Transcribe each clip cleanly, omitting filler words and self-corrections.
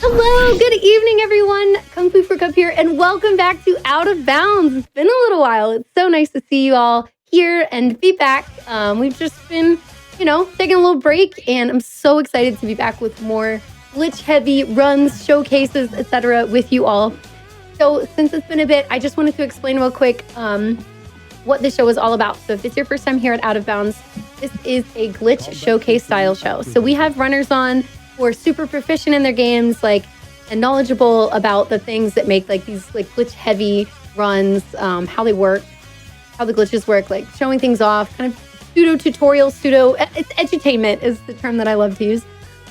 Hello, good evening, everyone. Kungfufruitcup here, and welcome back to Out of Bounds. It's been a little while. It's so nice to see you all here and be back. We've just been, taking a little break, and I'm so excited to be back with more glitch-heavy runs, showcases, etc. with you all. So since it's been a bit, I just wanted to explain real quick what this show is all about. So if it's your first time here at Out of Bounds, this is a glitch showcase style show. So we have runners on who are super proficient in their games, and knowledgeable about the things that make these glitch heavy runs, how they work, how the glitches work, showing things off, kind of pseudo tutorial, it's edutainment is the term that I love to use.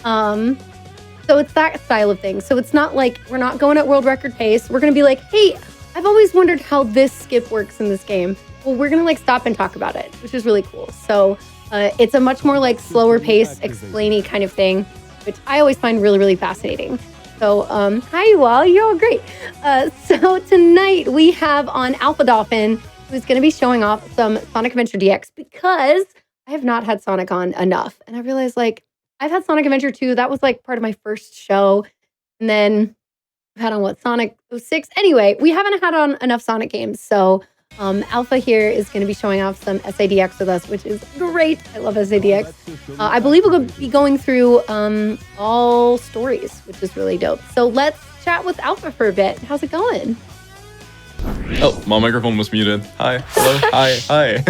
So it's that style of thing. So it's not like we're not going at world record pace. We're gonna be like, hey, I've always wondered how this skip works in this game. Well, we're gonna stop and talk about it, which is really cool. So it's a much more slower pace, explainy kind of thing, which I always find really, really fascinating. So, hi you all, you're all great. So tonight we have on Alpha Dolphin, who's gonna be showing off some Sonic Adventure DX because I have not had Sonic on enough. And I realized I've had Sonic Adventure 2, that was part of my first show. And then I've had on Sonic 06. Anyway, we haven't had on enough Sonic games. So Alpha here is going to be showing off some SADX with us, which is great. I love SADX. I believe we'll be going through all stories, which is really dope. So let's chat with Alpha for a bit. How's it going? Oh, my microphone was muted. Hi. Hello. Hi. Hi.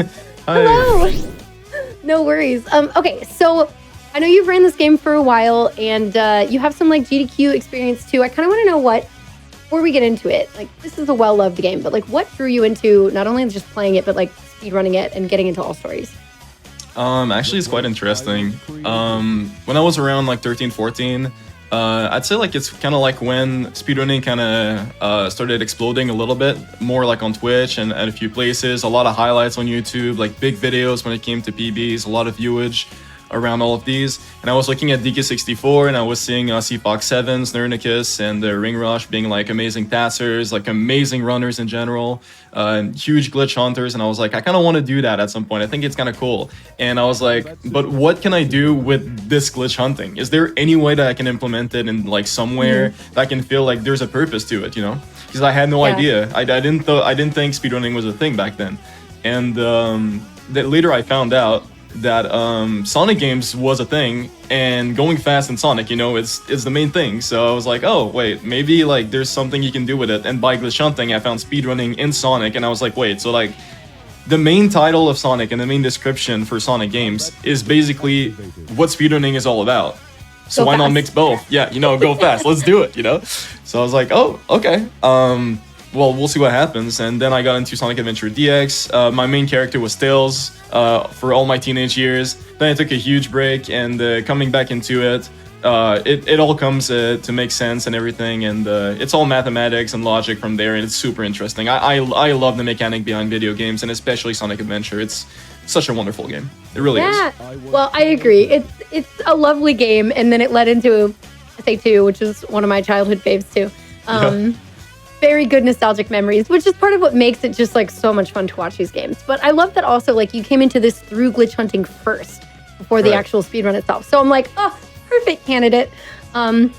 Hi. Hello. No worries. Okay, so I know you've ran this game for a while, and you have some GDQ experience too. I kind of want to know before we get into it, this is a well-loved game, but what drew you into not only just playing it, but speedrunning it and getting into all stories? Actually, it's quite interesting. When I was around 13, 14, I'd say it's kind of when speedrunning kind of started exploding a little bit, more on Twitch and at a few places, a lot of highlights on YouTube, big videos when it came to PBs, a lot of viewage around all of these. And I was looking at DK64 and I was seeing C-Fox 7s, Nernicus, and Ring Rush being amazing passers, amazing runners in general, and huge glitch hunters. And I was I kind of want to do that at some point. I think it's kind of cool. And I was but what can I do with this glitch hunting? Is there any way that I can implement it in somewhere that I can feel there's a purpose to it, Because I had no idea. I didn't think speedrunning was a thing back then. And that later I found out that Sonic games was a thing, and going fast in Sonic, is the main thing. So I was oh wait, maybe there's something you can do with it. And by glitch hunting, I found speedrunning in Sonic, and I was wait, so the main title of Sonic and the main description for Sonic games is basically what speedrunning is all about. So why not mix both? Yeah, go fast. Let's do it. So I was oh, okay. Well, we'll see what happens. And then I got into Sonic Adventure DX. My main character was Tails for all my teenage years. Then I took a huge break, and coming back into it, it all comes to make sense and everything. And it's all mathematics and logic from there, and it's super interesting. I love the mechanic behind video games, and especially Sonic Adventure. It's such a wonderful game. It really is. Well, I agree. It's a lovely game, and then it led into SA2, which is one of my childhood faves too. Very good nostalgic memories, which is part of what makes it just so much fun to watch these games. But I love that also you came into this through glitch hunting first before the actual speedrun itself. So I'm oh, perfect candidate. And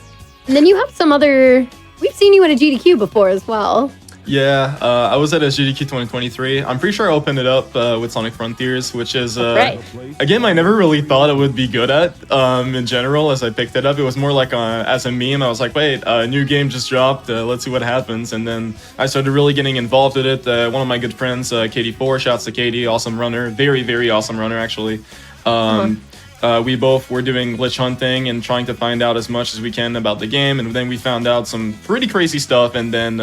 then you have some other, we've seen you at a GDQ before as well. Yeah, I was at a GDQ 2023. I'm pretty sure I opened it up with Sonic Frontiers, which is a game I never really thought I would be good at in general as I picked it up. It was more as a meme. I was wait, a new game just dropped. Let's see what happens. And then I started really getting involved with it. One of my good friends, KD4, shouts to KD, awesome runner. Very, very awesome runner, actually. We both were doing glitch hunting and trying to find out as much as we can about the game. And then we found out some pretty crazy stuff. And then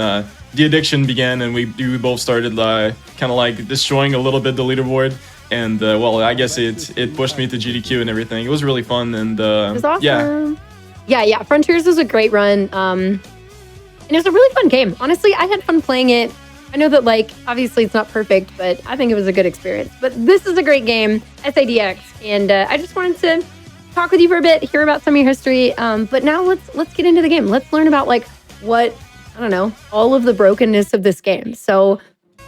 the addiction began, and we both started kind of destroying a little bit the leaderboard. And well, I guess it pushed me to GDQ and everything. It was really fun. And it was awesome. Yeah. Frontiers was a great run. And it was a really fun game. Honestly, I had fun playing it. I know that obviously it's not perfect, but I think it was a good experience. But this is a great game, SADX, and I just wanted to talk with you for a bit, hear about some of your history. But now let's get into the game. Let's learn about what, I don't know, all of the brokenness of this game. So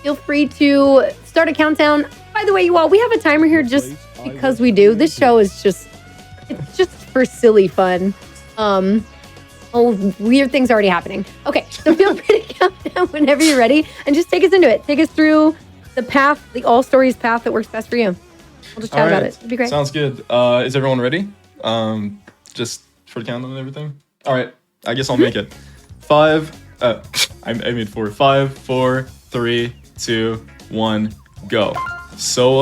feel free to start a countdown. By the way, you all, we have a timer here just because we do. This show is it's just for silly fun. Oh, weird things already happening. Okay, so feel free to count down whenever you're ready and just take us into it. Take us through the path, the all stories path that works best for you. We'll just chat about it. It'd be great. Sounds good. Is everyone ready? Just for the countdown and everything? All right, I guess I'll make it. I made 4. 5, 4, 3, 2, 1, go. So,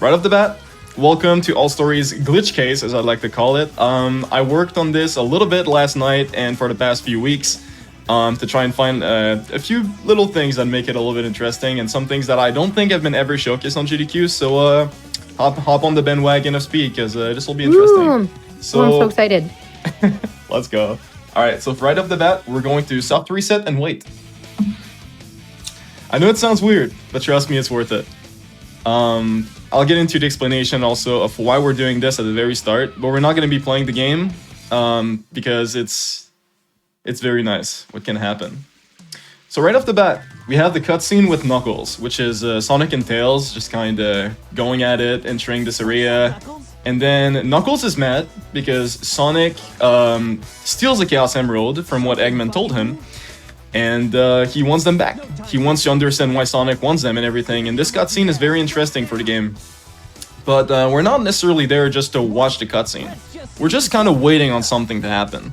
right off the bat, welcome to All Stories Glitch Case, as I'd like to call it. I worked on this a little bit last night and for the past few weeks to try and find a few little things that make it a little bit interesting and some things that I don't think have been ever showcased on GDQ. So, hop on the bandwagon of speed because this will be interesting. Ooh, I'm so excited. Let's go. All right, so right off the bat, we're going to soft reset and wait. I know it sounds weird, but trust me, it's worth it. I'll get into the explanation also of why we're doing this at the very start, but we're not going to be playing the game because it's very nice what can happen. So right off the bat, we have the cutscene with Knuckles, which is Sonic and Tails just kind of going at it, entering this area. And then Knuckles is mad because Sonic steals the Chaos Emerald from what Eggman told him. And he wants them back. He wants to understand why Sonic wants them and everything. And this cutscene is very interesting for the game. But we're not necessarily there just to watch the cutscene. We're just kind of waiting on something to happen.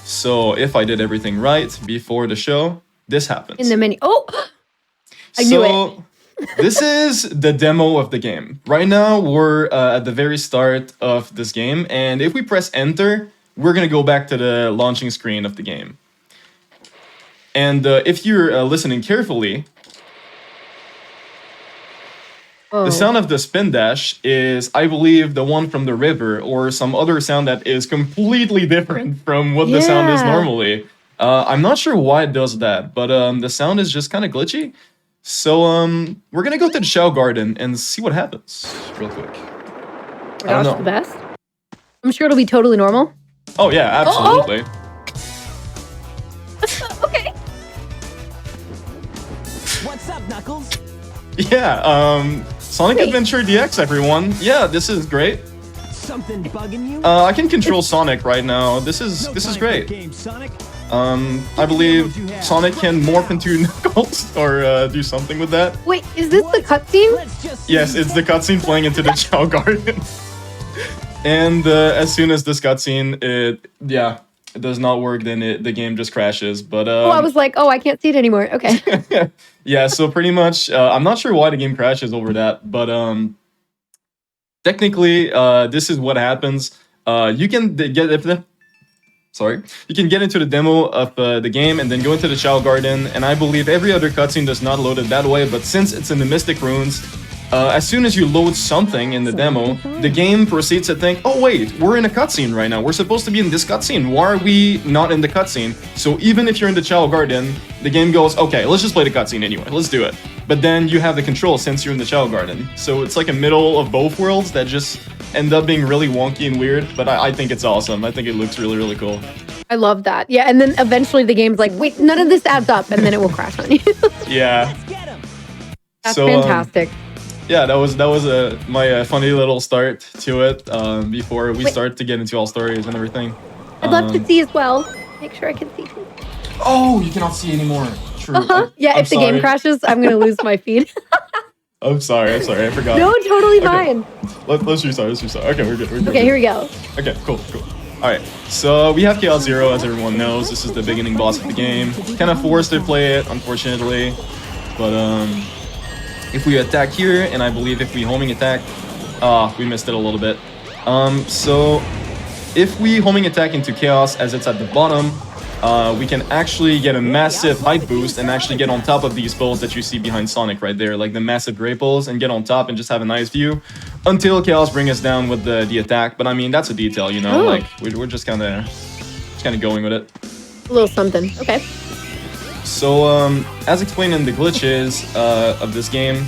So if I did everything right before the show, this happens. In the menu. Oh! I knew it. This is the demo of the game. Right now, we're at the very start of this game. And if we press enter, we're going to go back to the launching screen of the game. And if you're listening carefully, the sound of the spin dash is, I believe, the one from the river or some other sound that is completely different from what the sound is normally. I'm not sure why it does that, but the sound is just kind of glitchy. So we're going to go to the Shao Garden and see what happens real quick. I don't know. The best. I'm sure it'll be totally normal. Oh, yeah, absolutely. Okay. What's up, Knuckles? Yeah, Sonic Adventure DX, everyone. Yeah, this is great. Something bugging you? I can control Sonic right now. This is great. Game, Sonic. I believe Sonic can morph into Knuckles or do something with that. Wait, is this the cutscene? Yes, it's the cutscene playing into the Shao Garden. And as soon as this cutscene, it does not work, then the game just crashes. But I was like, I can't see it anymore. Okay. Yeah, so pretty much, I'm not sure why the game crashes over that, but technically, this is what happens. You can get into the demo of the game and then go into the Shao Garden, and I believe every other cutscene does not load it that way, but since it's in the Mystic Ruins, as soon as you load something in the demo, the game proceeds to think, oh wait, we're in a cutscene right now. We're supposed to be in this cutscene. Why are we not in the cutscene? So even if you're in the Shao Garden, the game goes, okay, let's just play the cutscene anyway. Let's do it. But then you have the control since you're in the Shao Garden. So it's like a middle of both worlds that just end up being really wonky and weird. But I think it's awesome. I think it looks really, really cool. I love that. Yeah, and then eventually the game's like, wait, none of this adds up, and then it will crash on you. Yeah. That's fantastic. Yeah, that was my funny little start to it before we start to get into all stories and everything. I'd love to see as well. Make sure I can see. Oh, you cannot see anymore. True. Yeah, if the game crashes, I'm going to lose my feed. I'm sorry, I forgot. No, totally fine. Let's restart. Okay, we're good. Okay, here we go. Okay, cool. Alright, so we have Chaos Zero, as everyone knows. This is the beginning boss of the game. Kind of forced to play it, unfortunately. But, if we attack here, and I believe if we homing attack... we missed it a little bit. So, if we homing attack into Chaos as it's at the bottom, we can actually get a massive height boost and actually get on top of these poles that you see behind Sonic right there, like the massive gray poles, and get on top and just have a nice view until Chaos brings us down with the attack. But I mean, that's a detail, you know, like we're just kind of going with it. A little something. Okay. So, as explained in the glitches of this game,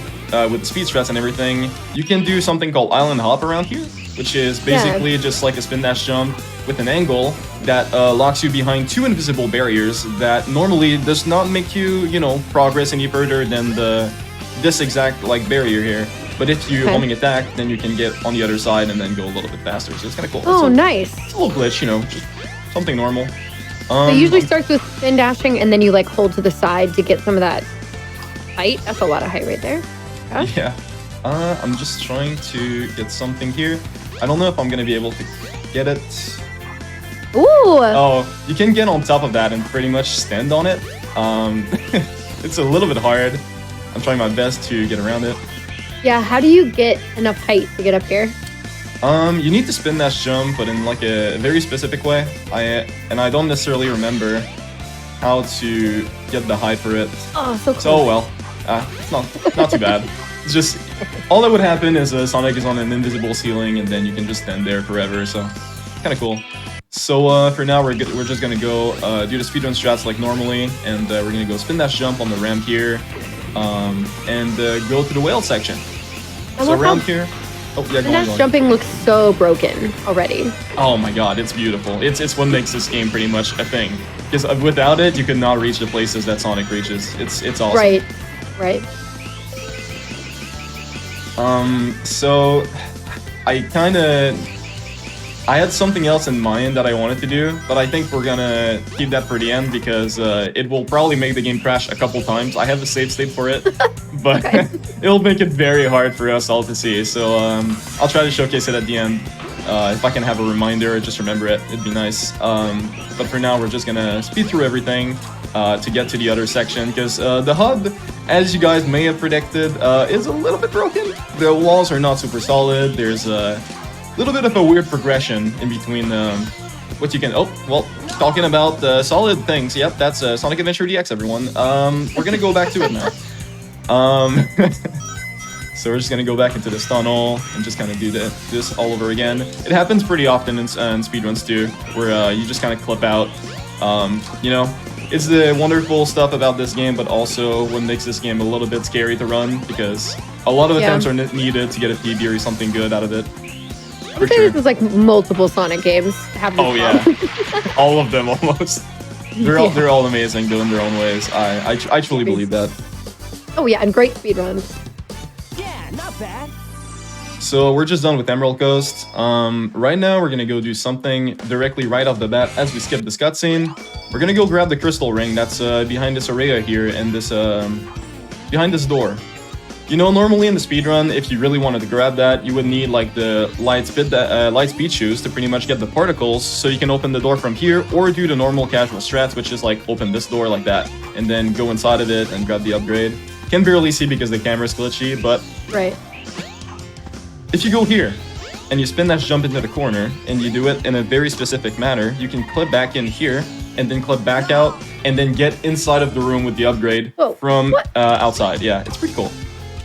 with the speed strats and everything, you can do something called Island Hop around here, which is basically just like a spin dash jump with an angle that locks you behind two invisible barriers that normally does not make you, progress any further than this exact like barrier here. But if you homing attack, then you can get on the other side and then go a little bit faster. So it's kind of cool. Oh, nice. It's a little glitch, just something normal. So it usually starts with spin dashing, and then you like hold to the side to get some of that height. That's a lot of height right there. Yeah. I'm just trying to get something here. I don't know if I'm gonna be able to get it. Ooh. Oh, you can get on top of that and pretty much stand on it. It's a little bit hard. I'm trying my best to get around it. Yeah, how do you get enough height to get up here? You need to spin dash jump, but in like a very specific way. I don't necessarily remember how to get the height for it. Oh, so cool. So well, it's not too bad. It's just all that would happen is Sonic is on an invisible ceiling, and then you can just stand there forever. So kind of cool. So for now, we're just gonna go do the speedrun strats like normally, and we're gonna go spin dash jump on the ramp here, and go to the whale section. So around here. Oh yeah, spin dash jumping looks so broken already. Oh my god, it's beautiful. It's what makes this game pretty much a thing. Because without it, you could not reach the places that Sonic reaches. It's awesome. Right. So I had something else in mind that I wanted to do, but I think we're gonna keep that for the end because it will probably make the game crash a couple times. I have a save state for it, but it'll make it very hard for us all to see. So I'll try to showcase it at the end. If I can have a reminder, just remember it, it'd be nice. But for now, we're just gonna speed through everything to get to the other section, because the hub, as you guys may have predicted, is a little bit broken. The walls are not super solid. There's a little bit of a weird progression in between what you can... Oh, well, talking about solid things. Yep, that's Sonic Adventure DX, everyone. We're gonna go back to it now. So we're just gonna go back into this tunnel and just kind of do this all over again. It happens pretty often in speedruns too, where you just kind of clip out. You know, it's the wonderful stuff about this game, but also what makes this game a little bit scary to run, because a lot of attempts are needed to get a PB or something good out of it. I would say this is like multiple Sonic games have this yeah, all of them almost. They're all amazing, doing their own ways. I truly believe that. Oh yeah, and great speedruns. Yeah, not bad. So we're just done with Emerald Coast. Right now we're gonna go do something directly right off the bat as we skip this cutscene. We're gonna go grab the crystal ring that's behind this area here and this behind this door. You know, normally in the speedrun, if you really wanted to grab that, you would need like the light speed shoes to pretty much get the particles, so you can open the door from here, or do the normal casual strats, which is like open this door like that, and then go inside of it and grab the upgrade. Can barely see because the camera's glitchy, but if you go here and you spin dash jump into the corner and you do it in a very specific manner, you can clip back in here and then clip back out and then get inside of the room with the upgrade from outside. Yeah, it's pretty cool.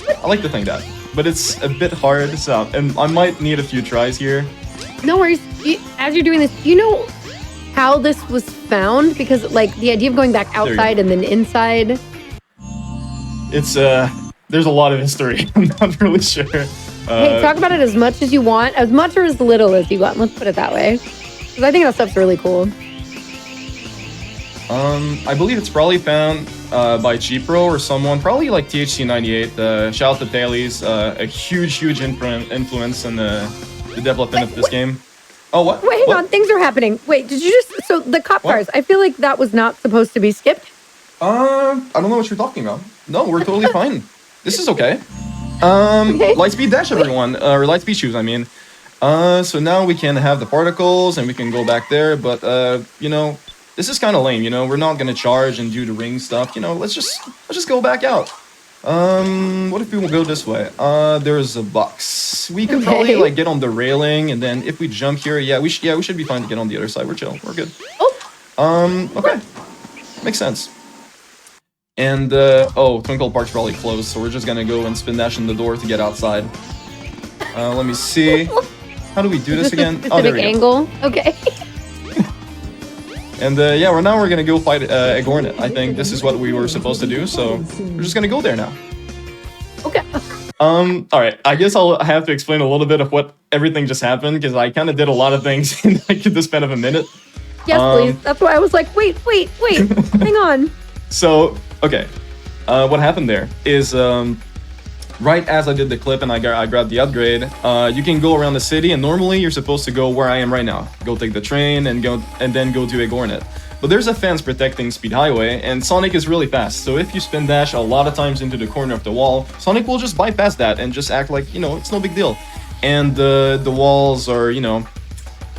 I like to think that, but it's a bit hard, so, and I might need a few tries here. No worries. As you're doing this, do you know how this was found? Because like the idea of going back outside and then inside. It's there's a lot of history. I'm not really sure. Hey, talk about it as much as you want, as much or as little as you want. Let's put it that way, because I think that stuff's really cool. I believe it's probably found by G-Pro or someone, probably like THC98. Shout out to Thales, a huge influence in the development of this game. Oh, what? Wait, hang on, things are happening. Wait, did you just... So the cop cars, I feel like that was not supposed to be skipped. I don't know what you're talking about. No, we're totally fine. This is okay. Lightspeed dash, everyone. Or lightspeed shoes, I mean. So now we can have the particles and we can go back there, but, you know... This is kind of lame, you know. We're not gonna charge and do the ring stuff, you know. Let's just go back out. What if we will go this way? There's a box. We could probably like get on the railing, and then if we jump here, we should be fine to get on the other side. We're chill. We're good. Okay, makes sense. And Twinkle Park's probably closed, so we're just gonna go and spin dash in the door to get outside. Let me see. How do we do this again? Oh, there we go. Angle. Okay. And we're gonna go fight Agornet. I think this is what we were supposed to do, so we're just gonna go there now. Okay. All right. I guess I'll have to explain a little bit of what everything just happened, because I kind of did a lot of things in like the span of a minute. Yes, please. That's why I was like, wait, hang on. So, okay. What happened there is right as I did the clip and I grabbed the upgrade, you can go around the city, and normally you're supposed to go where I am right now. Go take the train and then go to Igornet. But there's a fence protecting Speed Highway, and Sonic is really fast, so if you spin dash a lot of times into the corner of the wall, Sonic will just bypass that and just act like, you know, it's no big deal. And the walls are, you know,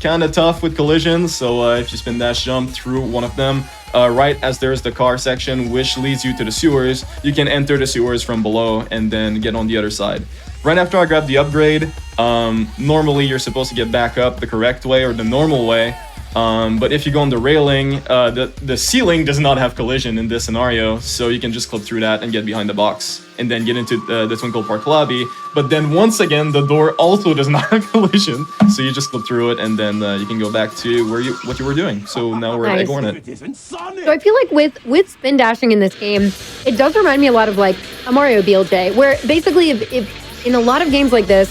kind of tough with collisions, so if you spin dash jump through one of them, right as there's the car section which leads you to the sewers, you can enter the sewers from below and then get on the other side. Right after I grab the upgrade, normally you're supposed to get back up the correct way or the normal way. But if you go on the railing, the ceiling does not have collision in this scenario, so you can just clip through that and get behind the box, and then get into the Twinkle Park lobby. But then once again, the door also does not have collision, so you just clip through it, and then you can go back to what you were doing. So now we're at Igornet. So I feel like with spin dashing in this game, it does remind me a lot of like a Mario BLJ, where basically if in a lot of games like this,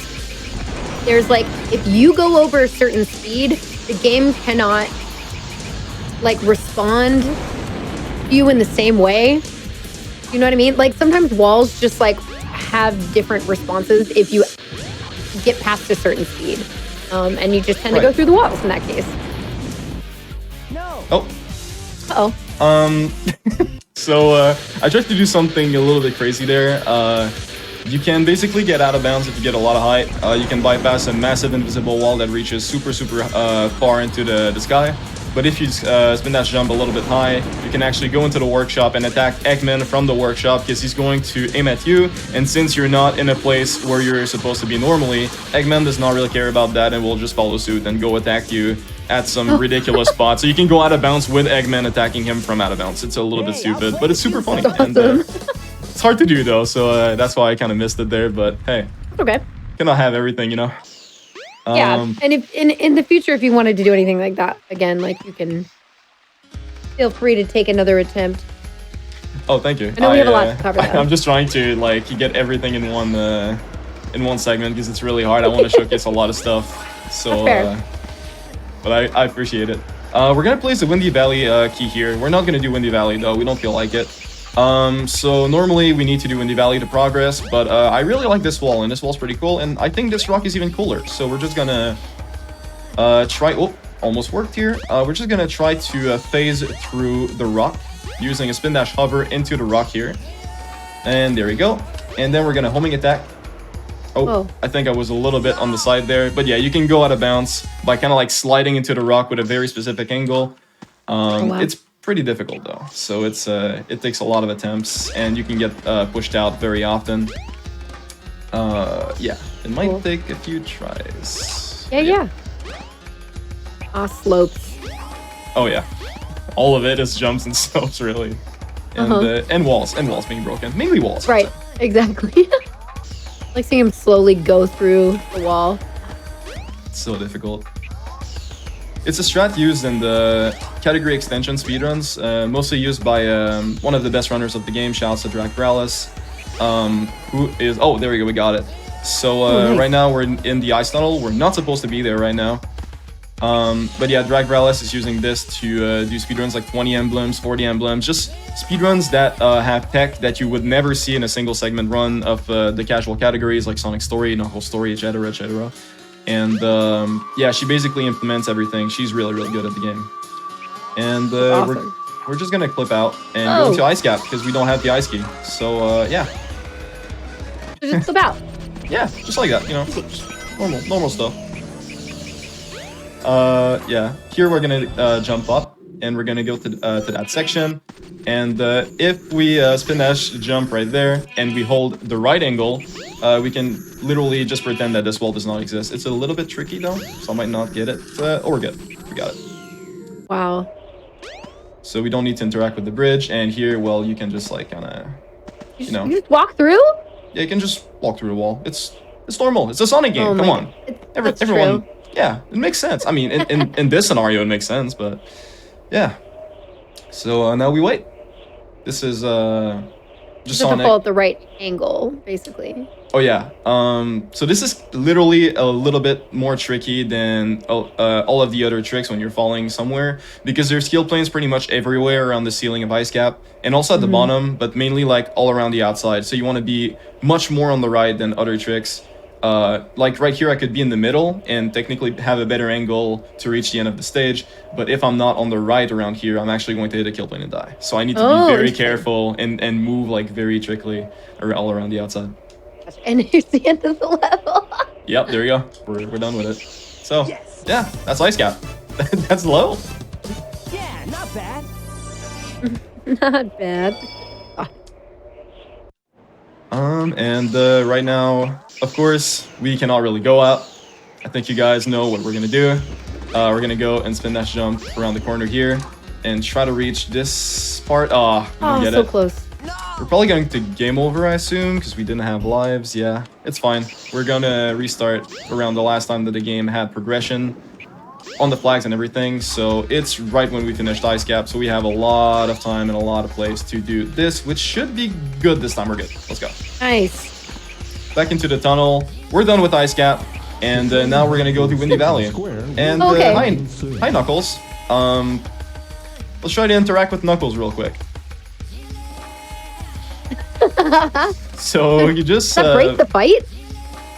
there's like, if you go over a certain speed, the game cannot like respond to you in the same way. You know what I mean? Like sometimes walls just like have different responses if you get past a certain speed. And you just tend to go through the walls in that case. No. Oh. Uh-oh. So I tried to do something a little bit crazy there. You can basically get out of bounds if you get a lot of height. You can bypass a massive invisible wall that reaches super far into the sky. But if you spin dash jump a little bit high, you can actually go into the workshop and attack Eggman from the workshop, because he's going to aim at you. And since you're not in a place where you're supposed to be normally, Eggman does not really care about that and will just follow suit and go attack you at some ridiculous spot. So you can go out of bounds with Eggman attacking him from out of bounds. It's a little bit stupid, but it's super funny. Awesome. And, it's hard to do though, so that's why I kind of missed it there. But hey, Okay. cannot have everything, you know. Yeah, and if in the future, if you wanted to do anything like that again, like you can feel free to take another attempt. Oh, thank you. I know we have a lot to cover. I'm just trying to like get everything in one segment because it's really hard. I want to showcase a lot of stuff. So, but I appreciate it. We're gonna place the Windy Valley key here. We're not gonna do Windy Valley though. We don't feel like it. So normally we need to do Windy Valley to progress, but I really like this wall, and this wall's pretty cool, and I think this rock is even cooler. So we're just gonna try. Oh, almost worked here. We're just gonna try to phase through the rock using a spin dash hover into the rock here, and there we go. And then we're gonna homing attack. Oh, I think I was a little bit on the side there, but yeah, you can go out of bounds by kind of like sliding into the rock with a very specific angle. It's pretty difficult though, so it takes a lot of attempts, and you can get pushed out very often. Yeah, it might take a few tries. Yeah. Slopes. Oh yeah, all of it is jumps and slopes really, and walls being broken, mainly walls. Right, exactly. Like seeing him slowly go through the wall. It's so difficult. It's a strat used in the category extension speedruns, mostly used by one of the best runners of the game. Shouts to Drag Bralis, who is... Oh, there we go, we got it. So nice. Right now we're in the ice tunnel. We're not supposed to be there right now. But yeah, Drag Bralis is using this to do speedruns like 20 emblems, 40 emblems, just speedruns that have tech that you would never see in a single segment run of the casual categories like Sonic Story, Knuckles Story, etc., etc. And yeah, she basically implements everything. She's really good at the game. And awesome. we're just gonna clip out and go into Ice Cap because we don't have the ice key. So yeah. So just clip out. Yeah, just like that, you know, just normal stuff. Yeah, here we're gonna jump up and we're gonna go to that section. And if we spin dash jump right there and we hold the right angle, we can literally just pretend that this wall does not exist. It's a little bit tricky though, so I might not get it. Oh, we're good. We got it. Wow. So we don't need to interact with the bridge. And here, well, you can just like kind of, you know. You just walk through? Yeah, you can just walk through the wall. It's normal. It's a Sonic game. Come on. Everyone. True. Yeah, it makes sense. I mean, in this scenario, it makes sense, but yeah. So now we wait. This is Just have to fall at the right angle, basically. Oh yeah. So this is literally a little bit more tricky than all of the other tricks when you're falling somewhere, because there's skill planes pretty much everywhere around the ceiling of Ice Cap, and also at the bottom, but mainly like all around the outside. So you want to be much more on the right than other tricks. Like right here, I could be in the middle and technically have a better angle to reach the end of the stage. But if I'm not on the right around here, I'm actually going to hit a kill plane and die. So I need to be very careful and move like very trickily all around the outside. And here's the end of the level. Yep, there we go. We're done with it. So yeah, that's Ice Cap. That's low. Yeah, not bad. Not bad. And right now, of course, we cannot really go out. I think you guys know what we're gonna do. We're gonna go and spin dash jump around the corner here and try to reach this part. We didn't get so it. close. We're probably going to game over, I assume, because we didn't have lives. Yeah, it's fine. We're gonna restart around the last time that the game had progression on the flags and everything. So it's right when we finished Ice Cap. So we have a lot of time and a lot of plays to do this, which should be good this time. We're good. Let's go. Nice. Back into the tunnel. We're done with Ice Cap. And now we're gonna go to Windy Valley. And hi Knuckles. Let's try to interact with Knuckles real quick. So you just Does that break the fight?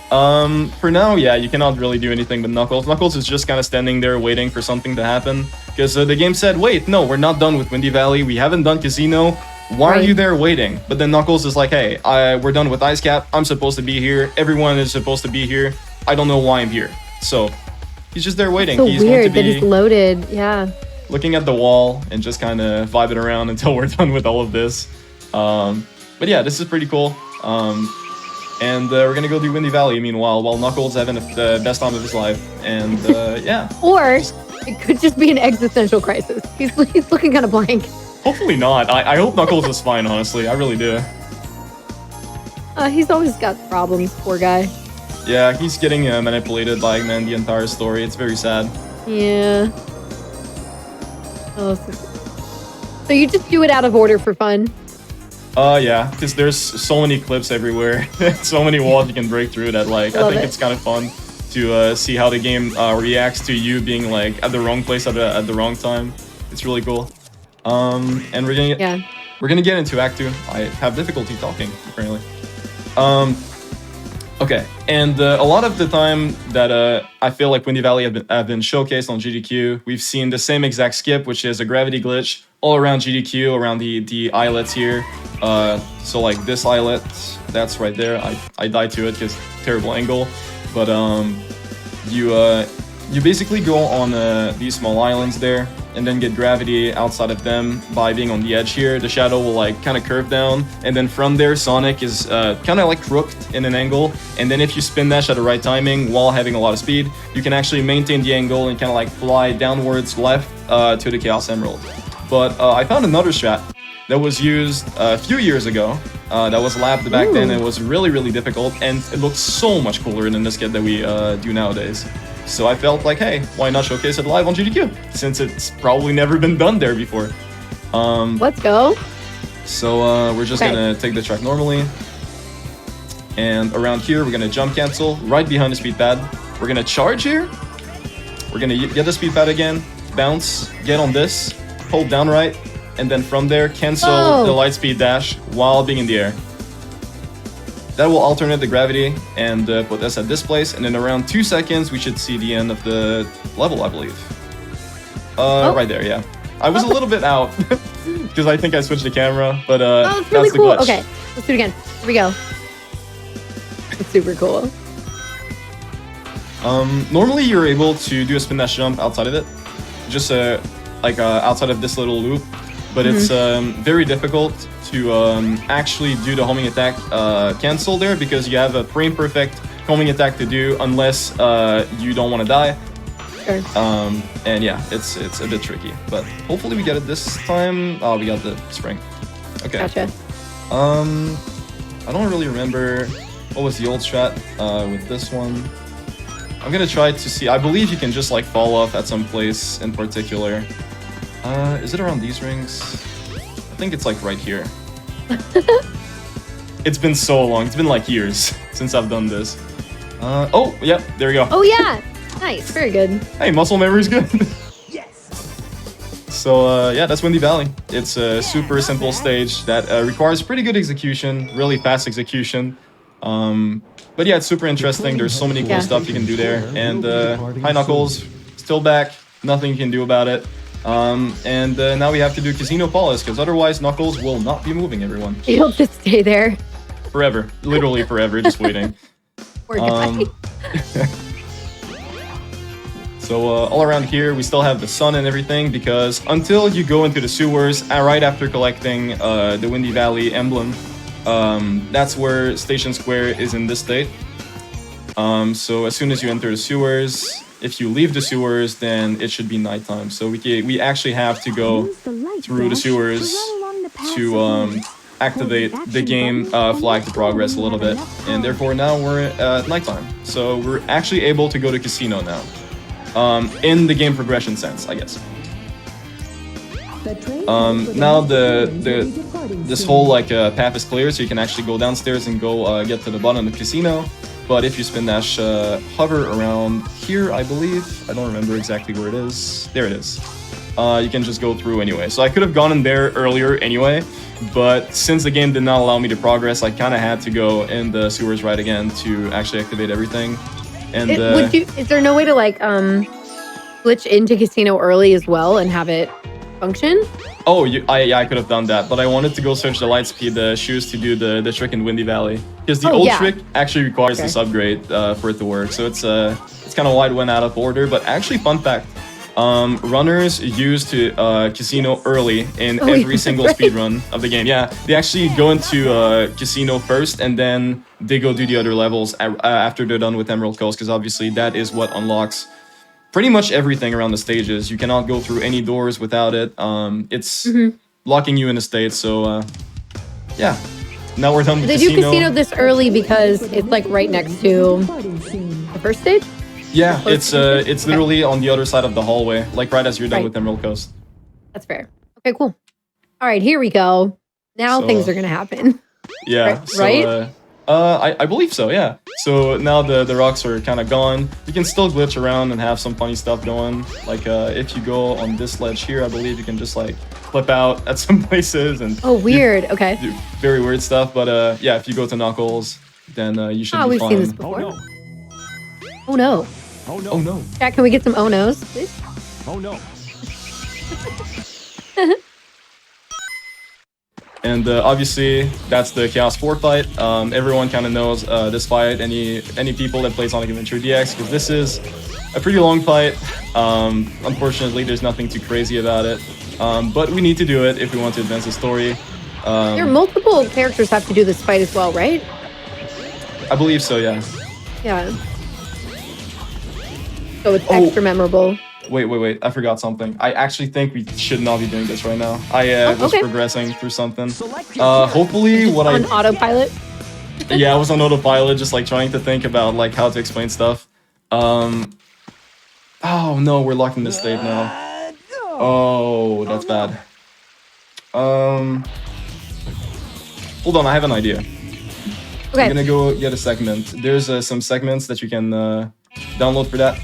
for now, yeah, you cannot really do anything with Knuckles. Knuckles is just kind of standing there waiting for something to happen. Because the game said, wait, no, we're not done with Windy Valley. We haven't done Casino. Why are you there waiting? But then Knuckles is like, hey, we're done with Ice Cap. I'm supposed to be here. Everyone is supposed to be here. I don't know why I'm here. So he's just there waiting. It's so weird that he's loaded. Yeah. Looking at the wall and just kind of vibing around until we're done with all of this. But yeah, this is pretty cool. And we're gonna go do Windy Valley meanwhile, while Knuckles having the best time of his life. And yeah. Or it could just be an existential crisis. He's looking kind of blank. Hopefully not. I hope Knuckles is fine, honestly. I really do. He's always got problems, poor guy. Yeah, he's getting manipulated by Eggman the entire story. It's very sad. Yeah. Oh, so you just do it out of order for fun? Yeah, because there's so many clips everywhere. So many walls you can break through that, like, I think it's kind of fun to see how the game reacts to you being, like, at the wrong place at the wrong time. It's really cool. And we're gonna get into Act 2. I have difficulty talking, apparently. Okay, and a lot of the time that I feel like Windy Valley have been showcased on GDQ, we've seen the same exact skip, which is a gravity glitch all around GDQ, around the islets here. So like this islet, that's right there. I died to it because terrible angle, but you basically go on these small islands there, and then get gravity outside of them by being on the edge here. The shadow will like kind of curve down, and then from there Sonic is kind of like crooked in an angle, and then if you spin dash at the right timing while having a lot of speed, you can actually maintain the angle and kind of like fly downwards left to the Chaos Emerald. But I found another strat that was used a few years ago, that was labbed back then. It was really, really difficult, and it looked so much cooler than this kit that we do nowadays. So I felt like, hey, why not showcase it live on GDQ, since it's probably never been done there before. Let's go. So we're just gonna take the track normally. And around here, we're gonna jump cancel right behind the speed pad. We're gonna charge here. We're gonna get the speed pad again, bounce, get on this, hold down right, and then from there, cancel the light speed dash while being in the air. That will alternate the gravity and put us at this place, and in around 2 seconds, we should see the end of the level, I believe. Right there, yeah. I was a little bit out, because I think I switched the camera, but it's really that's cool. the glitch. Okay, let's do it again. Here we go. It's super cool. Normally, you're able to do a spin dash jump outside of it, just outside of this little loop, but it's very difficult to actually do the homing attack cancel there, because you have a frame perfect homing attack to do unless you don't want to die. Sure. And yeah, it's a bit tricky, but hopefully we get it this time. Oh, we got the spring. Okay. Gotcha. I don't really remember what was the old strat with this one. I'm gonna try to see. I believe you can just like fall off at some place in particular. Is it around these rings? I think it's like right here. It's been so long. It's been like years since I've done this. Oh, yep, there we go. Oh yeah, nice, very good. Hey, muscle memory's good. Yes. So yeah, that's Windy Valley. It's a super simple stage that requires pretty good execution, really fast execution. But yeah, it's super interesting. There's so many cool stuff you can do there. And High Knuckles, still back. Nothing you can do about it. And now we have to do Casino Palace, because otherwise Knuckles will not be moving, everyone. He'll just stay there. Forever. Literally forever, just waiting. Poor guy. So all around here, we still have the sun and everything, because until you go into the sewers, right after collecting the Windy Valley emblem, that's where Station Square is in this state. So as soon as you enter the sewers, if you leave the sewers, then it should be nighttime. So we actually have to go through the sewers to activate the game flag to progress a little bit. And therefore now we're at nighttime. So we're actually able to go to Casino now. In the game progression sense, I guess. Now this whole like path is clear, so you can actually go downstairs and go get to the bottom of the Casino. But if you spin dash hover around here, I believe, I don't remember exactly where it is. There it is. You can just go through anyway. So I could have gone in there earlier anyway, but since the game did not allow me to progress, I kind of had to go in the sewers right again to actually activate everything. And is there no way to like glitch into Casino early as well and have it function? Oh, I could have done that, but I wanted to go search the Lightspeed shoes to do the trick in Windy Valley, because the old trick actually requires this upgrade for it to work. So it's kind of why it went out of order. But actually, fun fact: runners used to Casino early in every single speedrun of the game. Yeah, they actually go into Casino first, and then they go do the other levels after they're done with Emerald Coast, because obviously that is what unlocks pretty much everything around the stages. You cannot go through any doors without it. It's locking you in a state. So yeah, now we're done with Casino. They do Casino this early because it's like right next to the first stage? Yeah, it's literally on the other side of the hallway, like right as you're done with Emerald Coast. That's fair. Okay, cool. All right, here we go. Now things are gonna happen. Yeah. Right? I believe so, yeah. So now the rocks are kind of gone. You can still glitch around and have some funny stuff going. Like if you go on this ledge here, I believe you can just like flip out at some places and weird. Okay. Do very weird stuff. But yeah, if you go to Knuckles, then you should be we've fine. seen this before. Oh no. Oh no. Oh no. Jack, can we get some oh no's, please? Oh no. And obviously, that's the Chaos 4 fight. Everyone kind of knows this fight, any people that play Sonic Adventure DX, because this is a pretty long fight. Unfortunately, there's nothing too crazy about it. But we need to do it if we want to advance the story. There are multiple characters have to do this fight as well, right? I believe so, yeah. Yeah. So it's extra memorable. Wait. I forgot something. I actually think we should not be doing this right now. I was progressing through something. Hopefully what on autopilot? Yeah, I was on autopilot, just like trying to think about like how to explain stuff. Oh no, we're locked in this state now. Oh, that's bad. Hold on, I have an idea. Okay. I'm gonna go get a segment. There's some segments that you can download for that.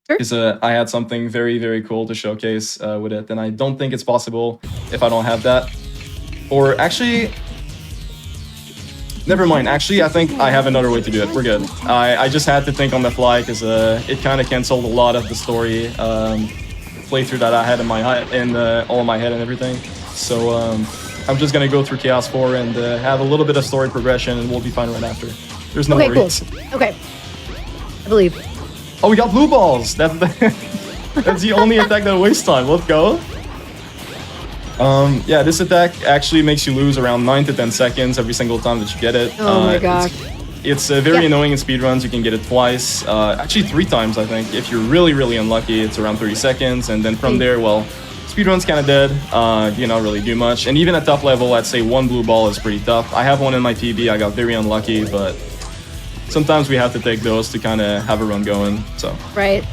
Because I had something very, very cool to showcase with it, and I don't think it's possible if I don't have that. Or actually, never mind. Actually, I think I have another way to do it. We're good. I just had to think on the fly because it kind of canceled a lot of the story playthrough that I had in all in my head and everything. So I'm just gonna go through Chaos 4 and have a little bit of story progression, and we'll be fine right after. There's no worries. Cool. Okay. I believe. Oh, we got blue balls! That's the only attack that wastes time. Let's go. Yeah, this attack actually makes you lose around 9 to 10 seconds every single time that you get it. Oh my gosh. It's very annoying in speedruns. You can get it twice. Actually 3 times, I think. If you're really, really unlucky, it's around 30 seconds. And then from there, well, speedrun's kind of dead. You don't really do much. And even at top level, I'd say 1 blue ball is pretty tough. I have one in my PB. I got very unlucky, but sometimes we have to take those to kind of have a run going, so. Right.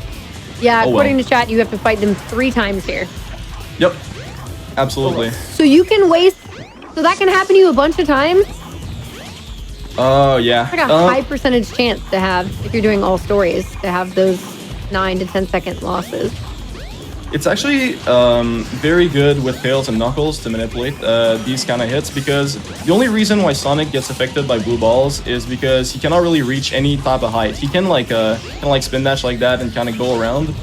Yeah, according to chat, you have to fight them 3 times here. Yep. Absolutely. So you can waste... So that can happen to you a bunch of times? Oh, yeah. It's like a high percentage chance to have, if you're doing all stories, to have those 9 to 10 second losses. It's actually very good with Tails and Knuckles to manipulate these kind of hits, because the only reason why Sonic gets affected by blue balls is because he cannot really reach any type of height. He can like spin dash like that and kind of go around,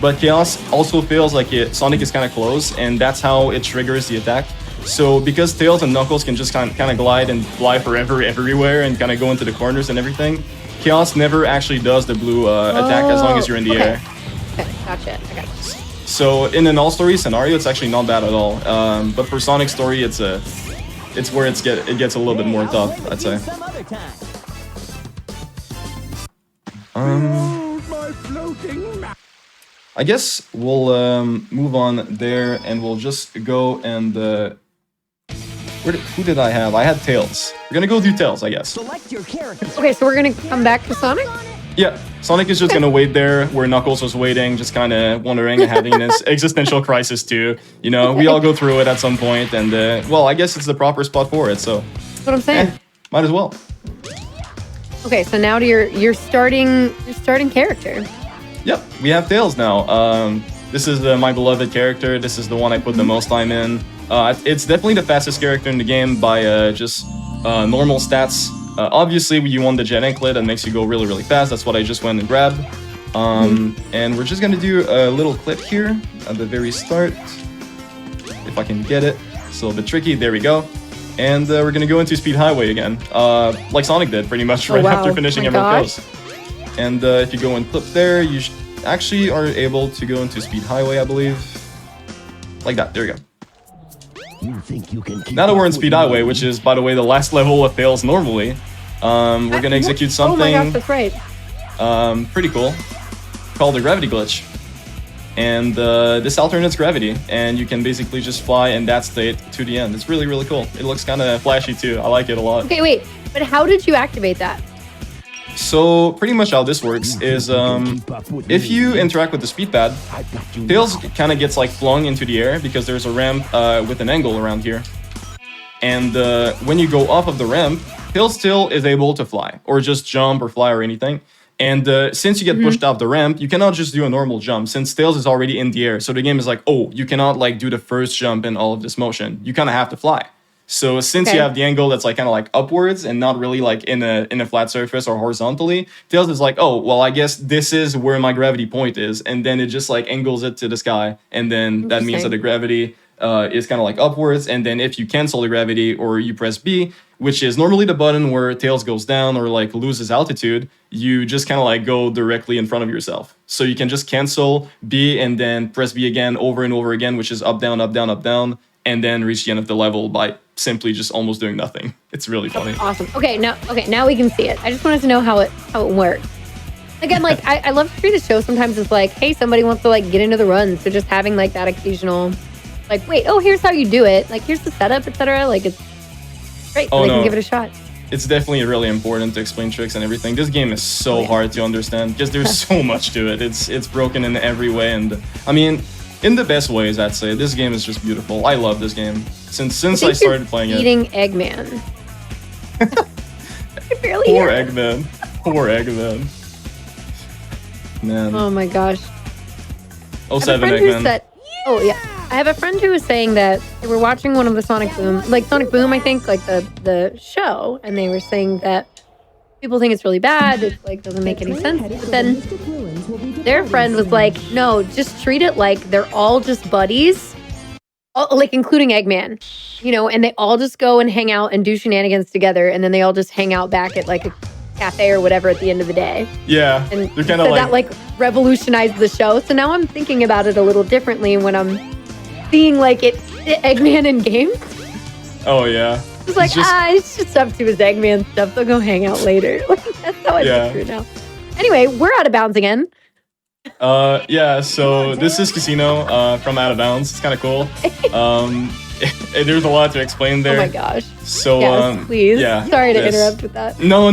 but Chaos also feels like Sonic is kind of close, and that's how it triggers the attack. So because Tails and Knuckles can just kind of glide and fly forever everywhere and kind of go into the corners and everything, Chaos never actually does the blue attack as long as you're in the air. Okay, gotcha. I got you. So in an all-story scenario, it's actually not bad at all. But for Sonic's story, it's where it gets a little bit more tough, I'd say. I guess we'll move on there, and we'll just go and who did I have? I had Tails. We're gonna go do Tails, I guess. Select your character. Okay, so we're gonna come back to Sonic? Yeah, Sonic is just gonna wait there where Knuckles was waiting, just kind of wondering and having this existential crisis too. You know, we all go through it at some point, and well, I guess it's the proper spot for it. So That's what I'm saying. Might as well. Okay, so now to your starting character. Yep, we have Tails now. This is my beloved character. This is the one I put the most time in. It's definitely the fastest character in the game by just normal stats. Obviously, you want the jet anklet that makes you go really, really fast. That's what I just went and grabbed. And we're just gonna do a little clip here at the very start. If I can get it. It's a little bit tricky. There we go. And we're gonna go into Speed Highway again. Like Sonic did, pretty much, right after finishing Emerald Kills. And if you go and clip there, you actually are able to go into Speed Highway, I believe. Like that. There we go. You think you can keep Now that we're in Speed Highway, which is, by the way, the last level of Tails normally, we're gonna execute something. Oh my gosh, that's right. Pretty cool, called the gravity glitch. And this alternates gravity, and you can basically just fly in that state to the end. It's really, really cool. It looks kind of flashy too. I like it a lot. Okay, wait, but how did you activate that? So pretty much how this works is if you interact with the speed pad, Tails kind of gets like flung into the air because there's a ramp with an angle around here. And when you go off of the ramp, Tails still is able to fly or just jump or fly or anything. And since you get pushed off the ramp, you cannot just do a normal jump since Tails is already in the air. So the game is like, oh, you cannot like do the first jump in all of this motion. You kind of have to fly. So since you have the angle that's like kind of like upwards and not really like in a flat surface or horizontally, Tails is like, oh, well, I guess this is where my gravity point is. And then it just like angles it to the sky. And then that means that the gravity is kind of like upwards. And then if you cancel the gravity or you press B, which is normally the button where Tails goes down or like loses altitude, you just kind of like go directly in front of yourself. So you can just cancel B and then press B again over and over again, which is up, down, up, down, up, down, and then reach the end of the level by simply just almost doing nothing. It's really funny. That's awesome. Okay, now we can see it. I just wanted to know how it works. Again, like I love to treat the show sometimes it's like, hey, somebody wants to like get into the run. So just having like that occasional, like, wait, oh, here's how you do it. Like, here's the setup, etc. Like, it's great. So they can give it a shot. It's definitely really important to explain tricks and everything. This game is so hard to understand because there's so much to it. It's broken in every way, and I mean, in the best ways, I'd say. This game is just beautiful. I love this game since I started playing it. Eating Eggman. I barely Poor hear it. Eggman. Poor Eggman. Man. Oh my gosh. 07 Eggman. Oh yeah. I have a friend who was saying that they were watching one of the Sonic Boom, I think, like the show, and they were saying that people think it's really bad. It's like doesn't make any sense. But then their friend was like, no, just treat it like they're all just buddies, like including Eggman, you know, and they all just go and hang out and do shenanigans together, and then they all just hang out back at like a cafe or whatever at the end of the day. Yeah, and they're kind of that like revolutionized the show. So now I'm thinking about it a little differently when I'm seeing like Eggman in games. Oh yeah. It's like, it's just up to his Eggman stuff. They'll go hang out later. Like, that's how I picture it now. Anyway, we're out of bounds again. Yeah, so this is Casino from Out of Bounds. It's kind of cool. There's a lot to explain there. Oh my gosh. So, yes, please. Yeah. Sorry to interrupt with that. No,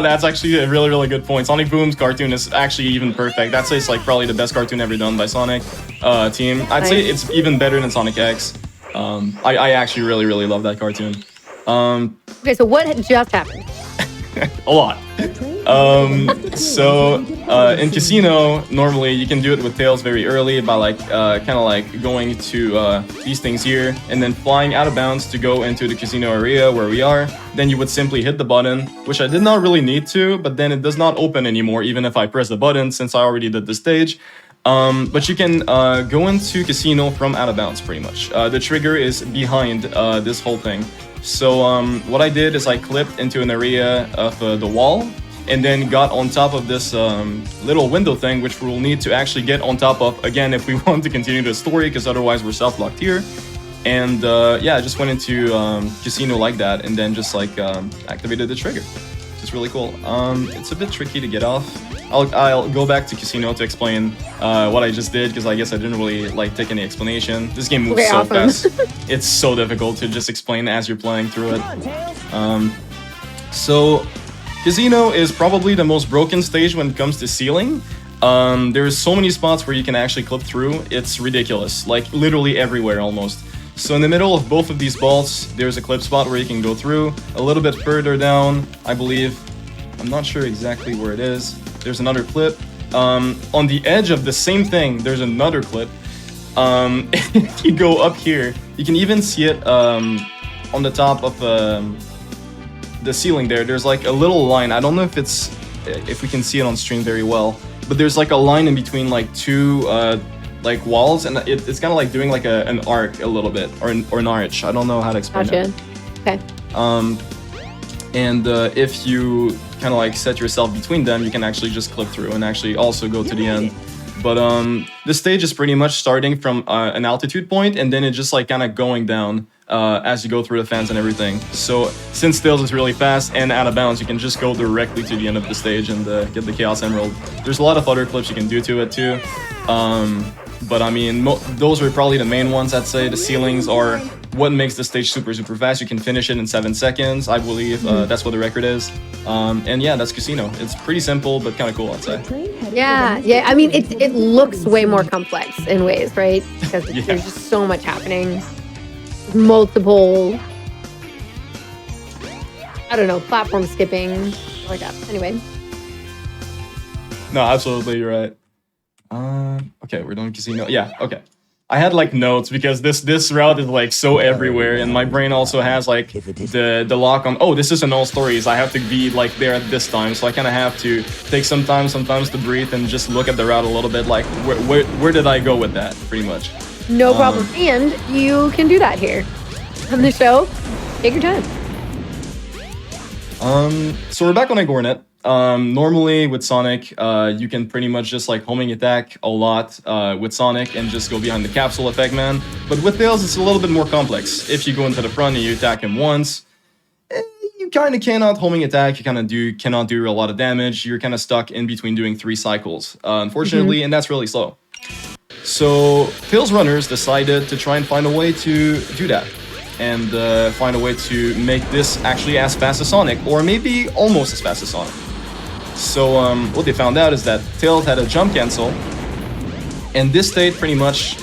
that's actually a really, really good point. Sonic Boom's cartoon is actually even perfect. I'd say it's like probably the best cartoon ever done by Sonic team. I'd say it's even better than Sonic X. I actually really, really love that cartoon. Okay, so what just happened? a lot. In Casino, normally you can do it with Tails very early by like kind of like going to these things here and then flying out of bounds to go into the Casino area where we are. Then you would simply hit the button, which I did not really need to, but then it does not open anymore even if I press the button since I already did the stage. But you can go into Casino from out of bounds pretty much. The trigger is behind this whole thing. So what I did is I clipped into an area of the wall and then got on top of this little window thing, which we'll need to actually get on top of again if we want to continue the story, because otherwise we're self-locked here. And yeah, I just went into Casino like that and then just like activated the trigger. It's really cool. It's a bit tricky to get off. I'll go back to Casino to explain what I just did, because I guess I didn't really like take any explanation. This game moves so fast. It's so difficult to just explain as you're playing through it. So Casino is probably the most broken stage when it comes to ceiling. There's so many spots where you can actually clip through. It's ridiculous, like literally everywhere almost. So in the middle of both of these balls, there's a clip spot where you can go through. A little bit further down, I believe, I'm not sure exactly where it is, there's another clip. On the edge of the same thing, there's another clip. If you go up here, you can even see it on the top of the ceiling there. There's like a little line. I don't know if we can see it on stream very well, but there's like a line in between like two like walls, and it's kind of like doing like an arc a little bit, or an arch. I don't know how to explain it. Okay. And if you kind of like set yourself between them, you can actually just clip through and actually also go to the end. But the stage is pretty much starting from an altitude point, and then it's just like kind of going down as you go through the fans and everything. So since Tails is really fast and out of bounds, you can just go directly to the end of the stage and get the Chaos Emerald. There's a lot of other clips you can do to it too. But I mean, those are probably the main ones, I'd say. The ceilings are what makes the stage super, super fast. You can finish it in 7 seconds, I believe. That's what the record is. And yeah, that's Casino. It's pretty simple, but kind of cool, I'd say. Yeah. I mean, it looks way more complex in ways, right? Because there's just so much happening. Multiple, I don't know, platform skipping, like that. Anyway. No, absolutely, you're right. Okay, we're doing Casino. Yeah, okay. I had like notes because this route is like so everywhere, and my brain also has like the lock on, oh, this is an all stories, I have to be like there at this time, so I kind of have to take some time sometimes to breathe and just look at the route a little bit, like where did I go with that, pretty much. No problem. And you can do that here on the show. Take your time. So we're back on Igornet. Normally with Sonic, you can pretty much just like homing attack a lot with Sonic and just go behind the capsule of Eggman. But with Tails, it's a little bit more complex. If you go into the front and you attack him once, you kind of cannot homing attack. You kind of cannot do a lot of damage. You're kind of stuck in between doing 3 cycles, unfortunately, and that's really slow. So Tails runners decided to try and find a way to do that, and find a way to make this actually as fast as Sonic, or maybe almost as fast as Sonic. So what they found out is that Tails had a jump cancel, and this state pretty much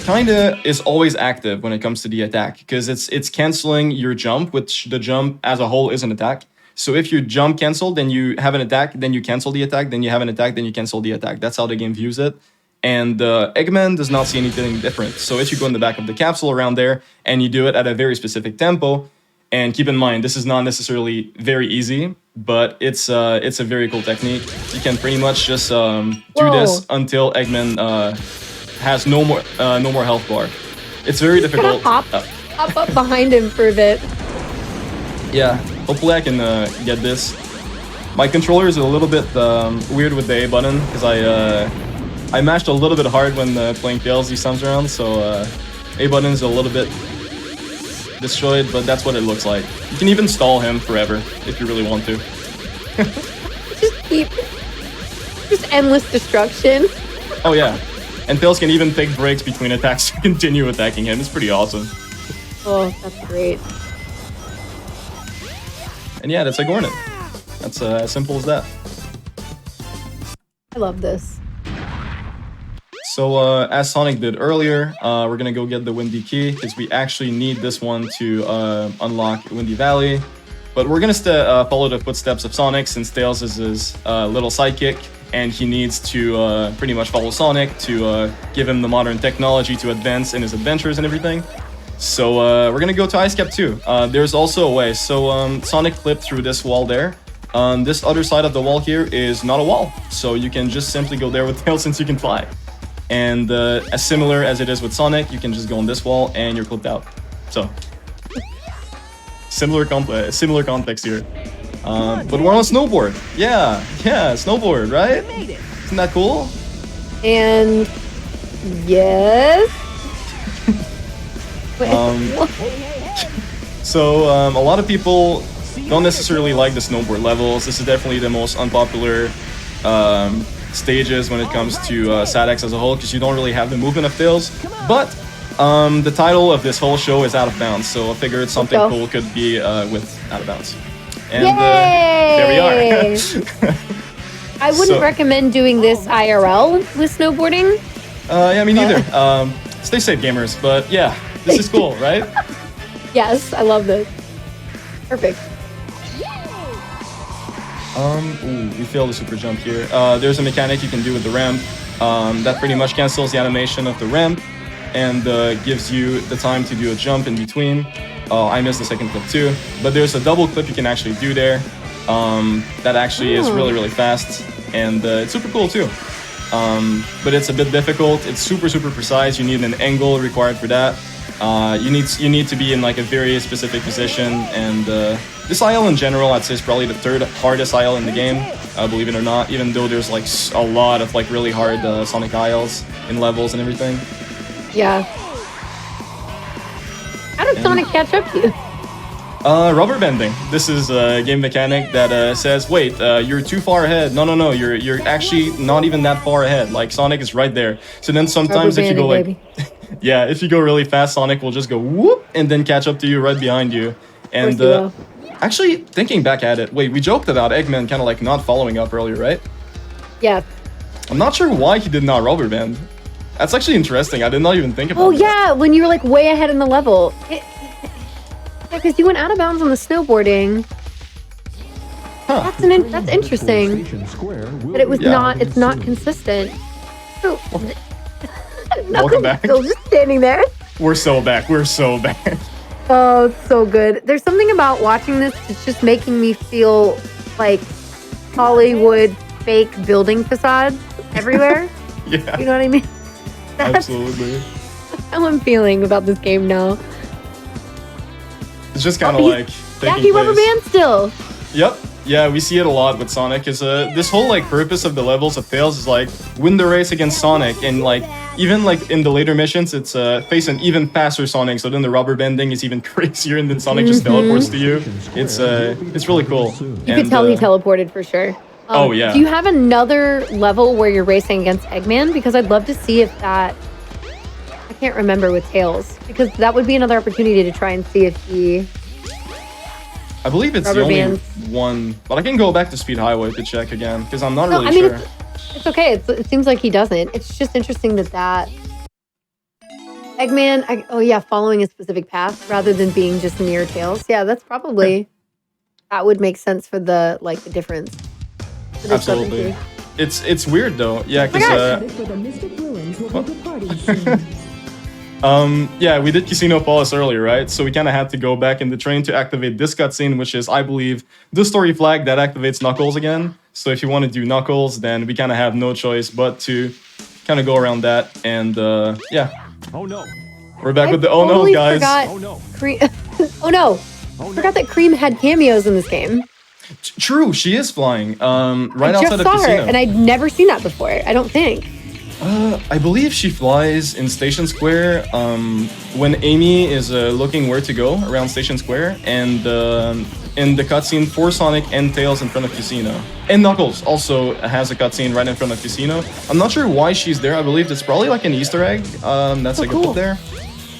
kinda is always active when it comes to the attack, because it's canceling your jump, which the jump as a whole is an attack. So if you jump cancel, then you have an attack, then you cancel the attack, then you have an attack, then you cancel the attack. That's how the game views it. And Eggman does not see anything different. So if you go in the back of the capsule around there and you do it at a very specific tempo, and keep in mind, this is not necessarily very easy, but it's a very cool technique. You can pretty much just do this until Eggman has no more health bar. It's very difficult. Hop up behind him for a bit. Yeah, hopefully I can get this. My controller is a little bit weird with the A button, because I mashed a little bit hard when playing Tails these times around, so A button is a little bit destroyed, but that's what it looks like. You can even stall him forever if you really want to. just endless destruction. Oh yeah, and Tails can even take breaks between attacks to continue attacking him. It's pretty awesome. Oh, that's great. And yeah, that's Igornet. That's as simple as that. I love this. So as Sonic did earlier, we're gonna go get the Windy Key, because we actually need this one to unlock Windy Valley. But we're gonna follow the footsteps of Sonic, since Tails is his little sidekick, and he needs to pretty much follow Sonic to give him the modern technology to advance in his adventures and everything. So we're gonna go to Ice Cap 2. There's also a way. So Sonic clipped through this wall there. This other side of the wall here is not a wall, so you can just simply go there with Tails since you can fly. And as similar as it is with Sonic, you can just go on this wall and you're clipped out. So similar context here. But we're on a snowboard. Yeah, snowboard, right? Isn't that cool? And yes. So a lot of people don't necessarily like the snowboard levels. This is definitely the most unpopular stages when it comes to SADX as a whole, because you don't really have the movement of Tails. But the title of this whole show is Out of Bounds, so I figured something cool could be with Out of Bounds. And there we are. I wouldn't recommend doing this IRL with snowboarding. Yeah, me neither. Stay safe, gamers. But yeah, this is cool, right? Yes, I love this. Perfect. Ooh, we failed the super jump here. There's a mechanic you can do with the ramp that pretty much cancels the animation of the ramp and gives you the time to do a jump in between. I missed the second clip too, but there's a double clip you can actually do there that actually is really, really fast, and it's super cool too. But it's a bit difficult. It's super, super precise. You need an angle required for that. You need to be in like a very specific position, and this IL in general, I'd say, is probably the third hardest IL in the game, believe it or not, even though there's like a lot of like really hard Sonic ILs in levels and everything. Yeah. How did Sonic catch up to you? Rubber bending. This is a game mechanic that says, wait, you're too far ahead. No, you're actually not even that far ahead. Like, Sonic is right there. So then sometimes if you go like... yeah, if you go really fast, Sonic will just go whoop and then catch up to you right behind you. And actually, thinking back at it, wait, we joked about Eggman kind of like not following up earlier, right? Yeah. I'm not sure why he did not rubber band. That's actually interesting. I did not even think about that. Oh yeah, when you were like way ahead in the level. Because you went out of bounds on the snowboarding. Huh. That's interesting. But it was not. It's not consistent. So, welcome back. Still just standing there. We're so back. We're so back. Oh, it's so good. There's something about watching this. It's just making me feel like Hollywood fake building facades everywhere. Yeah. You know what I mean? Absolutely. That's how I'm feeling about this game now. It's just kind of like yeah, he rubber band still. Yep. Yeah, we see it a lot with Sonic. Is this whole like purpose of the levels of Tails is like win the race against Sonic, and like even like in the later missions, it's face an even faster Sonic. So then the rubber bending is even crazier, and then Sonic just teleports to you. It's really cool. You could tell he teleported for sure. Oh yeah. Do you have another level where you're racing against Eggman? Because I'd love to see if that. I can't remember with Tails, because that would be another opportunity to try and see if he. I believe it's the only one, but I can go back to Speed Highway to check again, because I'm not really sure. It's okay. It seems like he doesn't. It's just interesting that Eggman. Oh yeah, following a specific path rather than being just near Tails. Yeah, that's probably that would make sense for the the difference. Absolutely. It's weird though. Yeah, because yeah, we did Casino Palace earlier, right? So we kind of had to go back in the train to activate this cutscene, which is, I believe, the story flag that activates Knuckles again. So if you want to do Knuckles, then we kind of have no choice but to kind of go around that. And yeah. Oh no. We're back with the oh no, guys. Oh no. Oh no. Forgot that Cream had cameos in this game. True, she is flying. Right outside of Casino. Casino. And I'd never seen that before. I don't think. I believe she flies in Station Square when Amy is looking where to go around Station Square, and in the cutscene for Sonic and Tails in front of Casino. And Knuckles also has a cutscene right in front of Casino. I'm not sure why she's there. I believe it's probably like an Easter egg that's like cool. up there.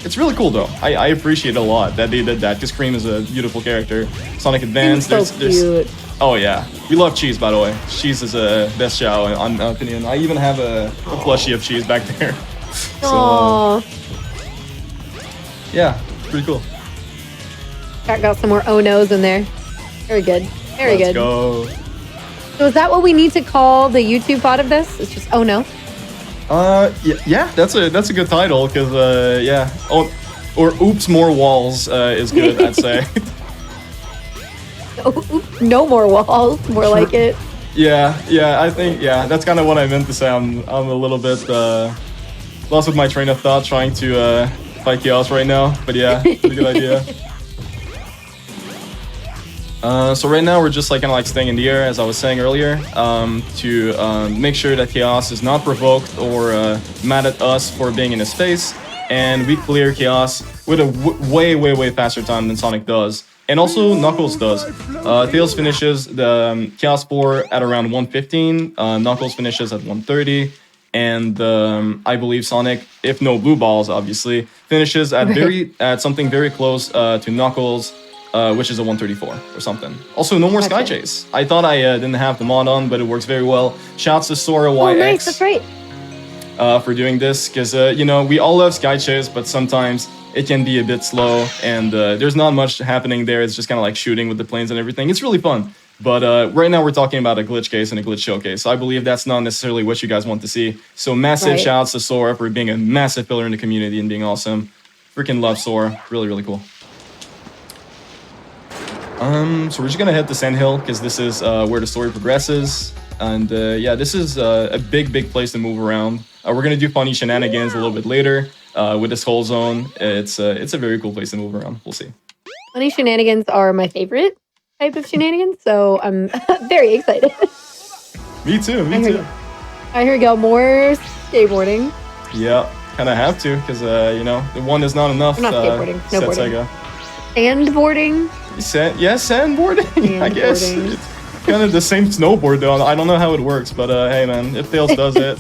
It's really cool though. I appreciate it a lot that they did that, because Cream is a beautiful character. Sonic Advance, so cute. Oh yeah, we love Cheese, by the way. Cheese is a best Xiao in my opinion. I even have a plushie of Cheese back there. So, yeah, pretty cool. Got some more oh no's in there. Very good. Very Let's good. go. So is that what we need to call the YouTube pod of this? It's just, oh no. Yeah, that's a good title because yeah. Oh, or oops, more walls is good. I'd say. No more walls. More like it. Yeah, I think that's kind of what I meant to say. I'm a little bit lost with my train of thought trying to fight chaos right now. But yeah, pretty good idea. So right now we're just like kind of like staying in the air, as I was saying earlier, to make sure that chaos is not provoked or mad at us for being in his space, and we clear chaos with a way faster time than Sonic does, and also Knuckles does. Tails finishes the Chaos 4 at around 115, Knuckles finishes at 130, and I believe Sonic, if no blue balls, obviously, finishes at something very close to Knuckles. Which is a 134 or something. Also, no more Sky Chase. I thought I didn't have the mod on, but it works very well. Shouts to Sora YX. Oh, nice, that's right. For doing this, because, you know, we all love Sky Chase, but sometimes it can be a bit slow, and there's not much happening there. It's just kind of like shooting with the planes and everything. It's really fun. But right now we're talking about a glitch case and a glitch showcase. So I believe that's not necessarily what you guys want to see. So massive shouts to Sora for being a massive pillar in the community and being awesome. Freaking love Sora. Really cool. So we're just gonna head to Sandhill because this is where the story progresses, and yeah, this is a big place to move around. We're gonna do funny shenanigans a little bit later with this whole zone. It's a very cool place to move around. We'll see. Funny shenanigans are my favorite type of shenanigans, so I'm very excited. Me too. Me too. All right, here we go. More skateboarding. Yeah, kind of have to because you know the one is not enough. I'm not skateboarding. Snowboarding. Sega. Sandboarding. Sandboarding. I guess it's kind of the same snowboard though. I don't know how it works, but hey man, if Tails does it,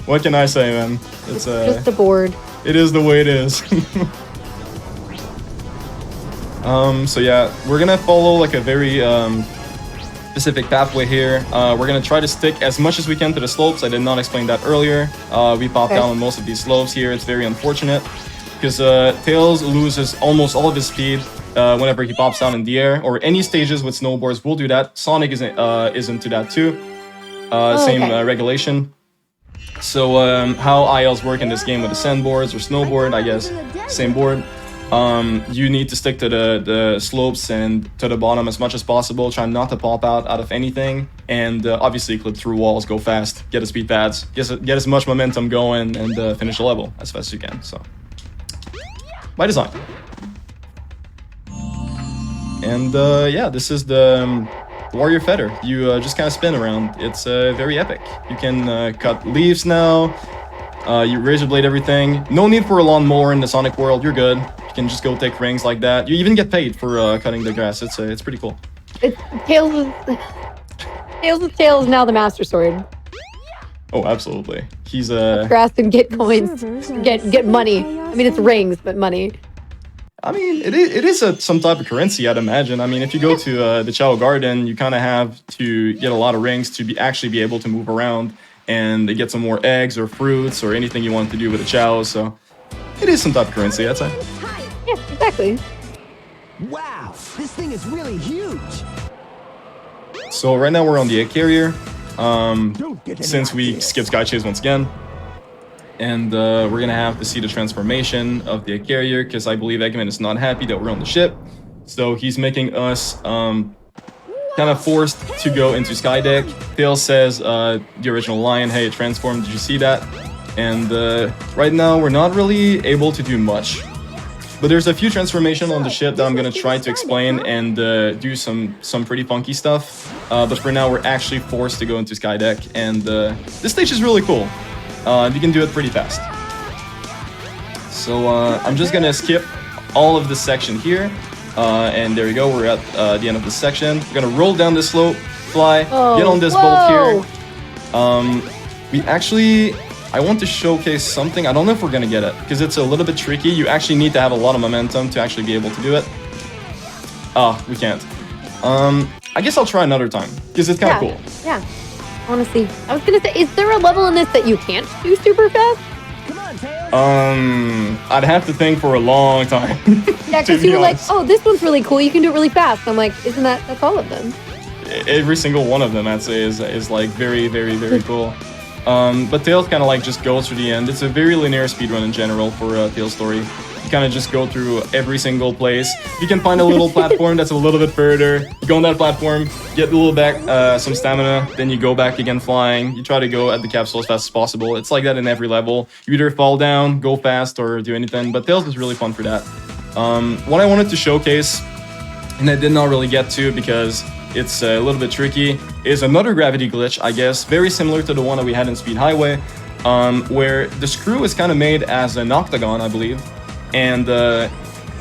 what can I say, man? It's just a board. It is the way it is. So yeah, we're gonna follow like a very specific pathway here. We're gonna try to stick as much as we can to the slopes. I did not explain that earlier. We pop down on most of these slopes here. It's very unfortunate because Tails loses almost all of his speed whenever he pops down in the air, or any stages with snowboards will do that. Sonic is into that too. Same regulation. So how ILs work in this game with the sandboards or snowboard, I guess, same board. You need to stick to the slopes and to the bottom as much as possible. Try not to pop out of anything, and obviously clip through walls, go fast, get the speed pads, get as much momentum going, and finish the level as fast as you can. So, by design. And yeah, this is the Warrior Feather. You just kind of spin around. It's very epic. You can cut leaves now. You razor blade everything. No need for a lawnmower in the Sonic world. You're good. You can just go take rings like that. You even get paid for cutting the grass. It's pretty cool. Tails' tail is now the Master Sword. Oh, absolutely. He's grass and get coins, get money. I mean, it's rings, but money. I mean, it is some type of currency, I'd imagine. I mean, if you go to the Chao Garden, you kind of have to get a lot of rings to actually be able to move around and get some more eggs or fruits or anything you want to do with the Chao. So it is some type of currency, I'd say. Yeah, exactly. Wow, this thing is really huge. So right now we're on the egg carrier. Since we skipped Sky Chase once again. And we're gonna have to see the transformation of the egg carrier because I believe Eggman is not happy that we're on the ship. So he's making us kind of forced to go into Skydeck. Tails says the original line, hey, it transformed, did you see that? And right now we're not really able to do much. But there's a few transformations on the ship that I'm gonna try to explain and do some pretty funky stuff. But for now we're actually forced to go into Skydeck, and this stage is really cool. You can do it pretty fast. So I'm just gonna skip all of this section here. And there we go, we're at the end of this section. We're gonna roll down this slope, fly, get on this bolt here. I want to showcase something. I don't know if we're gonna get it, because it's a little bit tricky. You actually need to have a lot of momentum to actually be able to do it. We can't. I guess I'll try another time, because it's kind of cool. Yeah, I want to see. I was gonna say, is there a level in this that you can't do super fast? Come on, Tails. I'd have to think for a long time. Yeah, to because be you were like, honest. oh, this one's really cool. You can do it really fast. I'm like, isn't that's all of them? Every single one of them, I'd say, is like very, very, very cool. But Tails kind of like just goes to the end. It's a very linear speedrun in general for Tails' story. You kind of just go through every single place. You can find a little platform that's a little bit further. You go on that platform, get a little back, some stamina, then you go back again flying. You try to go at the capsule as fast as possible. It's like that in every level. You either fall down, go fast, or do anything. But Tails is really fun for that. What I wanted to showcase, and I did not really get to because it's a little bit tricky, is another gravity glitch, I guess, very similar to the one that we had in Speed Highway, where the screw is kind of made as an octagon, I believe, and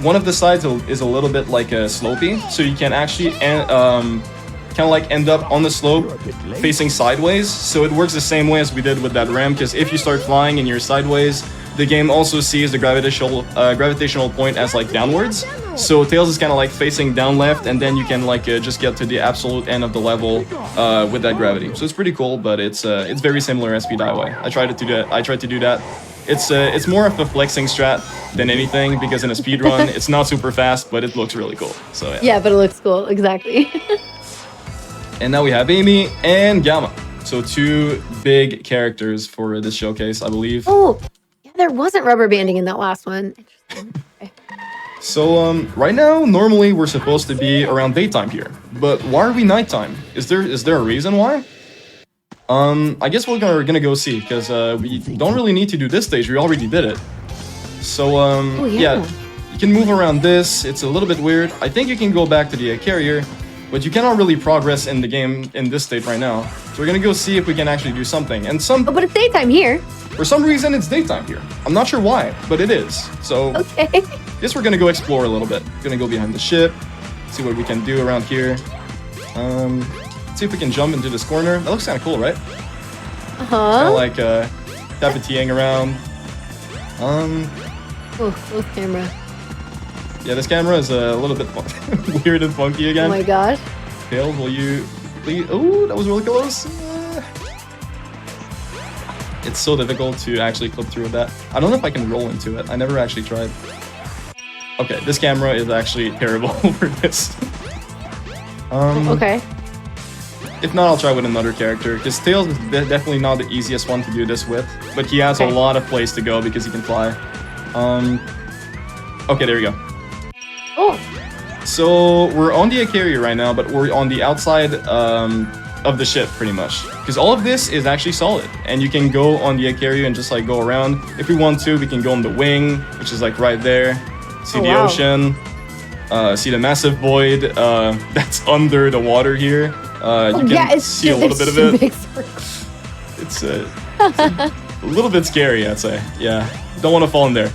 one of the sides is a little bit like a slopey, so you can actually kind of like end up on the slope facing sideways. So it works the same way as we did with that ramp, because if you start flying and you're sideways, the game also sees the gravitational point as like downwards. So Tails is kind of like facing down left, and then you can like just get to the absolute end of the level with that gravity. So it's pretty cool, but it's very similar as Speed Highway. I tried to do that. It's more of a flexing strat than anything, because in a speed run it's not super fast, but it looks really cool. So yeah. Yeah, but it looks cool. Exactly. And now we have Amy and Gamma. So two big characters for this showcase, I believe. Oh, yeah, there wasn't rubber banding in that last one. Interesting. Okay. So right now, normally we're supposed to be around daytime here, but why are we nighttime? Is there a reason why? I guess we're gonna go see, because we don't really need to do this stage. We already did it. So Oh, yeah. you can move around this. It's a little bit weird. I think you can go back to the carrier, but you cannot really progress in the game in this state right now. So we're gonna go see if we can actually do something. And Oh, but it's daytime here. for some reason it's daytime here. I'm not sure why, but it is. So Okay. guess we're gonna go explore a little bit. Gonna go behind the ship, see what we can do around here. See if we can jump into this corner. That looks kind of cool, right? Kind Uh-huh. of like tapateeing around. Oh, camera. Yeah, this camera is a little bit weird and funky Oh again. my gosh. Tails, will you please? Oh, that was really close. It's so difficult to actually clip through with that. I don't know if I can roll into it. I never actually tried. Okay, this camera is actually terrible for this. Okay. If not, I'll try with another character, because Tails is definitely not the easiest one to do this with, but he has Okay. a lot of place to go because he can fly. Okay, there we go. Oh. So we're on the carrier right now, but we're on the outside of the ship pretty much, because all of this is actually solid, and you can go on the carrier and just like go around. If we want to, we can go on the wing, which is like right there. See Oh, the wow. ocean. See the massive void that's under the water here. You can see a little bit of it. Big circle. It's a little bit scary, I'd say. Yeah, don't want to fall in there.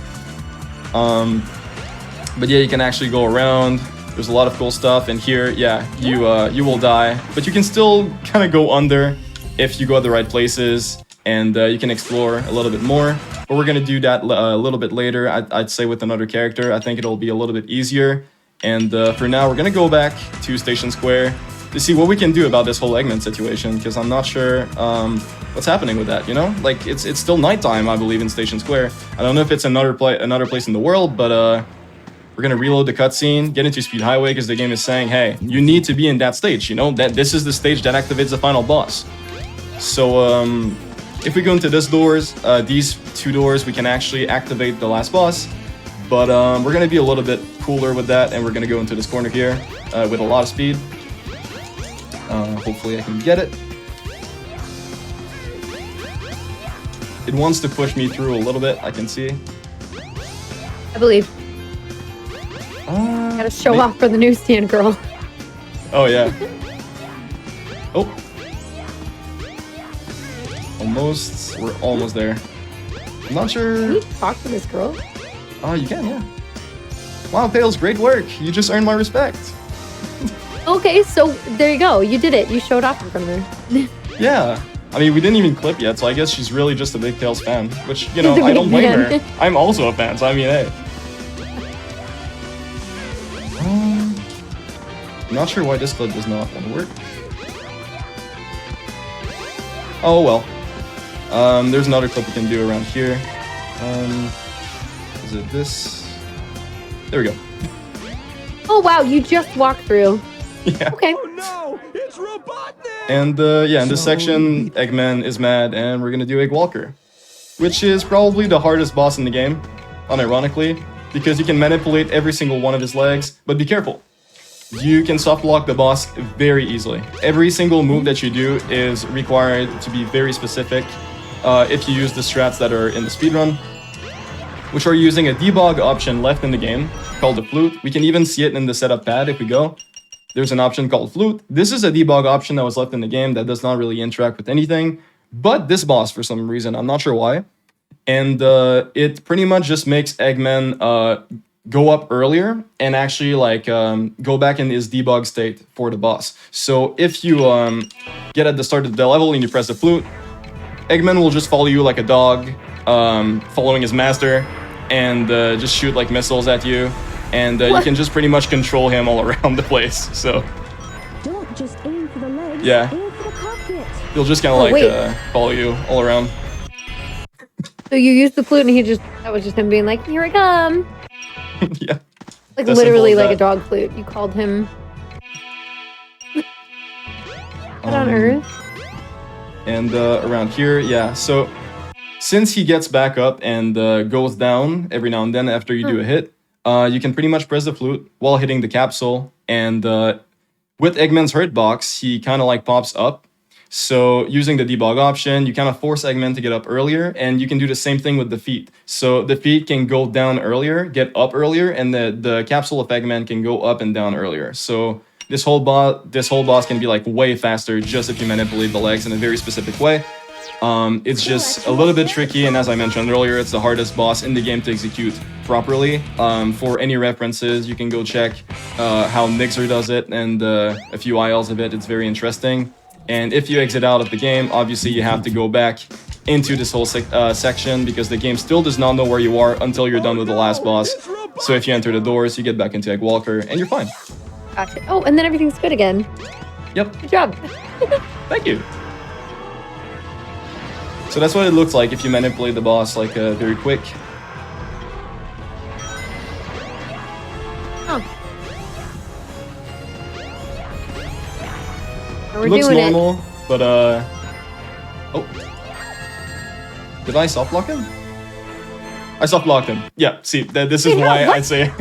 But yeah, you can actually go around. There's a lot of cool stuff. And here, yeah, you will die, but you can still kind of go under if you go at the right places, and you can explore a little bit more. But we're gonna do that a little bit later. I'd say with another character. I think it'll be a little bit easier. And for now, we're gonna go back to Station Square to see what we can do about this whole Eggman situation, because I'm not sure what's happening with that, you know? Like, it's still nighttime, I believe, in Station Square. I don't know if it's another place in the world, but we're gonna reload the cutscene, get into Speed Highway, because the game is saying, hey, you need to be in that stage, you know? That this is the stage that activates the final boss. So if we go into these two doors, we can actually activate the last boss. But we're gonna be a little bit cooler with that, and we're gonna go into this corner here with a lot of speed. Hopefully I can get it. It wants to push me through a little bit, I can see. I believe. Gotta show off for the newsstand girl. Oh, yeah. Oh. Almost. We're almost there. I'm not Can sure. you talk to this girl? Oh, you can, yeah. Wow, Tails, great work. You just earned my respect. Okay, so there you go. You did it. You showed off in front of her. Yeah. I mean, we didn't even clip yet, so I guess she's really just a big Tails fan. Which, you know, I don't blame her. I'm also a fan, so I mean, hey. I'm not sure why this clip does not want to work. Oh, well. There's another clip we can do around here. Is it this? There we go. Oh wow, you just walked through. Yeah. Okay. Oh no, it's Robotnik! And yeah, in this section, Eggman is mad, and we're gonna do Egg Walker, which is probably the hardest boss in the game, unironically, because you can manipulate every single one of his legs, but be careful. You can soft block the boss very easily. Every single move that you do is required to be very specific if you use the strats that are in the speedrun, which are using a debug option left in the game called the flute. We can even see it in the setup pad if we go. There's an option called flute. This is a debug option that was left in the game that does not really interact with anything, but this boss for some reason, I'm not sure why. And it pretty much just makes Eggman go up earlier and actually like go back in his debug state for the boss. So if you get at the start of the level and you press the flute, Eggman will just follow you like a dog, following his master, and just shoot like missiles at you. And you can just pretty much control him all around the place. So Don't just aim for the legs. Yeah. Aim for the cockpit. he'll just kind of like follow you all around. So you used the flute, and that was just him being like, "Here I come." Yeah. Like As literally simple as like a that. dog flute. You called him. What on earth? And around here, yeah. So since he gets back up and goes down every now and then after you do a hit, you can pretty much press the flute while hitting the capsule. And with Eggman's hurt box, he kind of like pops up. So using the debug option, you kind of force Eggman to get up earlier, and you can do the same thing with the feet. So the feet can go down earlier, get up earlier, and the capsule of Eggman can go up and down earlier. So this whole boss can be like way faster just if you manipulate the legs in a very specific way. It's just a little bit tricky, and as I mentioned earlier, it's the hardest boss in the game to execute properly. For any references, you can go check how Nixer does it and a few ILs of it. It's very interesting. And if you exit out of the game, obviously you have to go back into this whole section because the game still does not know where you are until you're done with the last boss. So if you enter the doors, you get back into Egg Walker, and you're fine. Gotcha. Oh, and then everything's good again. Yep. Good job. Thank you. So that's what it looks like if you manipulate the boss like very quick. Oh. We're It looks doing normal, but oh. Did I soft block him? I soft blocked him. Yeah, see, this is Wait, no, why what? I say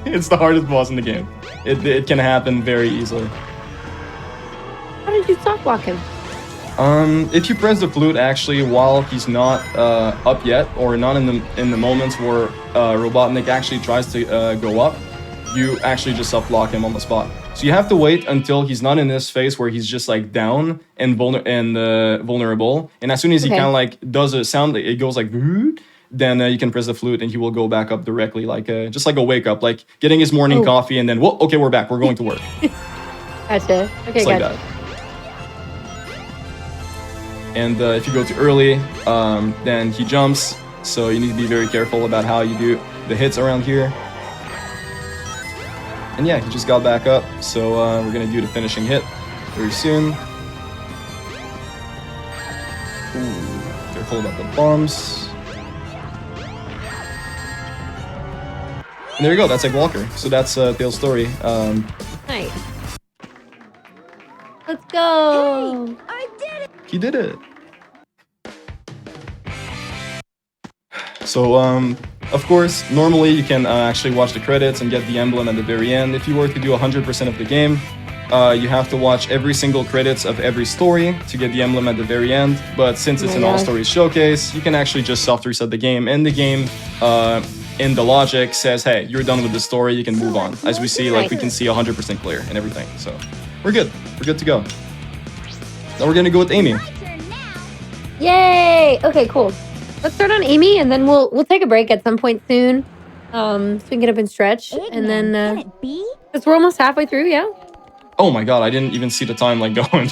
it's the hardest boss in the game. It can happen very easily. it. How did you soft block him? If you press the flute actually while he's not up yet, or not in the moments where Robotnik actually tries to go up, you actually just soft block him on the spot. So you have to wait until he's not in this phase where he's just like down and vulnerable. And as soon as he kind of like does a sound, it goes like, then you can press the flute and he will go back up directly, like just like a wake up, like getting his morning coffee, and then whoa, okay, we're back, we're going to work. Gotcha. Okay, It's like gotcha. that. And if you go too early, then he jumps. So you need to be very careful about how you do the hits around here. And yeah, he just got back up. So we're gonna do the finishing hit very soon. Ooh, careful about the bombs. And there you go, that's Egg Walker. So that's Tail's story. Nice. Let's go. I did it! He did it. So, of course, normally you can actually watch the credits and get the emblem at the very end. If you were to do 100% of the game, you have to watch every single credits of every story to get the emblem at the very end. But since it's an all stories showcase, you can actually just soft reset the game, and the game in the logic says, hey, you're done with the story, you can move on. As we see, like we can see 100% clear and everything. So we're good. We're good to go. Now we're gonna go with Amy. Yay! Okay, cool. Let's start on Amy, and then we'll take a break at some point soon, so we can get up and stretch, and then Can it be? because we're almost halfway through, yeah, Oh my god, I didn't even see the time like going.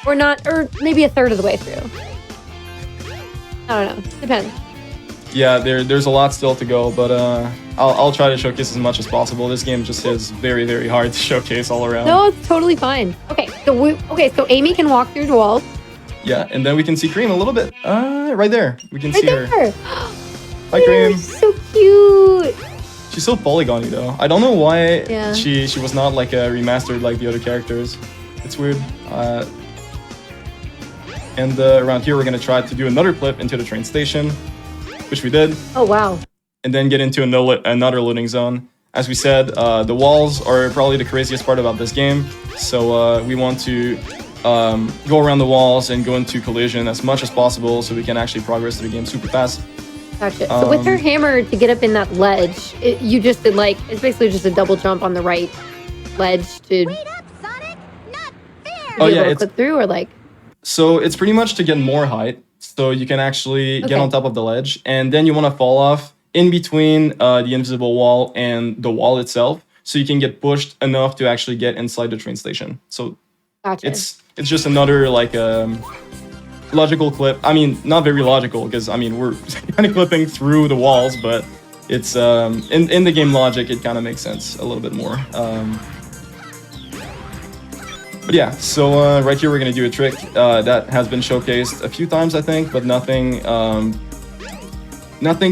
or not, or maybe a third of the way through. I don't know. Depends. Yeah, there's a lot still to go, but I'll try to showcase as much as possible. This game just is very, very hard to showcase all around. No, it's totally fine. Okay, so Amy can walk through the walls. Yeah, and then we can see Cream a little bit. Right there. We can Right see her. there. Hi, Cream. So cute. She's so polygony though. I don't know why Yeah. she was not like remastered like the other characters. It's weird. And around here we're gonna try to do another clip into the train station, which we did, Oh, wow. and then get into another loading zone. As we said, the walls are probably the craziest part about this game, so we want to go around the walls and go into collision as much as possible so we can actually progress through the game super fast. Gotcha. So with her hammer to get up in that ledge, you just did like, it's basically just a double jump on the right ledge to Wait up, Sonic! Not fair! Oh be yeah, able to it's clip through, or like, so it's pretty much to get more height, so you can actually get Okay. on top of the ledge, and then you want to fall off in between the invisible wall and the wall itself, so you can get pushed enough to actually get inside the train station. So gotcha. it's just another like logical clip. I mean, not very logical because I mean we're kind of clipping through the walls, but it's in the game logic it kind of makes sense a little bit more. But yeah, so right here we're gonna do a trick that has been showcased a few times I think, but nothing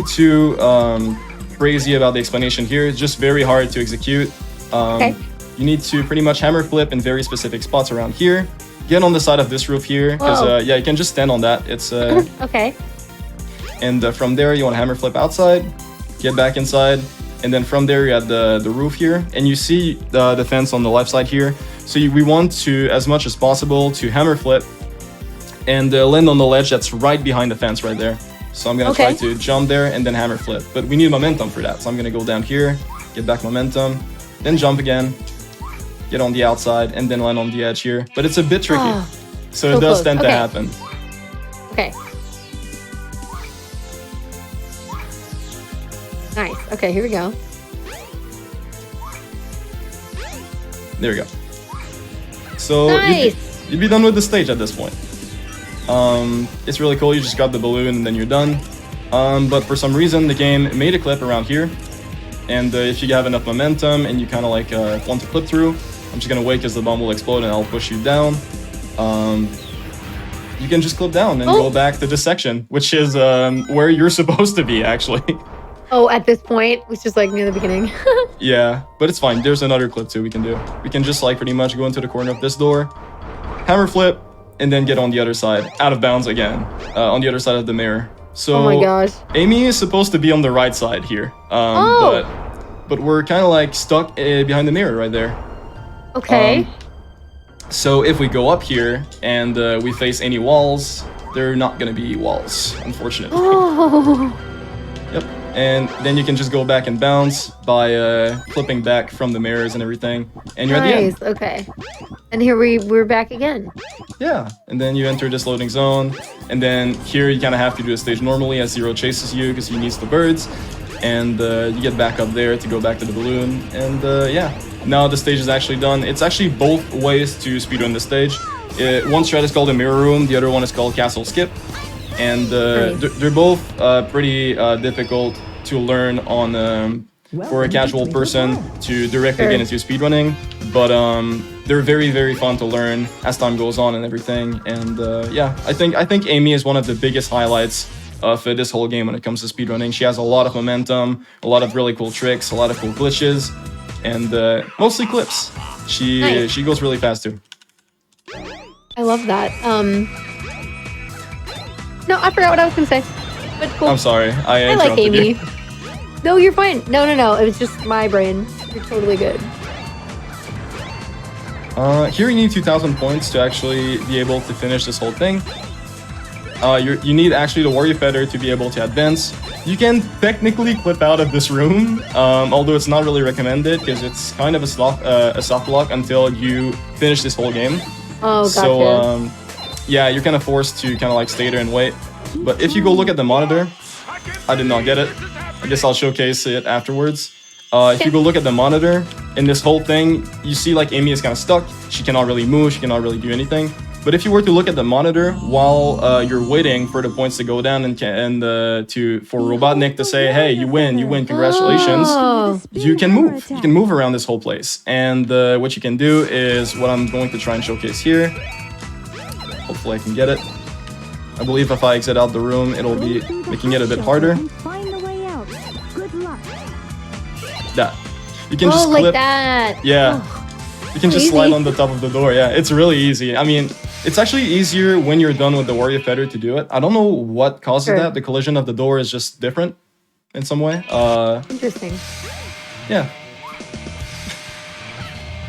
too crazy about the explanation here. It's just very hard to execute. Okay. You need to pretty much hammer flip in very specific spots around here. Get on the side of this roof here, Whoa. because yeah, you can just stand on that. It's Okay. and from there you want to hammer flip outside, get back inside, and then from there you have the roof here, and you see the fence on the left side here. So we want to, as much as possible, to hammer flip and land on the ledge that's right behind the fence right there. So I'm gonna try Okay. to jump there and then hammer flip, but we need momentum for that. So I'm gonna go down here, get back momentum, then jump again, get on the outside, and then land on the edge here. But it's a bit tricky, Oh, so so it does close. tend to Okay. happen. Okay. Nice. Okay, here we go. There we go. So Nice. you'd be done with the stage at this point. It's really cool. You just grab the balloon and then you're done. But for some reason, the game made a clip around here. And if you have enough momentum and you kind of like want to clip through, I'm just gonna wait because the bomb will explode and I'll push you down. You can just clip down and go back to this section, which is where you're supposed to be actually. Oh, at this point, which is like near the beginning. Yeah, but it's fine. There's another clip too we can do. We can just like pretty much go into the corner of this door, hammer flip, and then get on the other side, out of bounds again, on the other side of the mirror. So Oh my gosh. Amy is supposed to be on the right side here, but we're kind of like stuck behind the mirror right there. Okay. So if we go up here and we face any walls, they're not gonna be walls, unfortunately. Oh. Yep. And then you can just go back and bounce by clipping back from the mirrors and everything, and you're at the end. Nice. Okay. And here we're back again. Yeah, and then you enter this loading zone, and then here you kind of have to do a stage normally as Zero chases you because he needs the birds, and you get back up there to go back to the balloon, and yeah, now the stage is actually done. It's actually both ways to speedrun the stage. One strat is called a mirror room, the other one is called castle skip, and they're both pretty difficult to learn on for a casual person to directly get into speedrunning, but they're very, very fun to learn as time goes on and everything. And yeah, I think Amy is one of the biggest highlights of this whole game when it comes to speedrunning. She has a lot of momentum, a lot of really cool tricks, a lot of cool glitches, and mostly clips. She goes really fast too. I love that. No, I forgot what I was gonna say. But cool. I'm sorry, I like interrupted Amy. you. No, you're fine. No. It was just my brain. You're totally good. Here you need 2,000 points to actually be able to finish this whole thing. You need actually the warrior feather to be able to advance. You can technically clip out of this room, although it's not really recommended because it's kind of a soft block until you finish this whole game. Oh, gotcha. So yeah, you're kind of forced to kind of like stay there and wait. But if you go look at the monitor, I did not get it. I guess I'll showcase it afterwards. If you go look at the monitor, in this whole thing, you see like Amy is kind of stuck. She cannot really move, she cannot really do anything. But if you were to look at the monitor while you're waiting for the points to go down and for Robotnik to say, hey, you win, congratulations, Oh. you can move. You can move around this whole place. And what you can do is what I'm going to try and showcase here. Hopefully I can get it. I believe if I exit out the room, it'll be making it a bit harder. Find the way that. You can just clip. like that. Yeah. Oh, You can so just easy. slide on the top of the door. Yeah, it's really easy. I mean, it's actually easier when you're done with the warrior feather to do it. I don't know what causes Sure. that. The collision of the door is just different in some way. Interesting. Yeah.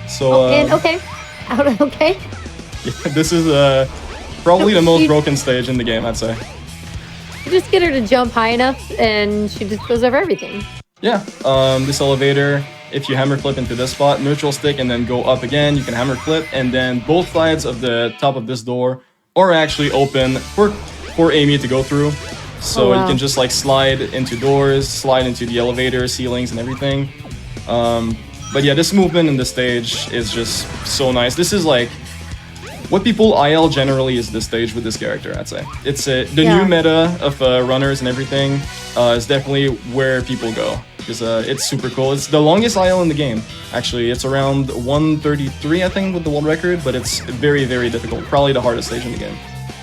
So And okay. Okay. yeah, this is probably the most broken stage in the game, I'd say. You just get her to jump high enough and she just goes over everything. Yeah. This elevator, if you hammer flip into this spot, neutral stick, and then go up again, you can hammer flip, and then both sides of the top of this door are actually open for Amy to go through. So Oh, wow. you can just like slide into doors, slide into the elevator, ceilings, and everything. But yeah, this movement in the stage is just so nice. This is like what people IL generally is this stage with this character, I'd say. It's the new meta of runners and everything is definitely where people go. Because it's super cool. It's the longest IL in the game, actually. It's around 133, I think, with the world record, but it's very, very difficult. Probably the hardest stage in the game.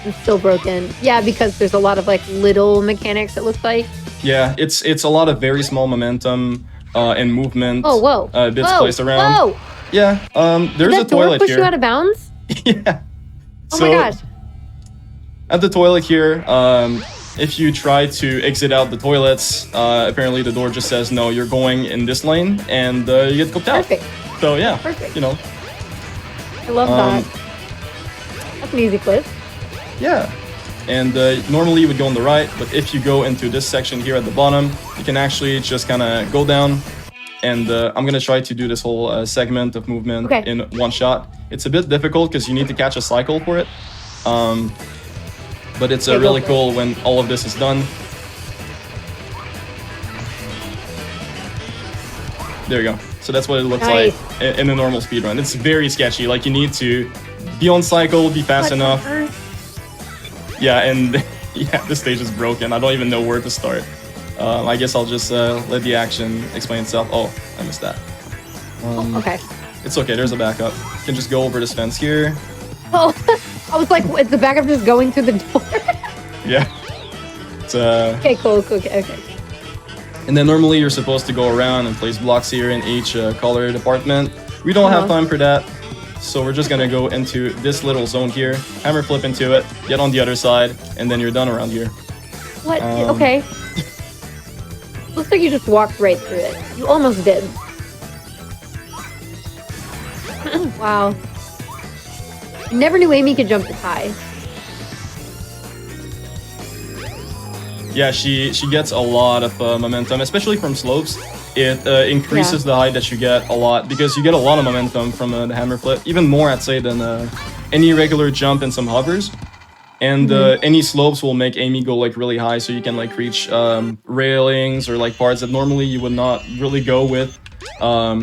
It's still broken. Yeah, because there's a lot of like little mechanics, it looks like. Yeah, it's a lot of very small momentum and movement. Oh, whoa. Bits Whoa. placed around. Whoa. Yeah, there's Did a that door toilet push here. you out of bounds? Yeah. Oh So, my gosh. at the toilet here, if you try to exit out the toilets, apparently the door just says, no, you're going in this lane, and you get cooked out. Perfect. So yeah, Perfect. you know, I love that. That's an easy quiz. yeah. And normally you would go on the right, but if you go into this section here at the bottom, you can actually just kind of go down. And I'm going to try to do this whole segment of movement in one shot. It's a bit difficult because you need to catch a cycle for it. But it's really cool when all of this is done. There you go. So that's what it looks like in a normal speedrun. It's very sketchy. Like you need to be on cycle, be fast enough. Yeah, and yeah, this stage is broken. I don't even know where to start. I guess I'll just let the action explain itself. Oh, I missed that. Okay. It's okay, there's a backup. You can just go over this fence here. Oh, I was like, is the backup just going through the door? Yeah. It's, Okay, cool. Okay. and then normally you're supposed to go around and place blocks here in each color department. We don't have time for that. So we're just gonna go into this little zone here, hammer flip into it, get on the other side, and then you're done around here. What? Okay. Looks like you just walked right through it. You almost did. Wow. Never knew Amy could jump this high. Yeah, she gets a lot of momentum, especially from slopes. It increases the height that you get a lot because you get a lot of momentum from the hammer flip, even more I'd say than any regular jump and some hovers. And any slopes will make Amy go like really high, so you can like reach railings or like parts that normally you would not really go with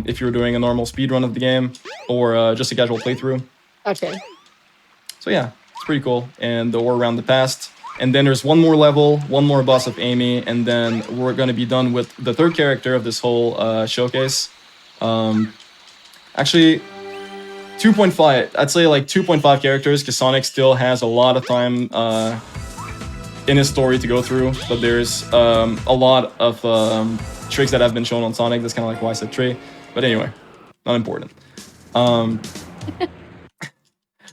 if you were doing a normal speed run of the game or just a casual playthrough. Gotcha. So yeah, it's pretty cool. And we're around the past. And then there's one more level, one more boss of Amy, and then we're going to be done with the third character of this whole showcase. Actually, 2.5. I'd say like 2.5 characters, because Sonic still has a lot of time in his story to go through. But there's a lot of tricks that have been shown on Sonic. That's kind of like why I said Trey. But anyway, not important.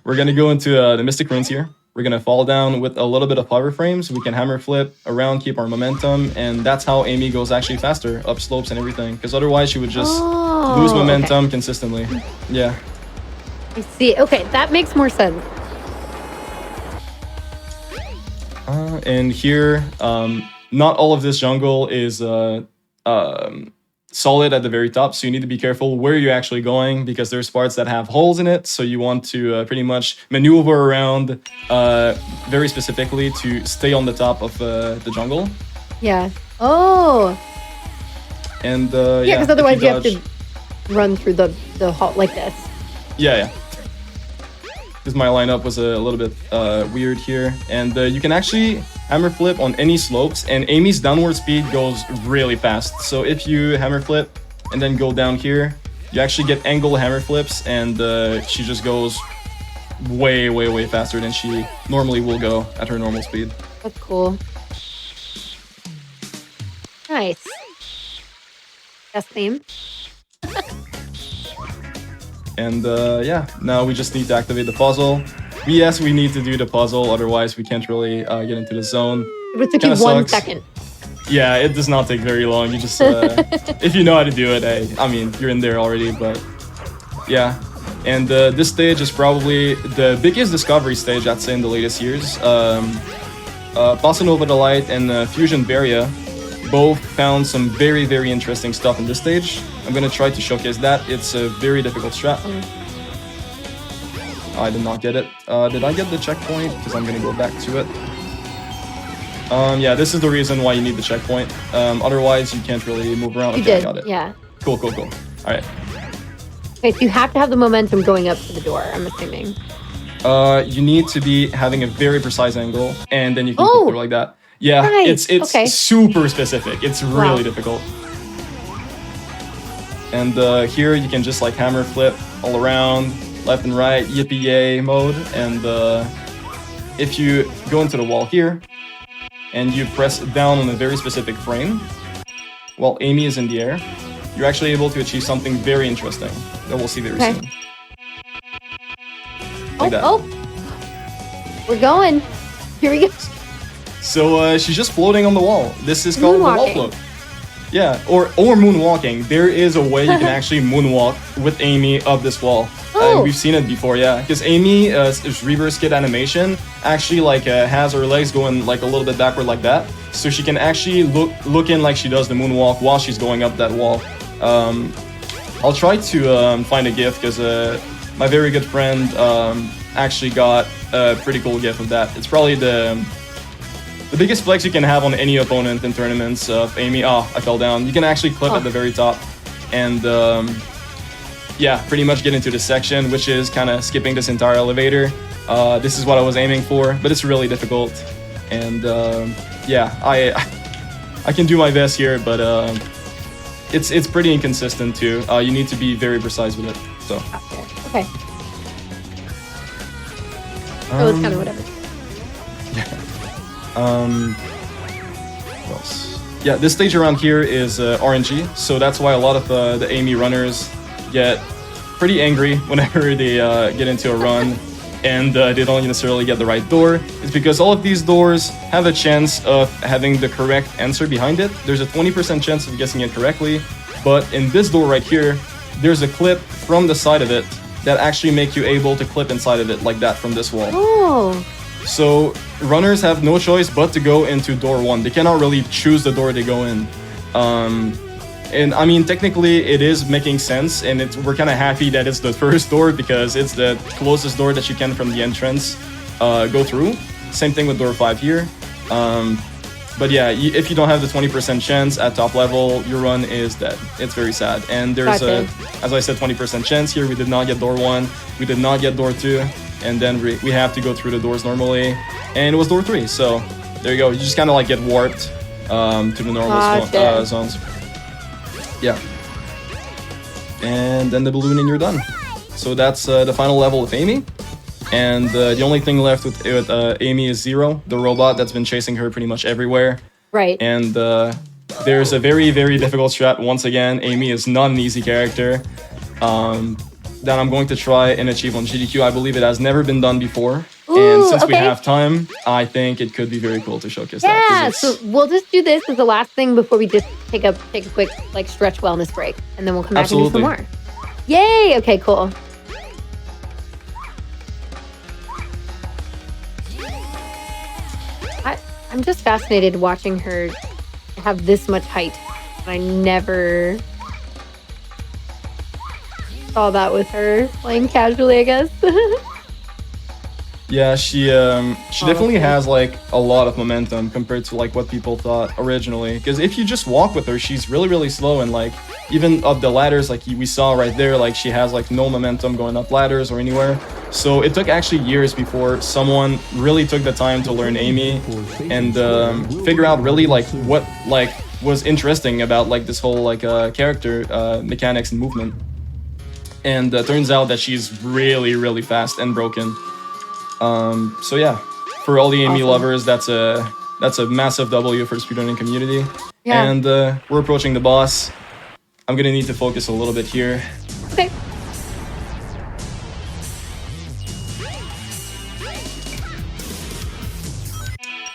We're going to go into the Mystic Runes here. We're going to fall down with a little bit of hover frames. We can hammer flip around, keep our momentum, and that's how Amy goes actually faster, up slopes and everything. Because otherwise she would just lose momentum consistently. Yeah. I see. Okay, that makes more sense. And here, not all of this jungle is solid at the very top, so you need to be careful where you're actually going because there's parts that have holes in it, so you want to pretty much maneuver around very specifically to stay on the top of the jungle. Yeah. Oh. And yeah, because otherwise you have to run through the hall like this. Yeah. Because my lineup was a little bit weird here. And you can actually hammer flip on any slopes, and Amy's downward speed goes really fast. So if you hammer flip and then go down here, you actually get angle hammer flips, and she just goes way, way, way faster than she normally will go at her normal speed. That's cool. Nice. Best theme. And yeah, now we just need to activate the puzzle. Yes, we need to do the puzzle, otherwise we can't really get into the zone. It took you Kinda 1 sucks. second. Yeah, it does not take very long. You just, if you know how to do it, I mean, you're in there already, but yeah. And this stage is probably the biggest discovery stage, I'd say, in the latest years. Bossa Nova Delight and Fusion Varia both found some very, very interesting stuff in this stage. I'm gonna try to showcase that. It's a very difficult strat. I did not get it. Did I get the checkpoint? Because I'm gonna go back to it. Yeah, this is the reason why you need the checkpoint. Otherwise, you can't really move around. You Okay, I did, got it. yeah. Cool, cool, cool. All right. Okay, so you have to have the momentum going up to the door, I'm assuming. You need to be having a very precise angle, and then you can Oh! go through like that. Yeah, Right, it's okay. super specific. It's really Wow. difficult. And here you can just like hammer flip all around, left and right, yippee yay mode. And if you go into the wall here, and you press down on a very specific frame, while Amy is in the air, you're actually able to achieve something very interesting that we'll see very Okay. soon. Like that. Oh, we're going. Here we go. So she's just floating on the wall. This is called the wall Moonwalking. float. Yeah, or moonwalking. There is a way you can actually moonwalk with Amy up this wall. Oh. We've seen it before, yeah. Because Amy's reverse skid animation actually like has her legs going like a little bit backward like that, so she can actually look in like she does the moonwalk while she's going up that wall. I'll try to find a gift because my very good friend actually got a pretty cool gift of that. It's probably the biggest flex you can have on any opponent in tournaments of Amy. Oh, I fell down. You can actually clip at the very top and yeah, pretty much get into this section, which is kind of skipping this entire elevator. This is what I was aiming for, but it's really difficult. And yeah, I can do my best here, but it's pretty inconsistent too. You need to be very precise with it. So Okay. So it's kind of whatever. What else? Yeah, this stage around here is RNG, so that's why a lot of the Amy runners get pretty angry whenever they get into a run and they don't necessarily get the right door. It's because all of these doors have a chance of having the correct answer behind it. There's a 20% chance of guessing it correctly, but in this door right here, there's a clip from the side of it that actually make you able to clip inside of it like that from this wall. Oh. So runners have no choice but to go into door 1. They cannot really choose the door they go in. And I mean, technically it is making sense, and we're kind of happy that it's the first door because it's the closest door that you can from the entrance go through. Same thing with door 5 here. But yeah, if you don't have the 20% chance at top level, your run is dead. It's very sad. And there's as I said, 20% chance here. We did not get door 1. We did not get door 2. And then we have to go through the doors normally. And it was door 3. So there you go. You just kind of like get warped to the normal zones. Yeah. And then the balloon and you're done. So that's the final level with Amy. And the only thing left with Amy is Zero, the robot that's been chasing her pretty much everywhere. Right. And there's a very, very difficult strat. Once again, Amy is not an easy character. That I'm going to try and achieve on GDQ. I believe it has never been done before. Ooh, and since we okay. have time, I think it could be very cool to showcase Yeah, that. 'Cause so it's- we'll just do this as the last thing before we just take a quick like stretch wellness break, and then we'll come back and do some more. Yay! Okay, cool. I'm just fascinated watching her have this much height. I never saw that with her playing casually, I guess. Yeah, she definitely has like a lot of momentum compared to like what people thought originally. Because if you just walk with her, she's really, really slow, and like even up the ladders, like we saw right there, like she has like no momentum going up ladders or anywhere. So it took actually years before someone really took the time to learn Amy and figure out really like what like was interesting about like this whole like character mechanics and movement. And turns out that she's really, really fast and broken. So yeah, for all the Amy lovers, that's a massive W for the speedrunning community. Yeah. And we're approaching the boss. I'm gonna need to focus a little bit here. Okay.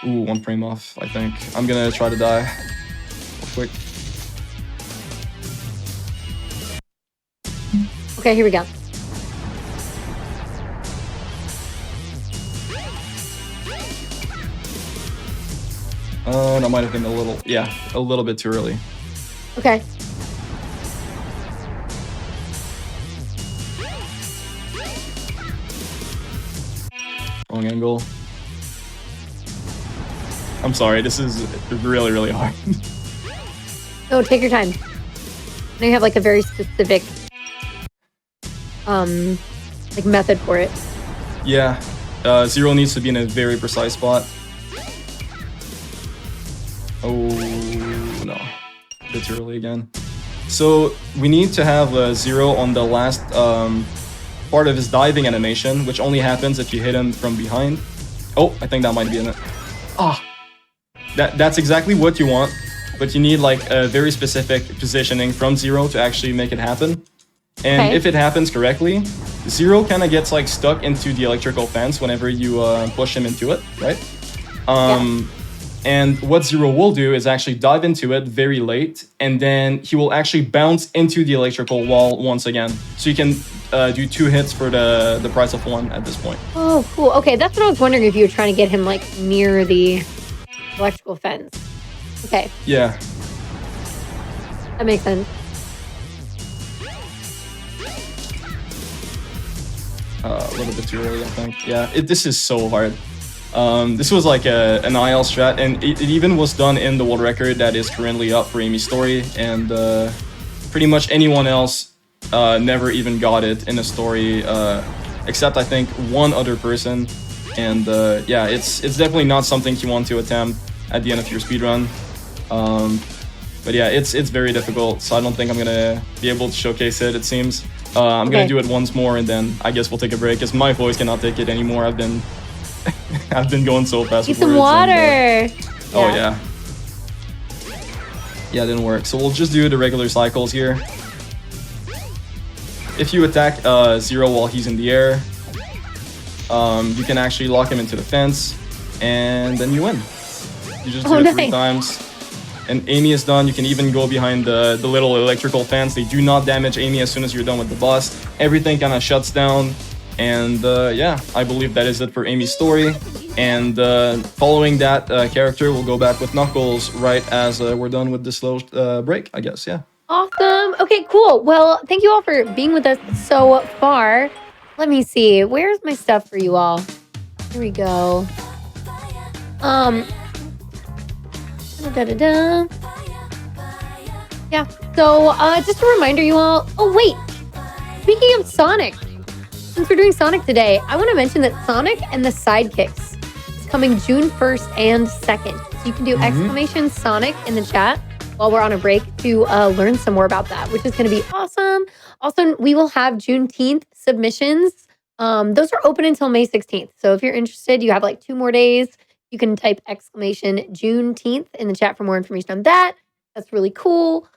Ooh, 1 frame off, I think. I'm gonna try to die real quick. Okay, here we go. That might have been a little bit too early. Okay. Wrong angle. I'm sorry, this is really, really hard. No, take your time. I know you have like a very specific like method for it. Yeah, Zero needs to be in a very precise spot. Oh no, a bit too early again. So we need to have Zero on the last part of his diving animation, which only happens if you hit him from behind. Oh, I think that might be in it. Ah, that's exactly what you want, but you need like a very specific positioning from Zero to actually make it happen. And Okay. if it happens correctly, Zero kind of gets like stuck into the electrical fence whenever you push him into it, right? And what Zero will do is actually dive into it very late, and then he will actually bounce into the electrical wall once again. So you can do 2 hits for the price of 1 at this point. Oh, cool. Okay, that's what I was wondering, if you were trying to get him like near the electrical fence. Okay, Yeah. that makes sense. A little bit too early, I think. Yeah, this is so hard. This was like an IL strat, and it even was done in the world record that is currently up for Amy's story, and pretty much anyone else never even got it in a story, except I think 1 other person. And yeah, it's definitely not something you want to attempt at the end of your speedrun. But yeah, it's very difficult, so I don't think I'm gonna be able to showcase it, it seems. I'm gonna do it once more, and then I guess we'll take a break, because my voice cannot take it anymore. I've been I've been going so fast Need with some words, water. and, oh yeah. Yeah, it didn't work. So we'll just do the regular cycles here. If you attack Zero while he's in the air, you can actually lock him into the fence, and then you win. You just do it 3 times. And Amy is done. You can even go behind the little electrical fence. They do not damage Amy as soon as you're done with the boss. Everything kind of shuts down. And yeah, I believe that is it for Amy's story. And following that character, we'll go back with Knuckles right as we're done with this little break, I guess, yeah. Awesome. Okay, cool. Well, thank you all for being with us so far. Let me see. Where's my stuff for you all? Here we go. Yeah. So, just a reminder, you all. Oh, wait. Speaking of Sonic, since we're doing Sonic today, I want to mention that Sonic and the Sidekicks is coming June 1st and 2nd. So you can do exclamation Sonic in the chat while we're on a break to learn some more about that, which is going to be awesome. Also, we will have Juneteenth submissions. Those are open until May 16th. So if you're interested, you have like 2 more days. You can type exclamation Juneteenth in the chat for more information on that. That's really cool.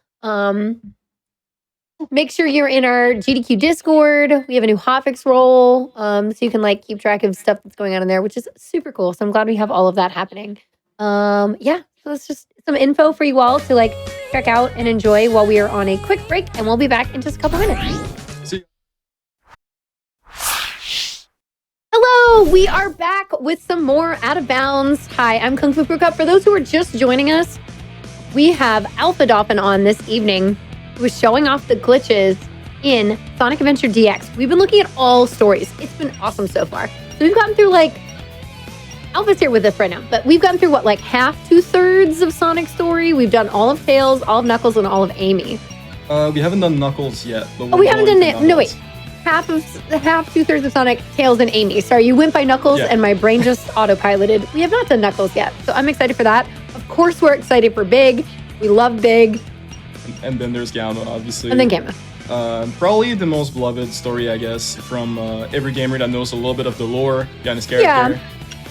Make sure you're in our GDQ Discord. We have a new hotfix role, so you can like keep track of stuff that's going on in there, which is super cool. So I'm glad we have all of that happening. Yeah, so that's just some info for you all to like check out and enjoy while we are on a quick break, and we'll be back in just a couple minutes. See. Hello, we are back with some more Out of Bounds. Hi, I'm Kungfufruitcup. For those who are just joining us, we have Alpha Dolphin on this evening, who is showing off the glitches in Sonic Adventure DX. We've been looking at all stories. It's been awesome so far. So we've gotten through like, Alpha's here with us right now, but we've gotten through what, like half, 2/3 of Sonic's story. We've done all of Tails, all of Knuckles, and all of Amy. We haven't done Knuckles yet. But Oh, we haven't done it. No, wait. Half, 2/3 of Sonic, Tails, and Amy. Sorry, you went by Knuckles, and my brain just autopiloted. We have not done Knuckles yet, so I'm excited for that. Of course, we're excited for Big. We love Big. And then there's Gamma, obviously. And then Gamma. Probably the most beloved story, I guess, from every gamer that knows a little bit of the lore behind his character. Yeah.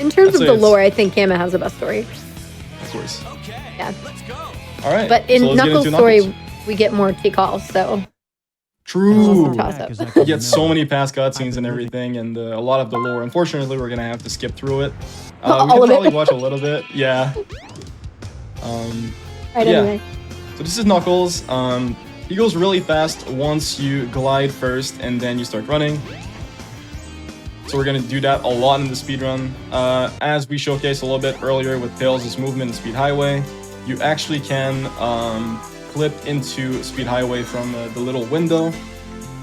In terms of the lore, I think Gamma has the best story. Of course. Okay, Yeah. let's go. All right. But in so let's get Knuckles' into story, Knuckles. we get more takeoffs. So True. toss-up. You get so many past cutscenes and everything, and a lot of the lore. Unfortunately, we're gonna have to skip through it. We All can of it. probably watch a little bit. Yeah. Right, yeah. anyway. So this is Knuckles. He goes really fast once you glide first, and then you start running. So we're gonna do that a lot in the speedrun. As we showcased a little bit earlier with Tails' movement in Speed Highway, you actually can clip into Speed Highway from the little window.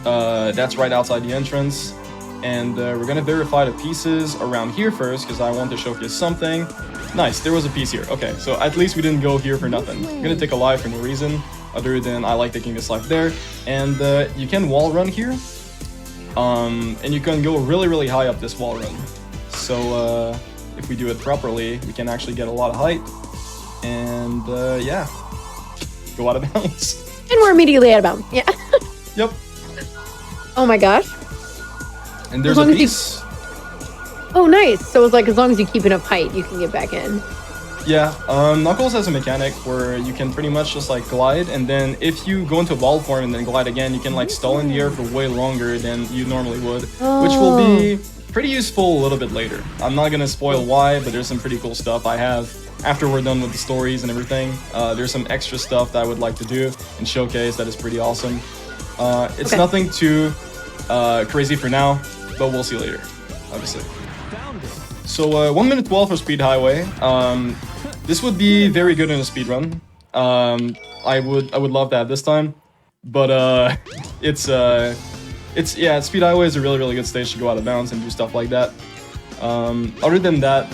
That's right outside the entrance. And we're gonna verify the pieces around here first, because I want to showcase something. Nice, there was a piece here. Okay, so at least we didn't go here for nothing. I'm gonna take a life for no reason, other than I like taking this life there. And you can wall run here. And you can go really, really high up this wall run. So if we do it properly, we can actually get a lot of height. And yeah, go out of bounds. And we're immediately out of bounds. Yeah. Yep. Oh my gosh. And there's a piece. Oh, nice. So it's like as long as you keep enough height, you can get back in. Yeah, Knuckles has a mechanic where you can pretty much just like glide, and then if you go into ball form and then glide again, you can like stall in the air for way longer than you normally would, which will be pretty useful a little bit later. I'm not gonna spoil why, but there's some pretty cool stuff I have after we're done with the stories and everything. There's some extra stuff that I would like to do and showcase that is pretty awesome. It's nothing too crazy for now, but we'll see later, obviously. So 1 minute 12 for Speed Highway. This would be very good in a speedrun. I would love to have this time, but Speed Highway is a really, really good stage to go out of bounds and do stuff like that. Other than that,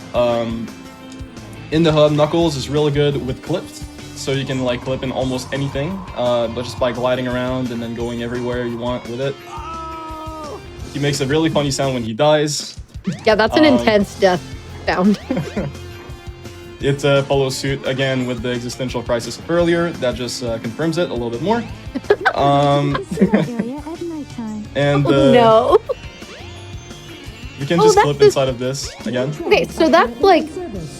in the hub, Knuckles is really good with clips, so you can like clip in almost anything, but just by gliding around and then going everywhere you want with it. He makes a really funny sound when he dies. Yeah, that's an intense death sound. It follows suit again with the existential crisis of earlier. That just confirms it a little bit more. And no. we can just clip inside of this again. Okay, so that's like,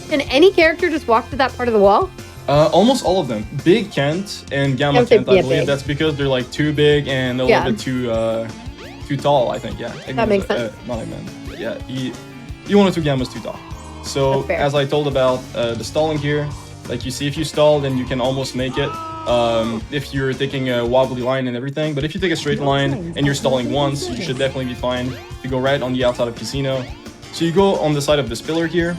can any character just walk to that part of the wall? Almost all of them. Big Kent and Gamma Kent, I believe. Big. That's because they're like too big and a little bit too tall, I think. Yeah, that makes sense. Not like man. But yeah, he wanted 2 Gammas too tall. So as I told about the stalling here, like you see, if you stall, then you can almost make it. If you're taking a wobbly line and everything, but if you take a straight line and you're stalling once, you should definitely be fine. You go right on the outside of Casino. So you go on the side of this pillar here.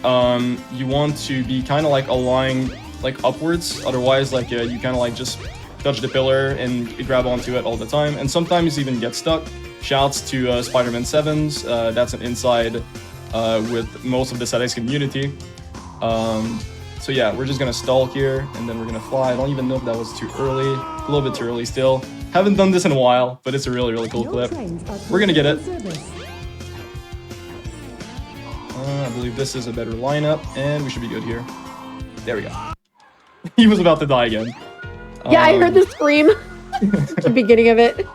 You want to be kind of like aligned like upwards, otherwise like you kind of like just touch the pillar and you grab onto it all the time, and sometimes even get stuck. Shouts to Spider-Man 7s, that's an inside with most of the ZX community. So yeah, we're just gonna stall here and then we're gonna fly. I don't even know if that was too early, a little bit too early still. Haven't done this in a while, but it's a really, really cool clip. We're gonna get it. I believe this is a better lineup and we should be good here. There we go. He was about to die again. Yeah, I heard the scream at the beginning of it.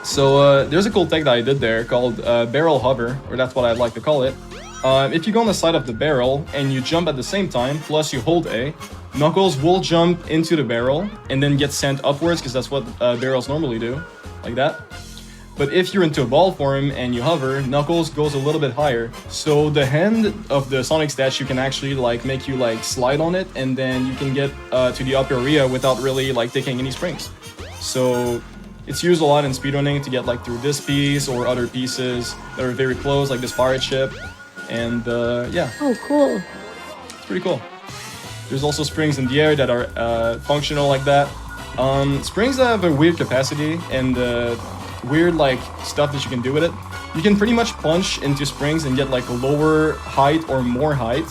So there's a cool tech that I did there called barrel hover, or that's what I'd like to call it. If you go on the side of the barrel and you jump at the same time, plus you hold A, Knuckles will jump into the barrel and then get sent upwards, because that's what barrels normally do, like that. But if you're into a ball form and you hover, Knuckles goes a little bit higher. So the hand of the Sonic statue can actually like make you like slide on it, and then you can get to the upper area without really like taking any springs. So it's used a lot in speedrunning to get like through this piece or other pieces that are very close, like this pirate ship. And yeah. Oh, cool. It's pretty cool. There's also springs in the air that are functional like that. Springs that have a weird capacity and weird like stuff that you can do with it. You can pretty much punch into springs and get like a lower height or more height,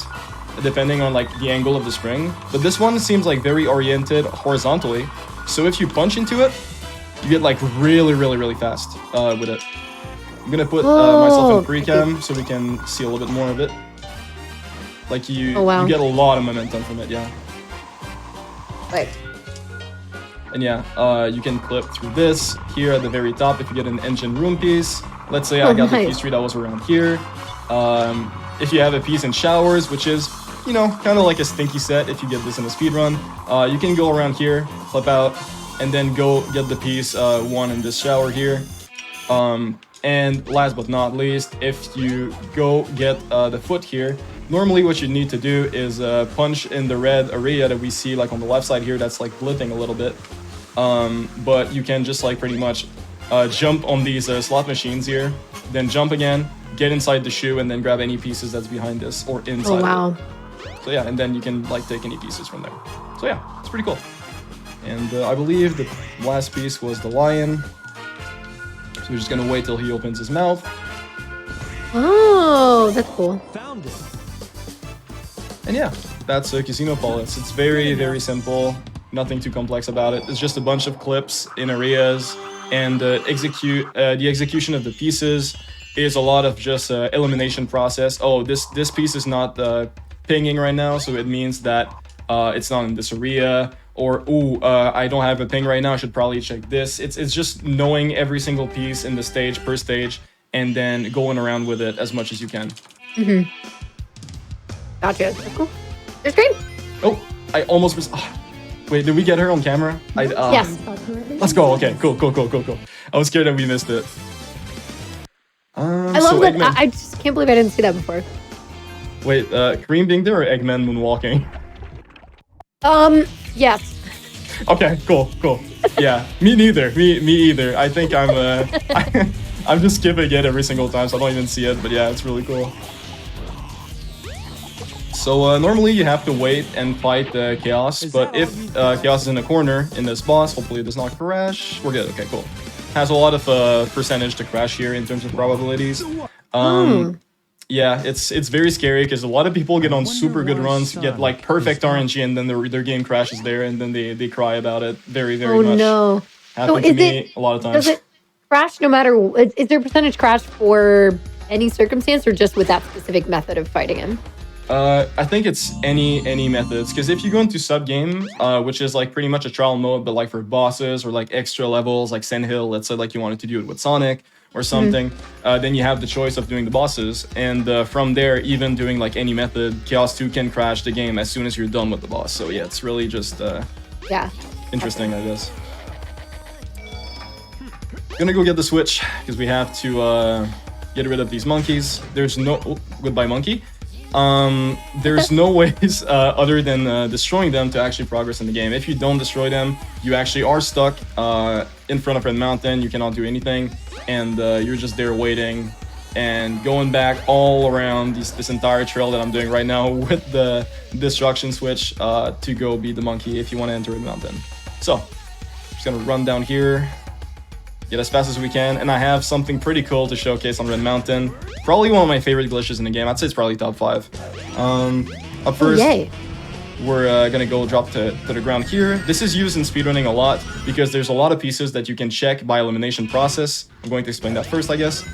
depending on like the angle of the spring. But this one seems like very oriented horizontally. So if you punch into it, you get like really, really, really fast with it. I'm gonna put myself in pre-cam so we can see a little bit more of it. Like you get a lot of momentum from it, yeah. Right. And yeah, you can clip through this here at the very top if you get an engine room piece. Let's say I got the piece tree that was around here. If you have a piece in showers, which is you know, kind of like a stinky set if you get this in a speedrun. You can go around here, flip out, and then go get the piece 1 in this shower here. And last but not least, if you go get the foot here, normally what you need to do is punch in the red area that we see like on the left side here that's like blipping a little bit. But you can just like pretty much jump on these slot machines here, then jump again, get inside the shoe, and then grab any pieces that's behind this or inside. Oh, wow. It. So yeah, and then you can like take any pieces from there. So yeah, it's pretty cool. And I believe the last piece was the lion. So we're just gonna wait till he opens his mouth. Oh, that's cool. Found it. And yeah, that's Casino Palace. It's very, very simple. Nothing too complex about it. It's just a bunch of clips in areas, and the execution of the pieces is a lot of just elimination process. Oh, this piece is not pinging right now, so it means that it's not in this area. Or, ooh, I don't have a ping right now, I should probably check this. It's just knowing every single piece in the stage, per stage, and then going around with it as much as you can. Mm-hmm. Gotcha. That's cool. That's great. Oh, I almost was... wait, did we get her on camera? Yes. Let's go. Okay, cool. I was scared that we missed it. I love that. Eggman. I just can't believe I didn't see that before. Wait, Kareem being there or Eggman moonwalking? Yes. Okay, cool. Yeah, me neither. Me either. I think I'm I'm just skipping it every single time, so I don't even see it. But yeah, it's really cool. So normally you have to wait and fight Chaos, but if Chaos is in a corner in this boss, hopefully it does not crash. We're good. Okay, cool. Has a lot of percentage to crash here in terms of probabilities. Yeah, it's very scary because a lot of people get on super good runs, get like perfect RNG, and then their game crashes there, and then they cry about it very much. Oh no! Happened to me a lot of times. Does it crash no matter? Is there a percentage crash for any circumstance, or just with that specific method of fighting him? I think it's any methods, because if you go into sub game, which is like pretty much a trial mode, but like for bosses or like extra levels, like Sand Hill, let's say like you wanted to do it with Sonic or something, then you have the choice of doing the bosses, and from there, even doing like any method, Chaos 2 can crash the game as soon as you're done with the boss. So yeah, it's really just interesting, I guess. Gonna go get the switch because we have to get rid of these monkeys. There's no goodbye monkey. There's no ways other than destroying them to actually progress in the game. If you don't destroy them, you actually are stuck in front of Red Mountain. You cannot do anything, and you're just there waiting and going back all around this entire trail that I'm doing right now with the destruction switch to go beat the monkey if you want to enter Red Mountain. So, just gonna run down here, get as fast as we can, and I have something pretty cool to showcase on Red Mountain. Probably one of my favorite glitches in the game. I'd say it's probably top 5. Up first, we're gonna go drop to the ground here. This is used in speedrunning a lot because there's a lot of pieces that you can check by elimination process. I'm going to explain that first, I guess.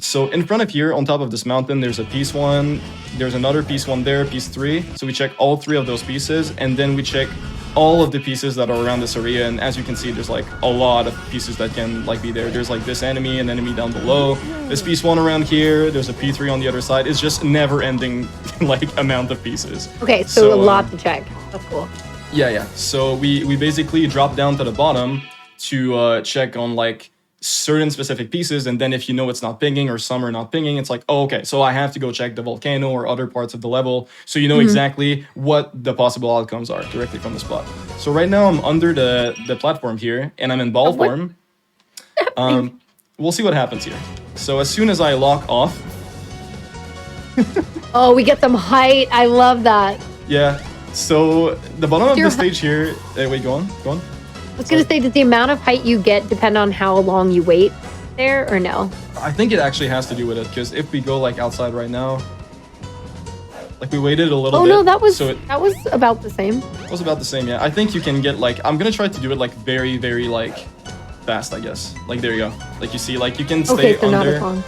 So in front of here, on top of this mountain, there's a piece 1, there's another piece 1 there, piece 3. So we check all 3 of those pieces, and then we check all of the pieces that are around this area, and as you can see, there's like a lot of pieces that can like be there. There's like this enemy, an enemy down below, this piece 1 around here, there's a P3 on the other side. It's just never-ending like amount of pieces. Okay, so a lot to check. That's cool. Yeah. So we basically drop down to the bottom to check on like certain specific pieces, and then if you know it's not pinging or some are not pinging, it's like, oh, okay, so I have to go check the volcano or other parts of the level, so you know exactly what the possible outcomes are directly from the spot. So right now I'm under the platform here, and I'm in ball form. We'll see what happens here. So as soon as I lock off... Oh, we get some height. I love that. Yeah, so the bottom of the stage here... wait, go on. I was going to say, does the amount of height you get depend on how long you wait there, or no? I think it actually has to do with it, because if we go like outside right now, like we waited a little bit. Oh no, that was about the same. It was about the same, yeah. I think you can get like, I'm going to try to do it like very like fast, I guess. Like there you go. Like you see, like you can stay so under. Not as long.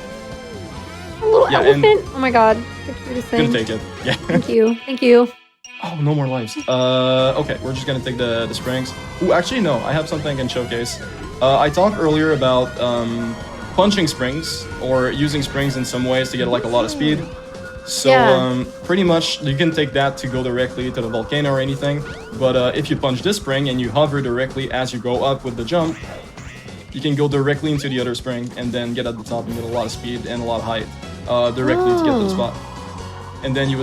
A little elephant. Oh my god. The cutest thing. Gonna take it. Yeah. Thank you. Oh, no more lives. Okay, we're just gonna take the springs. Ooh, actually, no, I have something I can showcase. I talked earlier about punching springs or using springs in some ways to get like a lot of speed. So Yeah. pretty much you can take that to go directly to the volcano or anything. But if you punch this spring and you hover directly as you go up with the jump, you can go directly into the other spring and then get at the top and get a lot of speed and a lot of height directly to get to the spot. And then you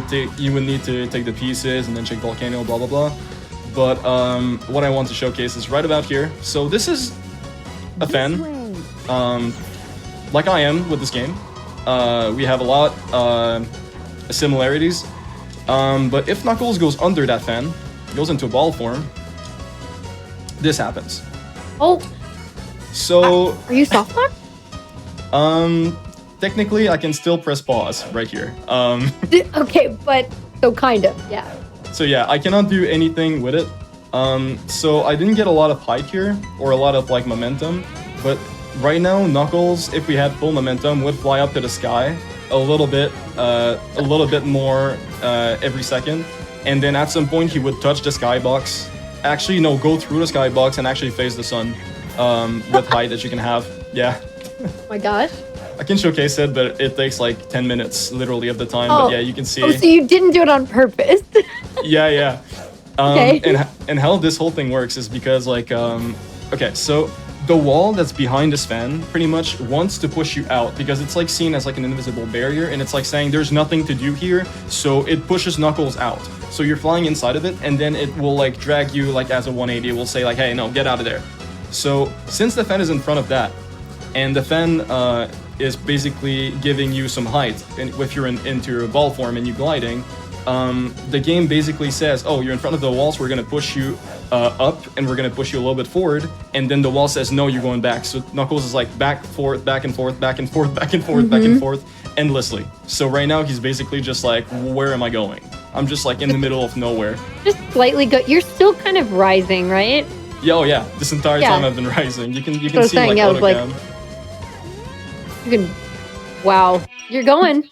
would need to take the pieces and then check volcano, blah blah blah. But what I want to showcase is right about here. So this is a fan, like I am with this game. We have a lot similarities. But if Knuckles goes under that fan, goes into ball form, this happens. Oh, So are you soft lock? technically I can still press pause right here. Okay, but so kind of, yeah. So yeah, I cannot do anything with it. So I didn't get a lot of height here or a lot of like momentum, but right now Knuckles, if we had full momentum, would fly up to the sky a little bit more every second, and then at some point he would touch the skybox. Actually, no, go through the skybox and actually face the sun with height that you can have. Yeah. Oh my gosh. I can showcase it, but it takes like 10 minutes literally of the time. But yeah, you can see. Oh, so you didn't do it on purpose. Yeah. Okay. And how this whole thing works is because like okay, so the wall that's behind this fan pretty much wants to push you out because it's like seen as like an invisible barrier, and it's like saying there's nothing to do here, so it pushes Knuckles out. So you're flying inside of it, and then it will like drag you like as a 180. It will say like, hey, no, get out of there. So since the fan is in front of that, and the fan is basically giving you some height, and if you're into your ball form and you gliding, the game basically says, oh, you're in front of the wall, so we're going to push you up, and we're going to push you a little bit forward, and then the wall says, no, you're going back. So Knuckles is like back, forth, back and forth, back and forth, back and forth, back and forth, endlessly. So right now he's basically just like, where am I going? I'm just like in the middle of nowhere. Just slightly go. You're still kind of rising, right? Yeah, oh yeah, this entire Yeah. time I've been rising. You can what I see was saying, like I was like- autocam. You can. Wow, you're going.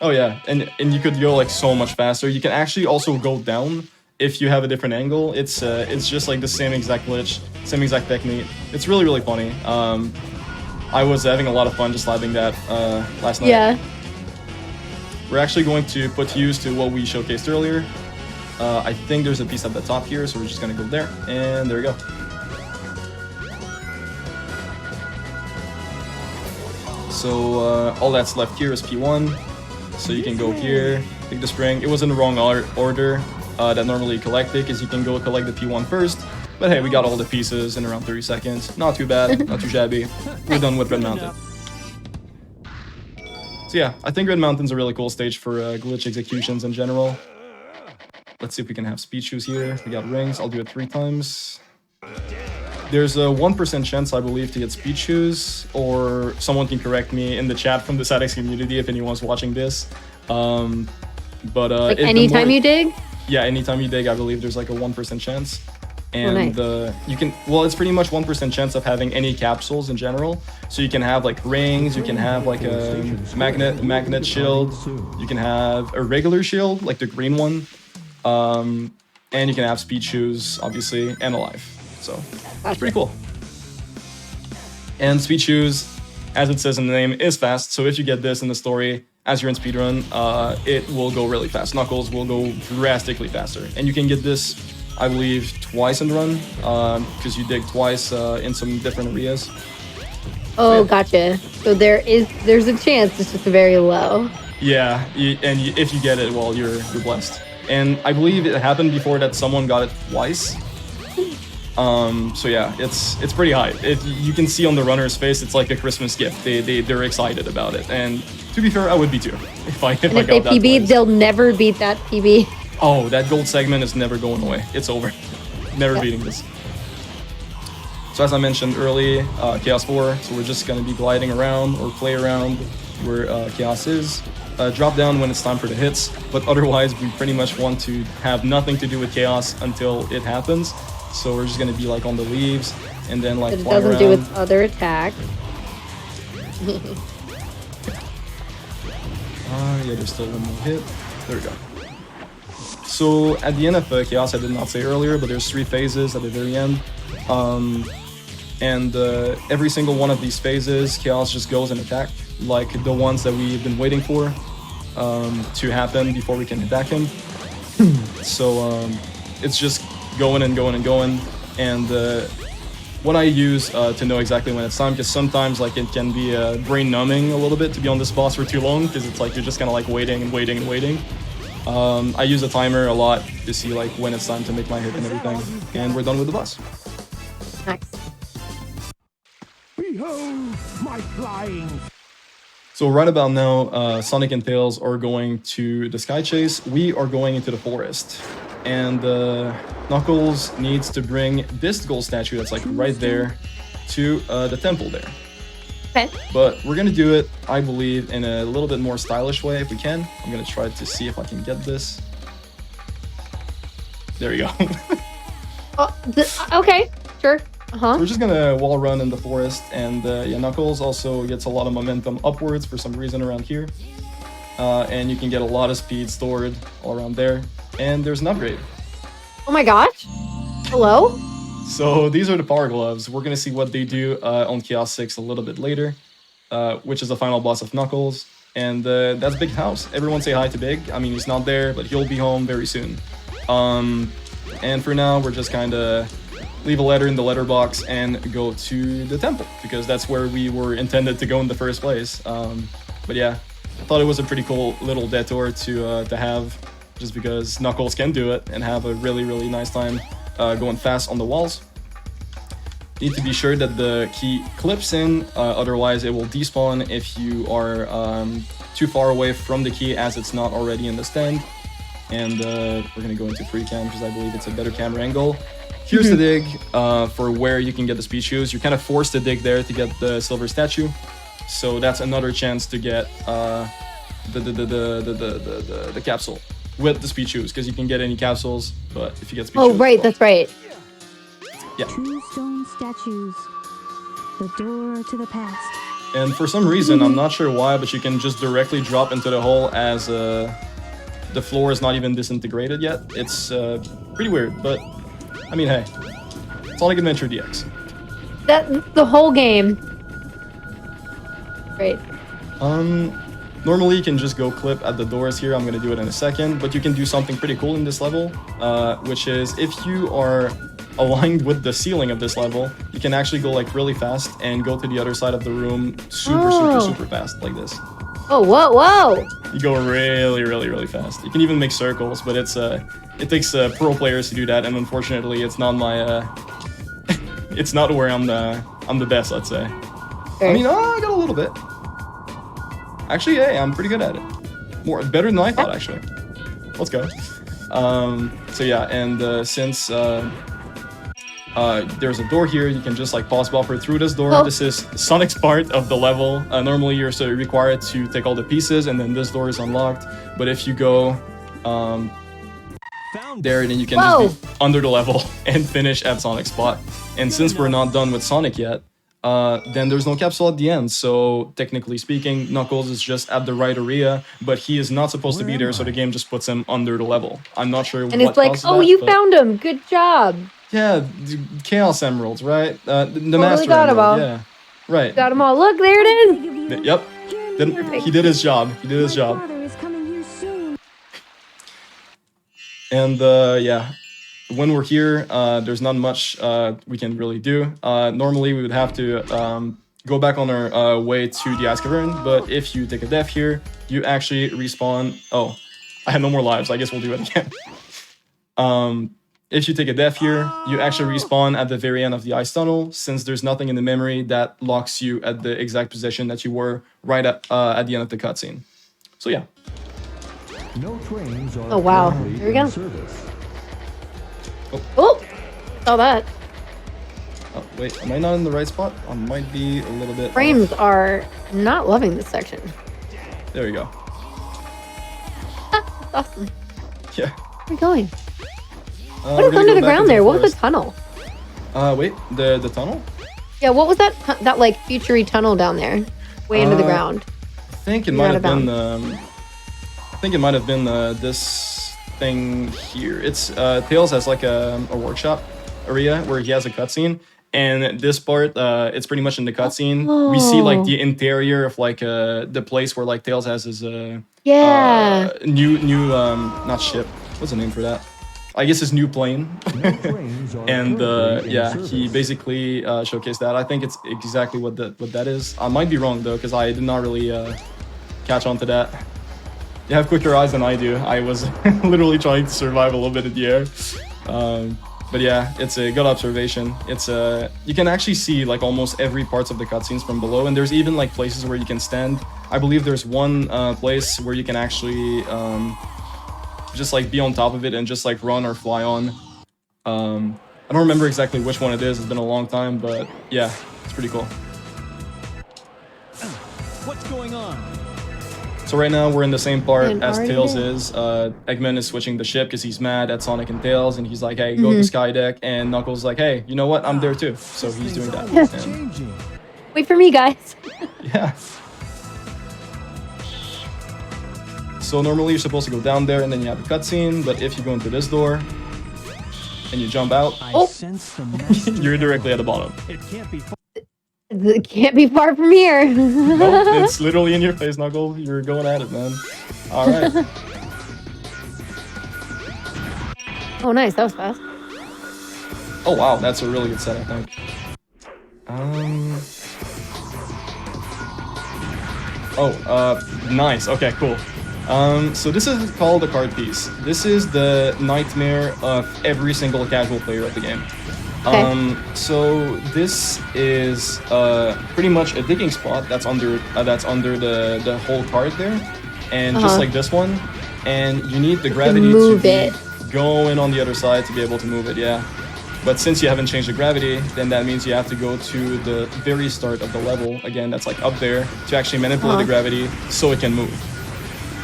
Oh yeah, and you could go like so much faster. You can actually also go down if you have a different angle. It's just like the same exact glitch, same exact technique. It's really, really funny. I was having a lot of fun just labbing that last night. Yeah. We're actually going to put to use to what we showcased earlier. I think there's a piece at the top here, so we're just gonna go there, and there we go. So all that's left here is P1. So you can go here, take the spring. It was in the wrong order that normally you collect it, because you can go collect the P1 first. But hey, we got all the pieces in around 30 seconds. Not too bad, not too shabby. We're done with Red Mountain. So yeah, I think Red Mountain's a really cool stage for glitch executions in general. Let's see if we can have speed shoes here. We got rings. I'll do it 3 times. There's a 1% chance, I believe, to get speed shoes, or someone can correct me in the chat from the SADX community if anyone's watching this. But Like anytime you dig? Yeah, anytime you dig, I believe there's like a 1% chance. And nice. you can, well, it's pretty much 1% chance of having any capsules in general. So you can have like rings, you can have like a magnet shield, you can have a regular shield, like the green one, and you can have speed shoes, obviously, and a life. So it's pretty cool. And speed shoes, as it says in the name, is fast. So if you get this in the story as you're in speedrun, it will go really fast. Knuckles will go drastically faster, and you can get this, I believe, twice in the run, because you dig twice in some different areas. Oh, gotcha. So there's a chance, it's just very low. Yeah, if you get it, well, you're blessed. And I believe it happened before that someone got it twice. So yeah, it's pretty high. You can see on the runner's face, it's like a Christmas gift. They're excited about it. And to be fair, I would be too if I And got if they that PB, twice. they'll never beat that PB. Oh, that gold segment is never going away. It's over. Never beating this. So as I mentioned early, Chaos 4. So we're just going to be gliding around or play around where Chaos is. Drop down when it's time for the hits. But otherwise, we pretty much want to have nothing to do with Chaos until it happens. So we're just going to be like on the leaves and then like But it fly doesn't around. do its other attack. Yeah, there's still one more hit. There we go. So at the end of Chaos, I did not say earlier, but there's 3 phases at the very end. And every single one of these phases, Chaos just goes and attack, like the ones that we've been waiting for. to happen before we can attack him. So it's just going and going and going. And what I use to know exactly when it's time, because sometimes like it can be brain numbing a little bit to be on this boss for too long, because it's like you're just kind of like waiting and waiting and waiting. I use a timer a lot to see like when it's time to make my hit and everything, and we're done with the boss. Nice. Behold my flying. So right about now, Sonic and Tails are going to the Sky Chase. We are going into the forest, and Knuckles needs to bring this gold statue that's like right there to the temple there. Okay. But we're gonna do it, I believe, in a little bit more stylish way if we can. I'm gonna try to see if I can get this. There we go. Okay, sure. We're just gonna wall run in the forest, and yeah, Knuckles also gets a lot of momentum upwards for some reason around here. And you can get a lot of speed stored all around there. And there's an upgrade. Oh my gosh. Hello? So these are the power gloves. We're gonna see what they do on Chaos 6 a little bit later, which is the final boss of Knuckles. And that's Big House. Everyone say hi to Big. I mean, he's not there, but he'll be home very soon. And for now, we're just kind of leave a letter in the letterbox and go to the temple, because that's where we were intended to go in the first place. But yeah, I thought it was a pretty cool little detour to have, just because Knuckles can do it and have a really, really nice time going fast on the walls. Need to be sure that the key clips in, otherwise it will despawn if you are too far away from the key, as it's not already in the stand. And we're gonna go into free cam because I believe it's a better camera angle. Here's the dig for where you can get the speed shoes. You're kind of forced to dig there to get the silver statue, so that's another chance to get the capsule with the speed shoes, because you can get any capsules, but if you get speed shoes, Oh, right, that's right. yeah. 2 stone statues. The door to the past. And for some reason, I'm not sure why, but you can just directly drop into the hole as the floor is not even disintegrated yet. It's pretty weird, but I mean, hey, Sonic Adventure DX. That's the whole game. Great. Normally you can just go clip at the doors here. I'm gonna do it in a second, but you can do something pretty cool in this level, which is if you are aligned with the ceiling of this level, you can actually go like really fast and go to the other side of the room super fast like this. Oh, whoa. You go really fast. You can even make circles, but it takes pro players to do that, and unfortunately it's not my it's not where I'm the best, let's say. Okay. I mean, I got a little bit. Actually, hey, I'm pretty good at it. Better than I thought, actually. Let's go. So yeah, and since there's a door here, you can just like pause buffer through this door. This is Sonic's part of the level. Normally you're sort of required to take all the pieces, and then this door is unlocked. But if you go there, then you can just be under the level and finish at Sonic's spot. And since we're not done with Sonic yet, then there's no capsule at the end. So technically speaking, Knuckles is just at the right area, but he is not supposed to be there, so the game just puts him under the level. I'm not sure And it's like, oh, you found him. Good job. Yeah, the Chaos Emeralds, right? The Totally Master got 'em all. Emerald, yeah. Right. Got them all. Look, there it is. Yep. He did his job. He did his job. Father is coming here soon. And yeah, when we're here, there's not much we can really do. Normally, we would have to go back on our way to the Ice Cavern, but if you take a death here, you actually respawn. Oh, I had no more lives. I guess we'll do it again. If you take a death here, you actually respawn at the very end of the ice tunnel, since there's nothing in the memory that locks you at the exact position that you were right at the end of the cutscene. So yeah. No trains are Oh, wow. currently Here we go. in service. Oh, saw that. Oh, wait, am I not in the right spot? I might be a little bit... Frames are not loving this section. There we go. That's awesome. Yeah. Where are we going? We're What is gonna under go the back ground into there? What was forest. the tunnel? Wait, the tunnel? Yeah, what was that like futury tunnel down there? Way into the ground. I think it You're might out have of been. I think it might have been this thing here. It's Tails has like a workshop area where he has a cutscene, And this part, it's pretty much in the cutscene. We see like the interior of like the place where like Tails has his Yeah. new not ship. What's the name for that? I guess his new plane. And yeah, he basically showcased that. I think it's exactly what that is. I might be wrong though, because I did not really catch on to that. You have quicker eyes than I do. I was literally trying to survive a little bit in the air. But yeah, it's a good observation. It's you can actually see like almost every parts of the cutscenes from below, and there's even like places where you can stand. I believe there's one place where you can actually just like be on top of it and just like run or fly on. I don't remember exactly which one it is. It's been a long time, but yeah, it's pretty cool. What's going on? So right now we're in the same part And as are Tails you? is. Eggman is switching the ship because he's mad at Sonic and Tails, and he's like, "Hey, go to Skydeck." And Knuckles is like, "Hey, you know what? I'm there too." So he's doing that. Always And, changing. Wait for me, guys. yeah. So normally you're supposed to go down there and then you have a cutscene, but if you go into this door and you jump out, Oh. Sense the master. you're directly at the bottom. It can't be. It can't be far from here. Nope, it's literally in your face, Knuckles. You're going at it, man. All right. Oh, nice. That was fast. Oh wow, that's a really good set, I think. Nice. Okay, cool. So this is called a card piece. This is the nightmare of every single casual player of the game. Okay. So this is pretty much a digging spot that's under the whole card there, and just like this one, and you need the gravity to move be it. going on the other side to be able to move it. Yeah. But since you haven't changed the gravity, then that means you have to go to the very start of the level, again, that's like up there, to actually manipulate the gravity so it can move.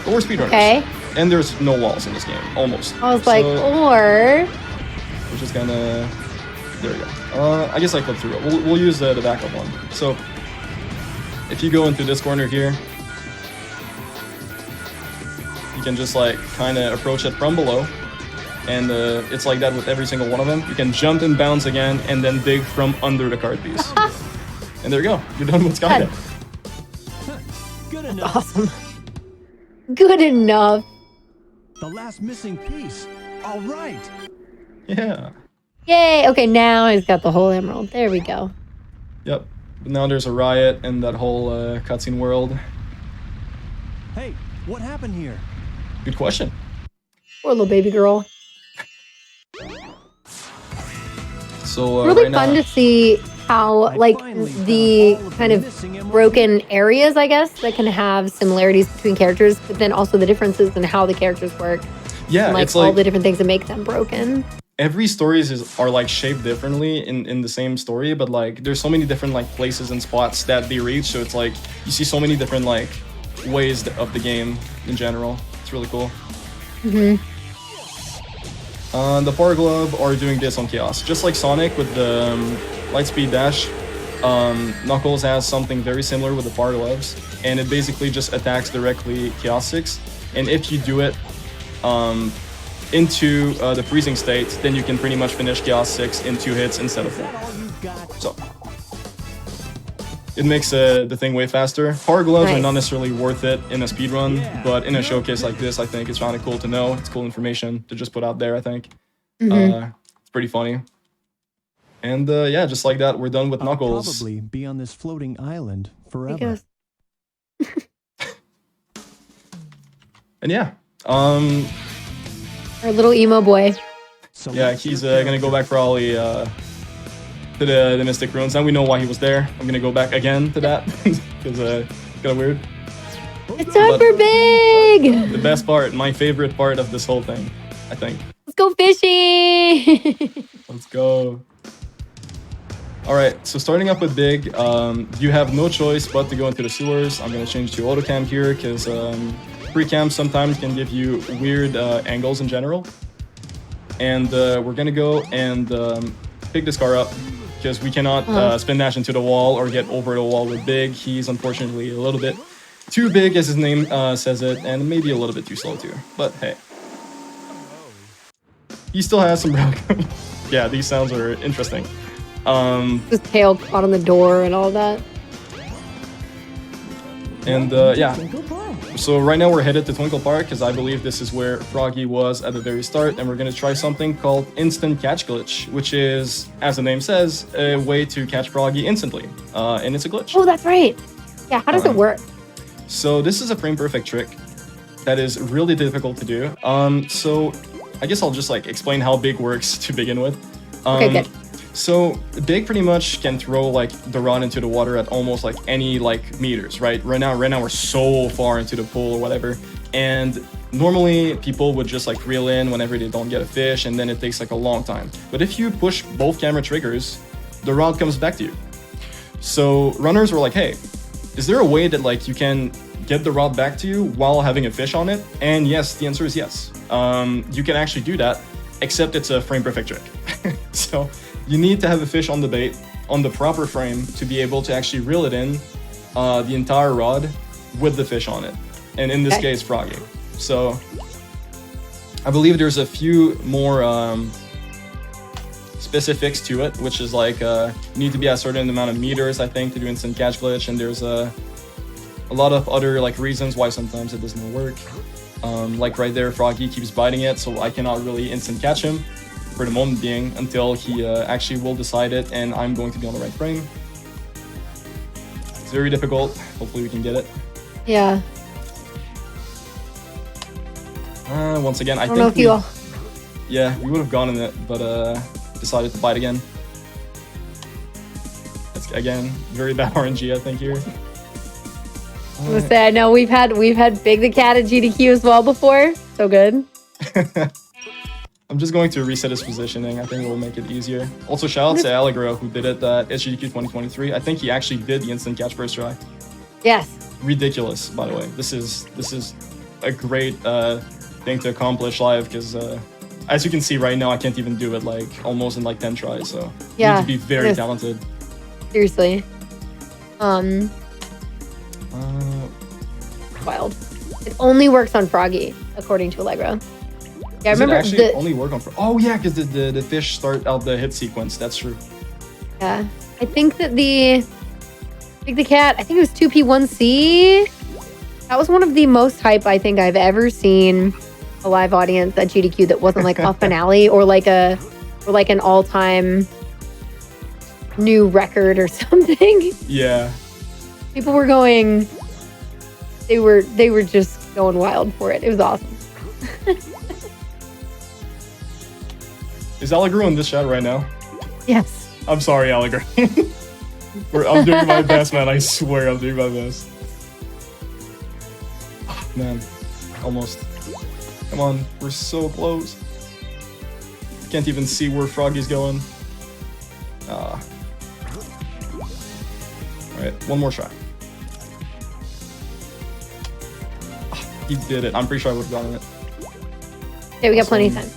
But we're speedrunners. Okay. And there's no walls in this game, almost. I was like, or... We're just gonna... There we go. I guess I clipped through it. We'll use the backup one. So, if you go into this corner here, you can just like kind of approach it from below. And it's like that with every single one of them. You can jump and bounce again, and then dig from under the card piece. And there you go. You're done with Skydeck. Good enough. Awesome. Good enough. The last missing piece. All right. Yeah. Yay. Okay, now he's got the whole emerald. There we go. Yep. But now there's a riot in that whole cutscene world. Hey, what happened here? Good question. Poor little baby girl. So Really right fun now, to see how, I like, finally the found all of kind the of missing emeralds. broken areas, I guess, that can have similarities between characters, but then also the differences in how the characters work. yeah, And, like, it's all like the different things that make them broken. every stories are like shaped differently in the same story, but like there's so many different like places and spots that they reach. So it's like you see so many different like ways of the game in general. It's really cool. The Power Glove are doing this on Chaos, just like Sonic with the Lightspeed Dash. Knuckles has something very similar with the Power Gloves, and it basically just attacks directly Chaos 6. And if you do it into the freezing state, then you can pretty much finish Chaos 6 in 2 hits instead of 4. All you got. So it makes the thing way faster. Power Gloves are Nice. not necessarily worth it in a speedrun, but in a showcase like this, I think it's kind of cool to know. It's cool information to just put out there, I think. It's pretty funny. And yeah, just like that, we're done with I'll Knuckles. probably be on this floating island He forever. goes, And yeah, our little emo boy. So yeah, let's he's get gonna go back probably to the Mystic Ruins. Now we know why he was there. I'm gonna go back again to that because kind of weird. It's time for big! The best part, my favorite part of this whole thing, I think. Let's go fishing! Let's go. All right, so starting up with Big, you have no choice but to go into the sewers. I'm gonna change to auto cam here because pre-cam sometimes can give you weird angles in general. And we're gonna go and pick this car up because we cannot spin dash into the wall or get over the wall with Big. He's unfortunately a little bit too big, as his name says it, and maybe a little bit too slow too. But hey, he still has some. Yeah, these sounds are interesting. His tail caught on the door and all that. And yeah, so right now we're headed to Twinkle Park because I believe this is where Froggy was at the very start, and we're gonna try something called Instant Catch Glitch, which is, as the name says, a way to catch Froggy instantly, and it's a glitch. Oh, that's right. Yeah, how does it work? So this is a frame perfect trick that is really difficult to do. So I guess I'll just like explain how Big works to begin with. Okay, good. So Big pretty much can throw like the rod into the water at almost like any like meters, right? Right now we're so far into the pool or whatever, and normally people would just like reel in whenever they don't get a fish, and then it takes like a long time. But if you push both camera triggers, the rod comes back to you. So runners were like, hey, is there a way that like you can get the rod back to you while having a fish on it? And yes, the answer is yes. You can actually do that, except it's a frame perfect trick. So you need to have a fish on the bait on the proper frame to be able to actually reel it in the entire rod with the fish on it. And in this case, Froggy. So I believe there's a few more specifics to it, which is like you need to be at a certain amount of meters, I think, to do instant catch glitch, and there's a lot of other like reasons why sometimes it doesn't work. Like right there, Froggy keeps biting it, so I cannot really instant catch him for the moment being until he actually will decide it, and I'm going to be on the right frame. It's very difficult. Hopefully we can get it. Yeah. Once again, I don't think know if you all... Yeah, we would have gone in it, but decided to bite again. That's again very bad RNG, I think here. I was gonna say, I know we've had Big the Cat at GDQ as well before. So good. I'm just going to reset his positioning. I think it will make it easier. Also, shout out to Allegro who did it at GDQ 2023. I think he actually did the instant catch first try. Yes. Ridiculous, by the way. This is a great thing to accomplish live because as you can see right now, I can't even do it like almost in like 10 tries. So you need to be very talented. Seriously. Wild. It only works on Froggy, according to Allegro. Yeah, I remember it actually only work on. Oh yeah, because the fish start out the hit sequence. That's true. Yeah, I think that the Big the Cat. I think it was 2P1C. That was one of the most hype I think I've ever seen a live audience at GDQ that wasn't like a finale or like an all-time new record or something. Yeah. People were going. They were just going wild for it. It was awesome. Is Allegro in this chat right now? Yes. I'm sorry, Allegro. I'm doing my best, man. I swear I'm doing my best. Oh, man, almost. Come on, we're so close. Can't even see where Froggy's going. Alright, one more try. He did it. I'm pretty sure I would have gotten it. Yeah, we got plenty of time.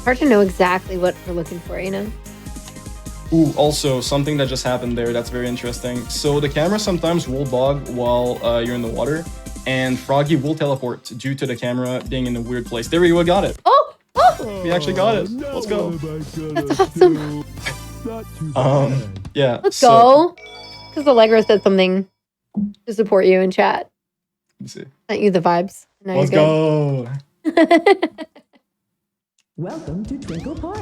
Hard to know exactly what we're looking for, you know? Ooh, also, something that just happened there that's very interesting. So the camera sometimes will bog while you're in the water, and Froggy will teleport due to the camera being in a weird place. There we go, got it. Oh! Oh! We actually got it. Let's go. That's awesome. Yeah. Let's go. Because Allegro said something to support you in chat. Let me see. Sent you the vibes. Now Let's go. Welcome to Twinkle Park.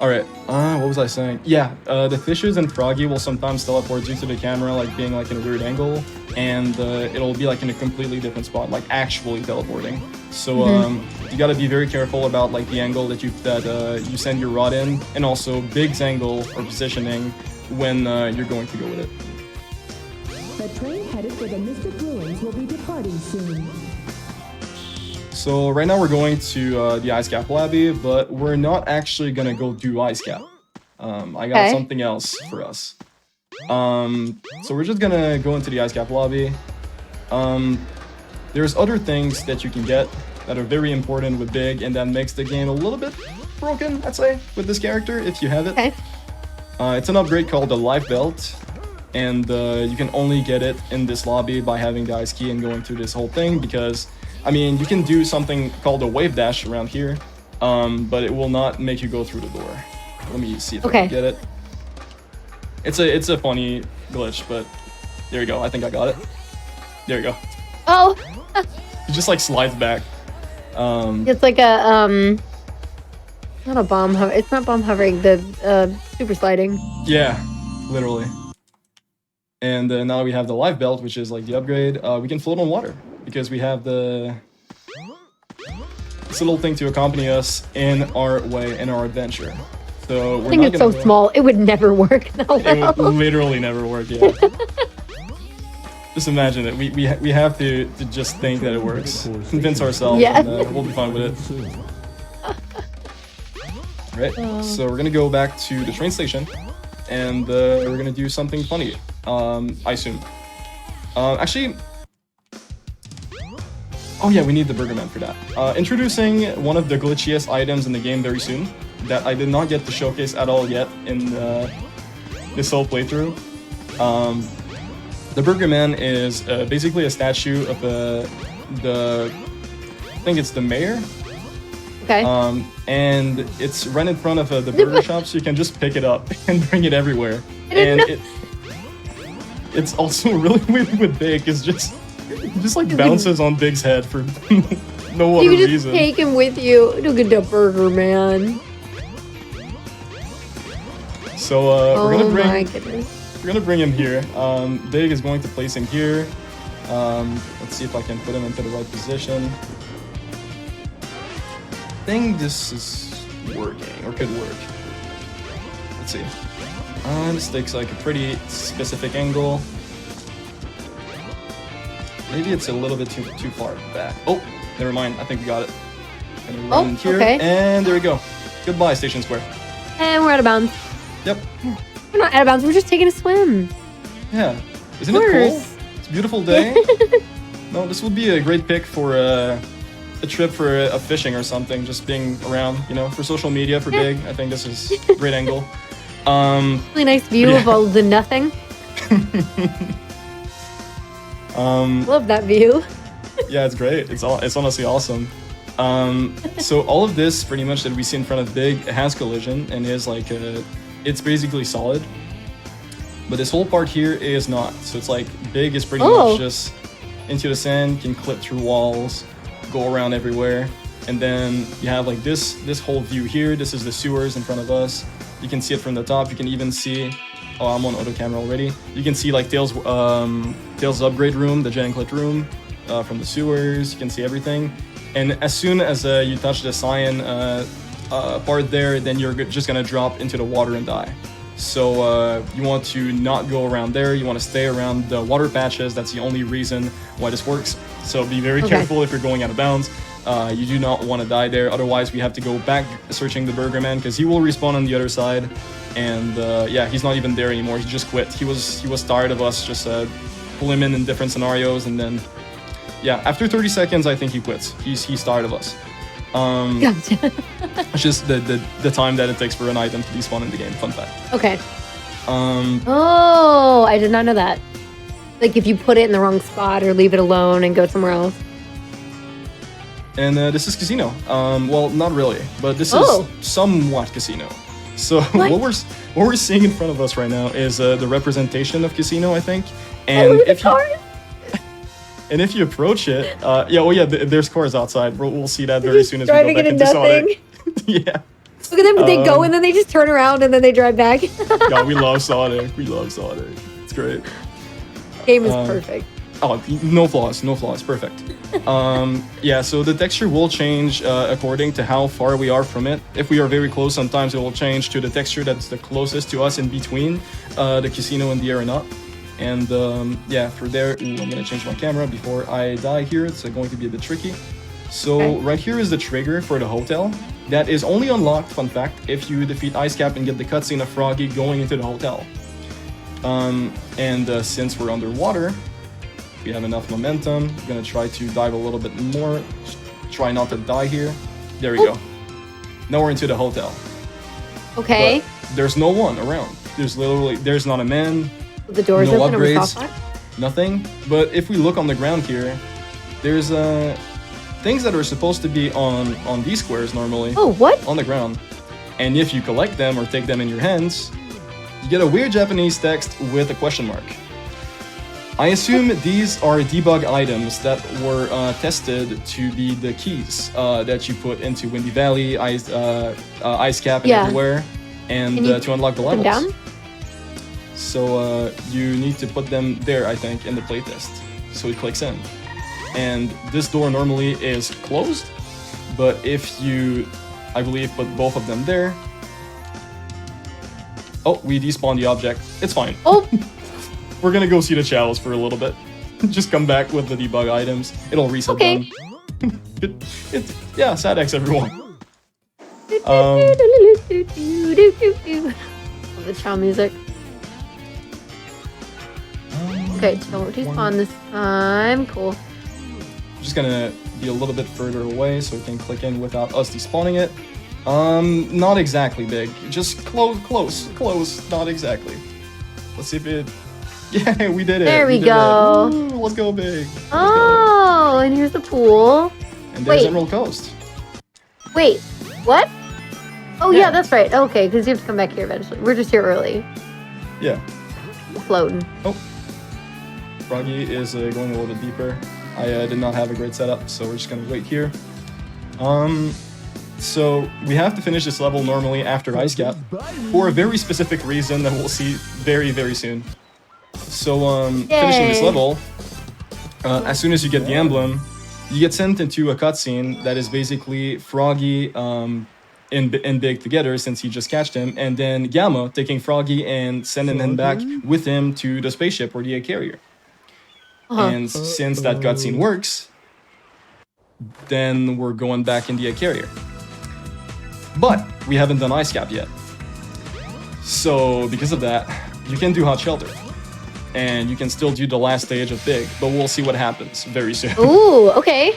Alright, what was I saying? Yeah, the fishes and Froggy will sometimes teleport due to the camera, like being like in a weird angle, and it'll be like in a completely different spot, like actually teleporting. So you gotta be very careful about like the angle that you send your rod in, and also Big's angle or positioning when you're going to go with it. The train headed for the Mystic Ruins will be departing soon. So right now we're going to the Ice Cap lobby, but we're not actually gonna go do Ice Cap. I got something else for us. So we're just gonna go into the Ice Cap lobby. There's other things that you can get that are very important with Big, and that makes the game a little bit broken, I'd say, with this character, if you have it. Okay. It's an upgrade called the Life Belt, and you can only get it in this lobby by having the Ice Key and going through this whole thing, because I mean, you can do something called a wave dash around here, but it will not make you go through the door. Let me see if I can get it. It's a funny glitch, but there you go. I think I got it. There you go. Oh. It just like slides back. It's like a not a bomb hover. It's not bomb hovering. The super sliding. Yeah, literally. And now we have the life belt, which is like the upgrade. We can float on water because we have this little thing to accompany us in our way, in our adventure. So we're I think it's so small, it would never work that well. It would literally never work, yeah. Just imagine it. We have to just think that it works. Convince ourselves, and we'll be fine with it. Right, so we're gonna go back to the train station, and we're gonna do something funny, I assume. Actually, oh yeah, we need the Burger Man for that. Introducing one of the glitchiest items in the game very soon, that I did not get to showcase at all yet in this whole playthrough. The Burger Man is basically a statue of I think it's the mayor. Okay. And it's right in front of the burger shop, so you can just pick it up and bring it everywhere. And it's also really weird with Big. It's just like bounces on Big's head for no other reason. You just take him with you. Look at the Burger Man. So we're gonna bring him here. Big is going to place him here. Let's see if I can put him into the right position. I think this is working, or could work. Let's see. This takes like a pretty specific angle. Maybe it's a little bit too far back. Oh, never mind. I think we got it. Gonna run here, and there we go. Goodbye, Station Square. And we're out of bounds. Yep. We're not out of bounds. We're just taking a swim. Yeah. Isn't it cool? It's a beautiful day. No, this would be a great pick for a trip for a fishing or something. Just being around, you know, for social media, for Big. I think this is a great angle. Really nice view of all the nothing. Love that view. Yeah, it's great. It's honestly awesome. So all of this pretty much that we see in front of Big has collision and is like it's basically solid, but this whole part here is not. So it's like Big is pretty much just into the sand, can clip through walls, go around everywhere, and then you have like this whole view here. This is the sewers in front of us. You can see it from the top. You can even see, oh, I'm on auto camera already. You can see like Tails' upgrade room, the Gen Clit room from the sewers. You can see everything. And as soon as you touch the cyan part there, then you're just gonna drop into the water and die. So you want to not go around there. You want to stay around the water patches. That's the only reason why this works. So be very careful if you're going out of bounds. You do not want to die there. Otherwise, we have to go back searching the Burger Man because he will respawn on the other side. And yeah, he's not even there anymore. He just quit. He was tired of us just pull him in different scenarios, and then yeah, after 30 seconds, I think he quits. He's tired of us. Gotcha. It's just the time that it takes for an item to despawn in the game. Fun fact. Okay. Oh, I did not know that. Like if you put it in the wrong spot or leave it alone and go somewhere else. And this is Casino. Well, not really, but this is somewhat Casino. So what we're seeing in front of us right now is the representation of Casino, I think. And if you approach it, there's cars outside. We'll see that very soon as we go back into Sonic. Yeah. Look at them. They go and then they just turn around and then they drive back. God, we love Sonic. We love Sonic. It's great. Game is perfect. Oh, no flaws. Perfect. Yeah, so the texture will change according to how far we are from it. If we are very close, sometimes it will change to the texture that's the closest to us in between the casino and the arena. And yeah, for there, I'm gonna change my camera before I die here. It's going to be a bit tricky. So right here is the trigger for the hotel. That is only unlocked, fun fact, if you defeat Ice Cap and get the cutscene of Froggy going into the hotel. And since we're underwater, we have enough momentum. I'm gonna try to dive a little bit more. Try not to die here. There we go. Now we're into the hotel. Okay. But there's no one around. There's not a man. The doors no open upgrades, nothing. But if we look on the ground here, there's things that are supposed to be on these squares normally. Oh, what? On the ground. And if you collect them or take them in your hands, you get a weird Japanese text with a question mark. I assume these are debug items that were tested to be the keys that you put into Windy Valley, Ice Cap, and everywhere, and to unlock the levels. Down? So you need to put them there, I think, in the playtest. So it clicks in. And this door normally is closed, but if you, I believe, put both of them there. Oh, we despawned the object. It's fine. Oh! We're gonna go see the chows for a little bit. Just come back with the debug items. It'll reset them. Yeah, sad X everyone. Love the chow music. Okay, don't despawn this time. Cool. I'm just gonna be a little bit further away so we can click in without us despawning it. Not exactly big. Just close, not exactly. Let's see if it... Yeah, we did it. There we go. Ooh, let's go big. Oh, and here's the pool. And there's Emerald Coast. Wait, what? Oh, yeah, Yeah. that's right. Okay, because you have to come back here eventually. We're just here early. Yeah. Floating. Oh. Froggy is going a little bit deeper. I did not have a great setup, so we're just gonna wait here. So we have to finish this level normally after Ice Cap for a very specific reason that we'll see very, very soon. So finishing this level, as soon as you get the emblem, you get sent into a cutscene that is basically Froggy and Big together since he just catched him, and then Gamma taking Froggy and sending him back with him to the spaceship or the egg carrier. And since that cutscene works, then we're going back in the egg carrier. But we haven't done Ice Cap yet. So because of that, you can do Hot Shelter. And you can still do the last stage of Big, but we'll see what happens very soon. Ooh, okay.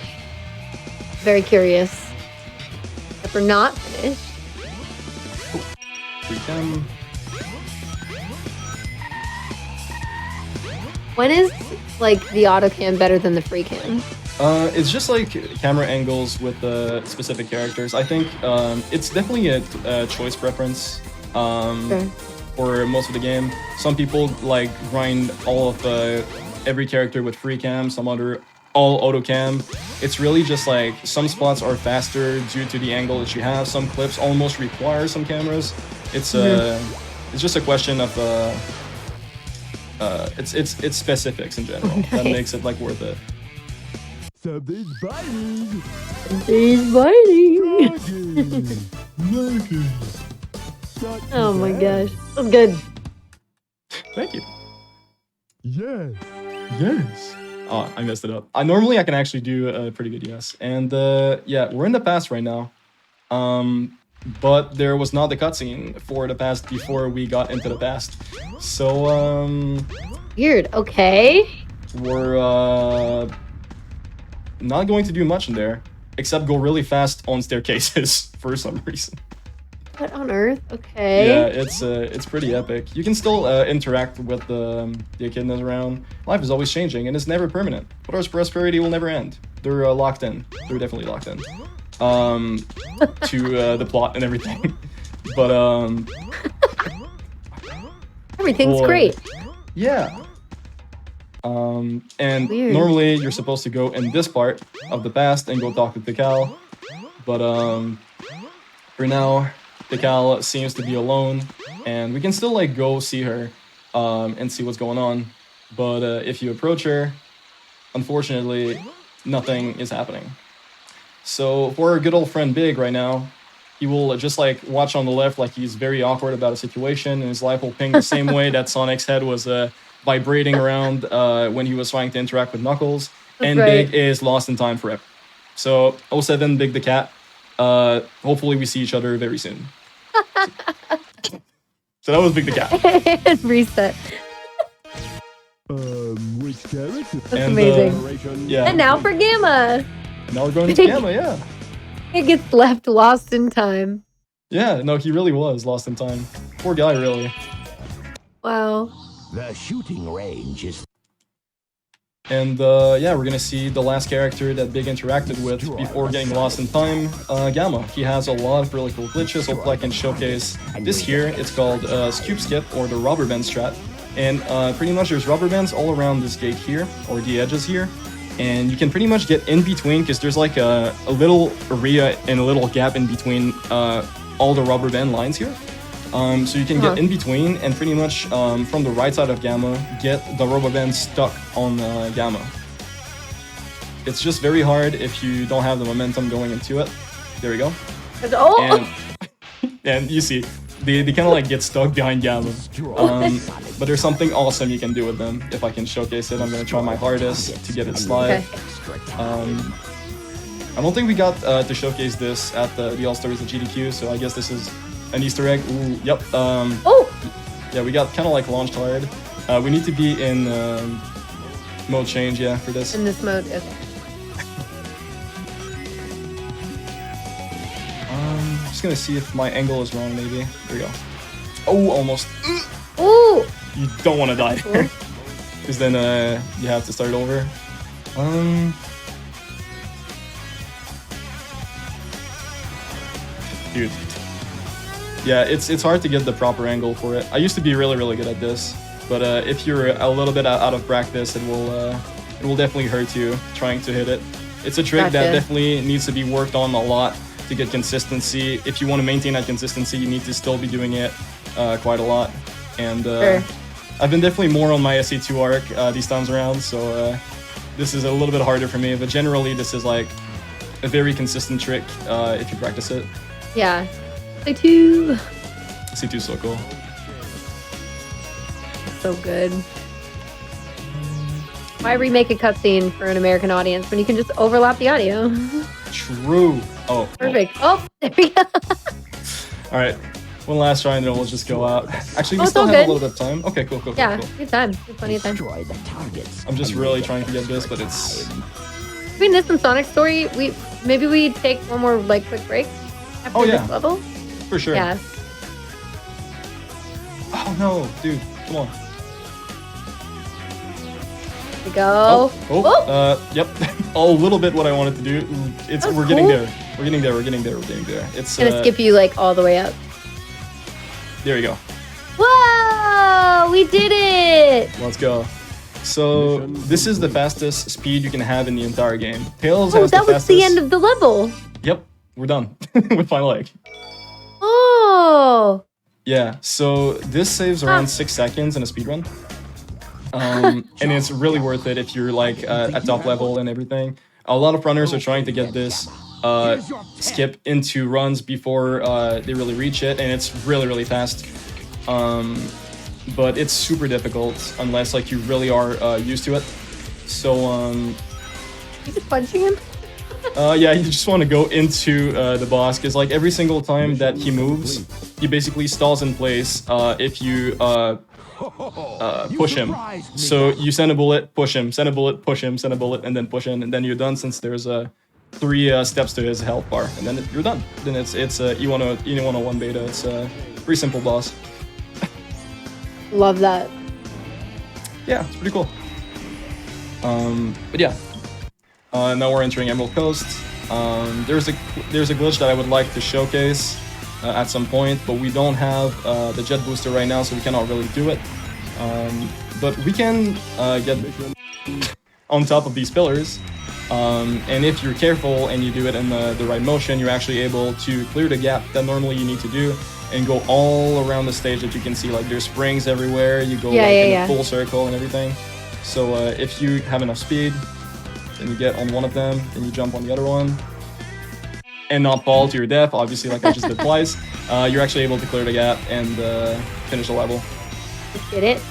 Very curious. If we're not finished. We can... When is, like, the auto cam better than the free cam? It's just like camera angles with specific characters. I think it's definitely a choice preference. Sure. For most of the game. Some people like grind all of every character with free cam, some other all auto cam. It's really just like some spots are faster due to the angle that you have. Some clips almost require some cameras. It's it's just a question of it's specifics in general that makes it like worth it. Something's biting. He's biting. Oh my gosh. That's good. Thank you. Yes. Yes. Oh, I messed it up. Normally I can actually do a pretty good yes. And yeah, we're in the past right now. But there was not the cutscene for the past before we got into the past. So Weird. Okay. we're not going to do much in there except go really fast on staircases for some reason. What on earth? Okay. Yeah, it's pretty epic. You can still interact with the echidnas around. Life is always changing and it's never permanent. But our prosperity will never end. They're locked in. They're definitely locked in. To the plot and everything. But Everything's boy. great. Yeah. And Weird. normally you're supposed to go in this part of the past and go talk to Tikal. But for now, Tikal seems to be alone, and we can still like go see her and see what's going on. But if you approach her, unfortunately, nothing is happening. So for our good old friend Big right now, he will just like watch on the left like he's very awkward about a situation, and his life will ping the same way that Sonic's head was vibrating around when he was trying to interact with Knuckles. That's and right. Big is lost in time forever. So 07 Big the Cat. Hopefully we see each other very soon. So that was Big the Cat. And reset. Which character? That's amazing. Yeah. And now for Gamma. And now we're going to Gamma, yeah. It gets left lost in time. Yeah, no, he really was lost in time. Poor guy, really. Wow. The shooting range is And yeah, we're gonna see the last character that Big interacted with before getting lost in time, Gamma. He has a lot of really cool glitches. Hopefully I can showcase this here. It's called Scoop Skip, or the rubber band strat. And pretty much there's rubber bands all around this gate here, or the edges here. And you can pretty much get in between, because there's like a little area and a little gap in between all the rubber band lines here. So you can get in between and pretty much from the right side of Gamma, get the rubber band stuck on Gamma. It's just very hard if you don't have the momentum going into it. There we go. And you see, they kind of like get stuck behind Gamma. But there's something awesome you can do with them. If I can showcase it, I'm going to try my hardest to get it slide. I don't think we got to showcase this at the All-Stars at GDQ, so I guess this is an Easter egg. Ooh, yep. Yeah, we got kind of like launched hard. We need to be in mode change, yeah, for this. In this mode, okay. Just gonna see if my angle is wrong, maybe. There we go. Oh, almost. Ooh! You don't want to die there, because then you have to start over. Dude. Yeah, it's hard to get the proper angle for it. I used to be really good at this, but if you're a little bit out of practice, it will definitely hurt you trying to hit it. It's a trick that definitely needs to be worked on a lot to get consistency. If you want to maintain that consistency, you need to still be doing it quite a lot. And I've been definitely more on my SE2 arc these times around, so this is a little bit harder for me. But generally, this is like a very consistent trick if you practice it. Yeah. SE2. SE2 is so cool. So good. Why remake a cutscene for an American audience when you can just overlap the audio? True. Oh. Perfect. Oh, there we go. All right. One last try and then we'll just go out. Actually, we it's still all have good. a little bit of time. Okay, cool. Yeah, good time. Good plenty of time. I'm just really trying to get this, but it's... Between this and Sonic Story, maybe we take one more like quick break after this level. For sure. Yeah. Oh no, dude, come on. Here we go. Yep. A little bit what I wanted to do. We're getting there. We're getting there. It's gonna skip you like all the way up. There you go. Whoa! We did it! Let's go. So this is the fastest speed you can have in the entire game. Tails has the fastest. That was the end of the level. Yep, we're done with final egg. Oh. Yeah, so this saves around 6 seconds in a speedrun. And it's really worth it if you're like at top level and everything. A lot of runners are trying to get this skip into runs before they really reach it, and it's really fast. But it's super difficult unless like you really are used to it. So You just punching him? yeah, you just want to go into the boss, because like every single time that he moves, he basically stalls in place if you push him. So you send a bullet, push him, send a bullet, push him, send a bullet, and then push him, and then you're done, since there's 3 steps to his health bar, and then you're done. Then it's E101 beta. It's a pretty simple boss. Love that. Yeah, it's pretty cool. But yeah. Now we're entering Emerald Coast. There's a glitch that I would like to showcase at some point, but we don't have the jet booster right now, so we cannot really do it. But we can get on top of these pillars, and if you're careful and you do it in the right motion, you're actually able to clear the gap that normally you need to do and go all around the stage that you can see. Like there's springs everywhere. You go in a full circle and everything. So if you have enough speed, then you get on one of them, then you jump on the other one, and not fall to your death, obviously, like I just did twice. You're actually able to clear the gap and finish the level. Let's get it.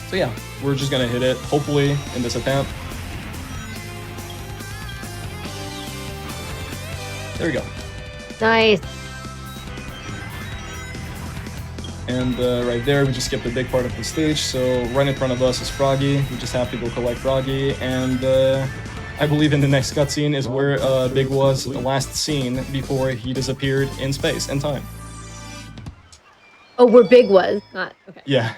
So yeah, we're just gonna hit it, hopefully, in this attempt. There we go. Nice. And right there, we just skipped a big part of the stage. So right in front of us is Froggy. We just have to go collect Froggy, and I believe in the next cutscene is where Big was the last scene before he disappeared in space and time. Oh, where Big was, not okay. Yeah.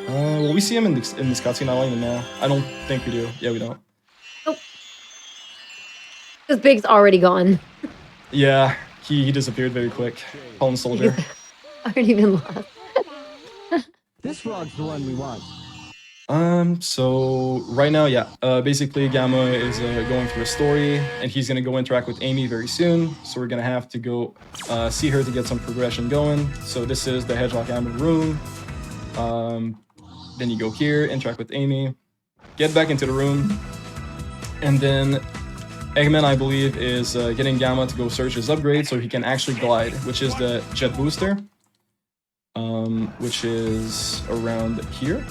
Well, we see him in this cutscene. I don't even know. I don't think we do. Yeah, we don't. Nope. Because Big's already gone. Yeah, he disappeared very quick. Fallen soldier. Already been lost. This frog's the one we want. So right now, yeah, basically Gamma is going through a story, and he's gonna go interact with Amy very soon. So we're gonna have to go see her to get some progression going. So this is the Hedgehog Gamma room. Then you go here, interact with Amy, get back into the room, and then Eggman, I believe, is getting Gamma to go search his upgrade so he can actually glide, which is the jet booster, which is around here.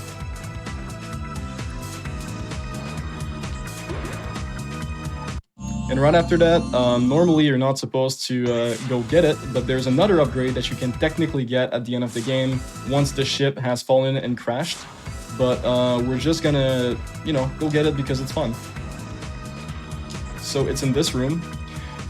And right after that, normally you're not supposed to go get it, but there's another upgrade that you can technically get at the end of the game once the ship has fallen and crashed. But we're just gonna, you know, go get it because it's fun. So it's in this room.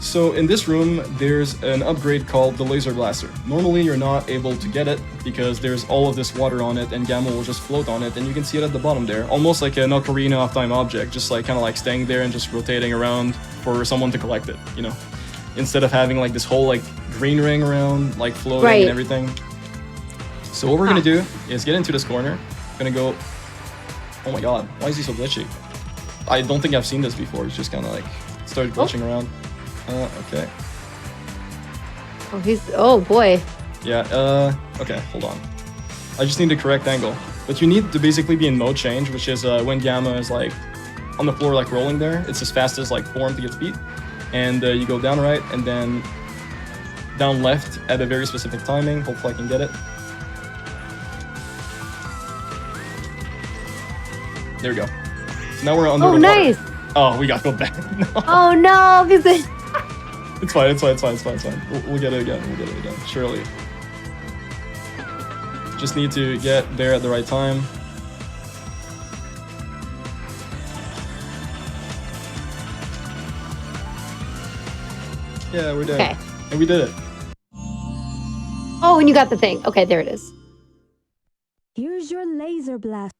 So in this room, there's an upgrade called the Laser Blaster. Normally you're not able to get it because there's all of this water on it and Gamma will just float on it, and you can see it at the bottom there. Almost like an Ocarina of Time object, just like kind of like staying there and just rotating around for someone to collect it, you know? Instead of having like this whole like green ring around, like floating and everything. So what we're gonna do is get into this corner. Gonna go, oh my god, why is he so glitchy? I don't think I've seen this before. It's just kind of like started glitching around. Okay. Oh, oh boy. Yeah, okay, hold on. I just need the correct angle. But you need to basically be in mode change, which is when Gamma is like on the floor, like rolling there. It's as fast as like form to get speed. And you go down right and then down left at a very specific timing. Hopefully I can get it. There we go. So now we're under the water. Nice. Oh, we got to go back. No. Oh no, because It's fine, it's fine, it's fine, it's fine, it's fine. We'll get it again, we'll get it again, surely. Just need to get there at the right time. Yeah, we're there. Okay. And we did it. Oh, and you got the thing. Okay, there it is. Here's your laser blast.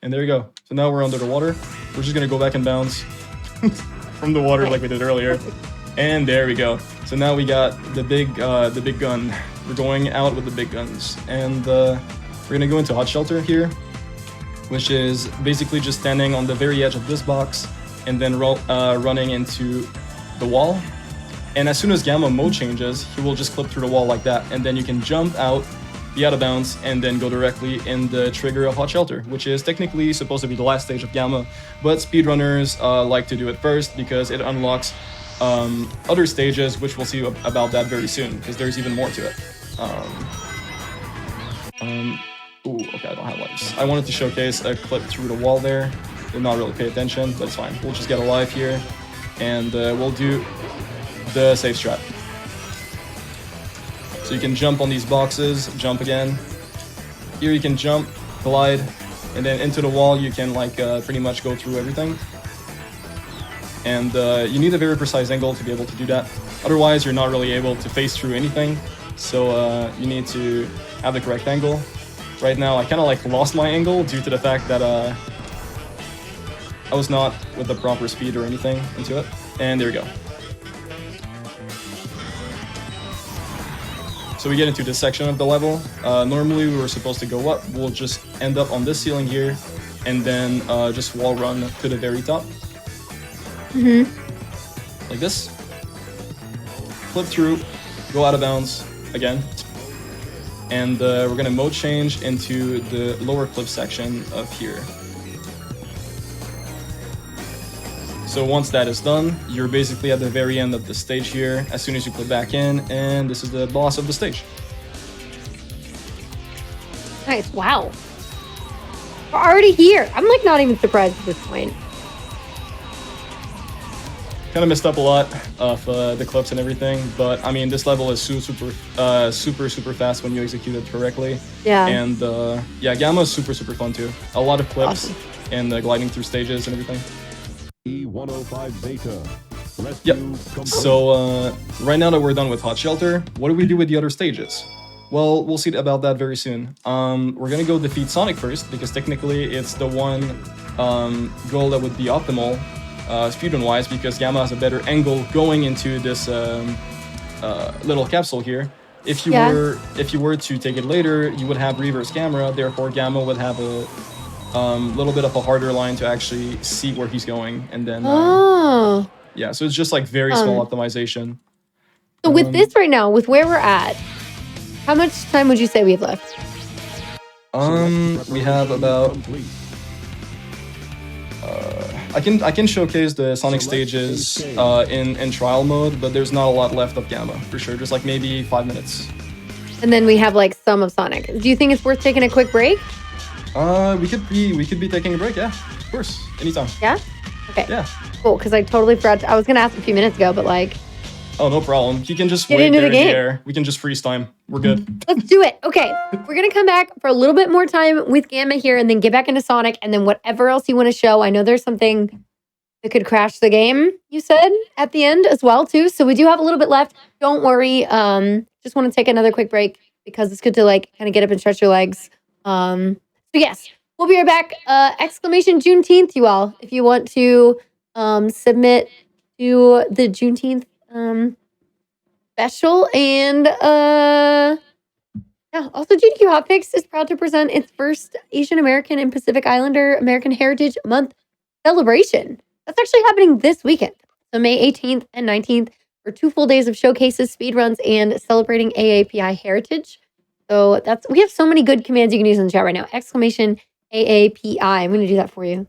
And there you go. So now we're under the water. We're just gonna go back and bounce from the water like we did earlier. And there we go. So now we got the big gun. We're going out with the big guns. And we're gonna go into Hot Shelter here, which is basically just standing on the very edge of this box and then running into the wall. And as soon as Gamma mode changes, he will just clip through the wall like that. And then you can jump out, be out of bounds, and then go directly in the trigger of Hot Shelter, which is technically supposed to be the last stage of Gamma. But speedrunners like to do it first because it unlocks other stages, which we'll see about that very soon, because there's even more to it. Ooh, okay, I don't have lives. I wanted to showcase a clip through the wall there. Did not really pay attention, but it's fine. We'll just get alive here, and we'll do the safe strat. So you can jump on these boxes, jump again. Here you can jump, glide, and then into the wall you can like pretty much go through everything. And you need a very precise angle to be able to do that. Otherwise, you're not really able to phase through anything. So you need to have the correct angle. Right now, I kind of like lost my angle due to the fact that I was not with the proper speed or anything into it. And there we go. So we get into this section of the level. Normally, we were supposed to go up. We'll just end up on this ceiling here, and then just wall run to the very top. Like this. Flip through, go out of bounds again. And we're gonna mode change into the lower cliff section of here. So once that is done, you're basically at the very end of the stage here, as soon as you click back in, and this is the boss of the stage. Nice. Wow. We're already here. I'm like not even surprised at this point. Kind of messed up a lot of the clips and everything, but I mean, this level is super fast when you execute it correctly. Yeah. And yeah, Gamma is super fun too. A lot of clips and gliding through stages and everything. E105 Beta. Yep. So right now that we're done with Hot Shelter, what do we do with the other stages? Well, we'll see about that very soon. We're gonna go defeat Sonic first, because technically it's the one goal that would be optimal speedrun-wise, because Gamma has a better angle going into this little capsule here. If you were to take it later, you would have reverse camera, therefore Gamma would have a little bit of a harder line to actually see where he's going, and then yeah, so it's just like very small optimization. So with this right now, with where we're at, how much time would you say we have left? We have about. I can showcase the Sonic stages in trial mode, but there's not a lot left of Gamma for sure. Just like maybe 5 minutes. And then we have like some of Sonic. Do you think it's worth taking a quick break? We could be taking a break. Yeah, of course, anytime. Yeah. Okay. Yeah. Cool. Because I totally forgot. I was gonna ask a few minutes ago, but like. Oh, no problem. He can just Get wait into there the in the game. air. We can just freeze time. We're good. Let's do it. Okay. We're going to come back for a little bit more time with Gamma here and then get back into Sonic and then whatever else you want to show. I know there's something that could crash the game, you said, at the end as well, too. So we do have a little bit left. Don't worry. Just want to take another quick break because it's good to like kind of get up and stretch your legs. So yes, we'll be right back. Exclamation Juneteenth, you all, if you want to submit to the Juneteenth special. And yeah, also GDQ Hotfix is proud to present its first Asian American and Pacific Islander American Heritage Month celebration. That's actually happening this weekend. So May 18th and 19th for 2 full days of showcases, speedruns, and celebrating AAPI heritage. So we have so many good commands you can use in the chat right now. Exclamation AAPI. I'm going to do that for you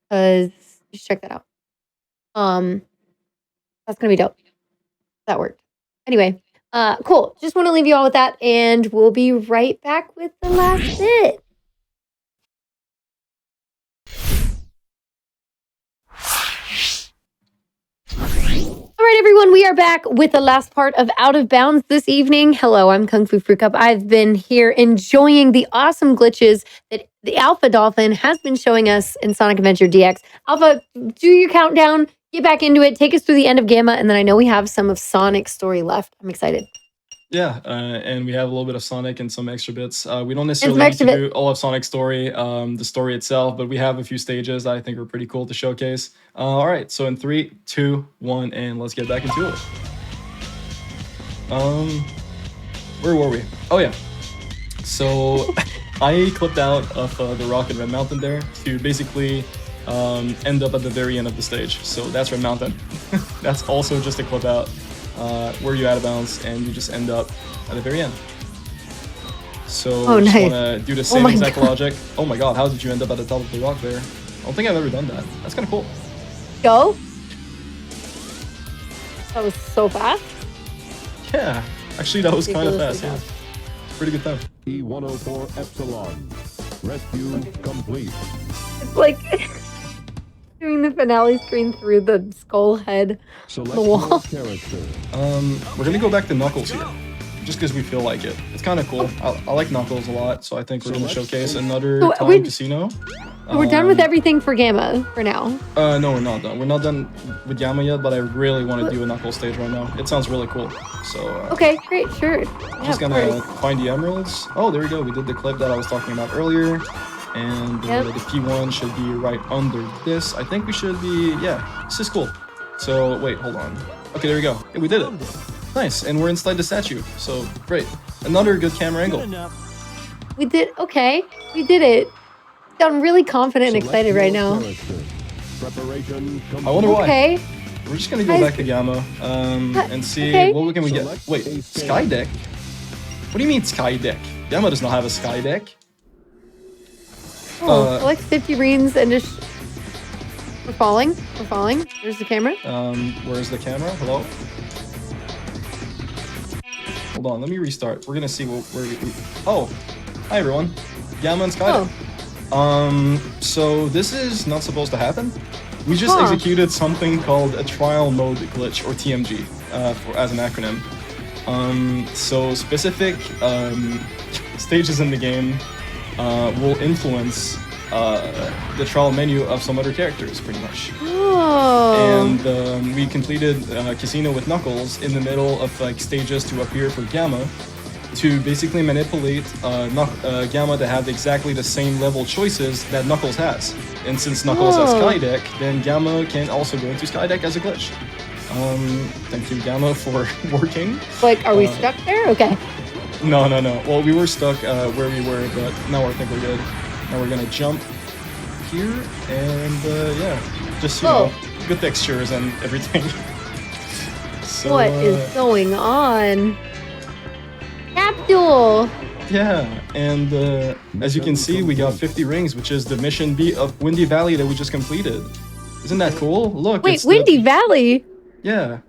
because you should check that out. That's going to be dope. That worked. Anyway, cool. Just want to leave you all with that, and we'll be right back with the last bit. All right, everyone, we are back with the last part of Out of Bounds this evening. Hello, I'm Kungfufruitcup. I've been here enjoying the awesome glitches that the Alpha Dolphin has been showing us in Sonic Adventure DX. Alpha, do your countdown, get back into it, take us through the end of Gamma, and then I know we have some of Sonic's story left. I'm excited. Yeah, and we have a little bit of Sonic and some extra bits. We don't necessarily need to do all of Sonic's story, the story itself, but we have a few stages that I think are pretty cool to showcase. All right, so in 3, 2, 1, and let's get back into it. Where were we? Oh yeah. So I clipped out of the rock in Red Mountain there to basically end up at the very end of the stage. So that's Red Mountain. That's also just a clip out. Where you out of bounds and you just end up at the very end. So nice. Just want to do the same exact logic. Oh my god, how did you end up at the top of the rock there? I don't think I've ever done that. That's kind of cool. Go. That was so fast. Yeah, actually that was kind of fast. Yeah. Pretty good time. E104 Epsilon. Rescue complete. It's like doing the finale screen through the skull head on the wall. We're gonna go back to Knuckles here, just because we feel like it. It's kind of cool. I like Knuckles a lot, so I think we're gonna showcase another time casino. We're done with everything for Gamma for now. No, we're not done. We're not done with Gamma yet, but I really want to do a Knuckles stage right now. It sounds really cool. So okay, great, sure. I'm just gonna find the emeralds. Oh, there we go. We did the clip that I was talking about earlier. And the P1 should be right under this. I think we should be, yeah, this is cool. So, wait, hold on. Okay, there we go. Yeah, we did it. Nice, and we're inside the statue. So, great. Another good camera angle. We did, okay. We did it. I'm really confident and excited right now. I wonder why. Okay. We're just gonna go back to Gamma and see what can we get. Wait, Sky Deck? What do you mean Sky Deck? Gamma does not have a Sky Deck. Collect 50 greens and just... We're falling. We're falling. There's the camera. Where's the camera? Hello? Hold on, let me restart. We're gonna see where we... Oh! Hi everyone. Gamma and Sky Deck. So this is not supposed to happen. We just executed something called a trial mode glitch, or TMG, as an acronym. So specific stages in the game will influence the trial menu of some other characters, pretty much. And we completed Casino with Knuckles in the middle of like stages to appear for Gamma. to basically manipulate Gamma to have exactly the same level choices that Knuckles has. And since Knuckles has Whoa. Skydeck, then Gamma can also go into Skydeck as a glitch. Thank you, Gamma, for working. Like, are we stuck there? Okay. No. Well, we were stuck where we were, but now I think we're good. Now we're gonna jump here, and yeah, just, you know, good textures and everything. So, What is going on? Capsule! yeah, and as you can see, we got 50 rings, which is the mission B of Windy Valley that we just completed. Isn't that cool? Look, Wait, it's Windy Valley? Yeah.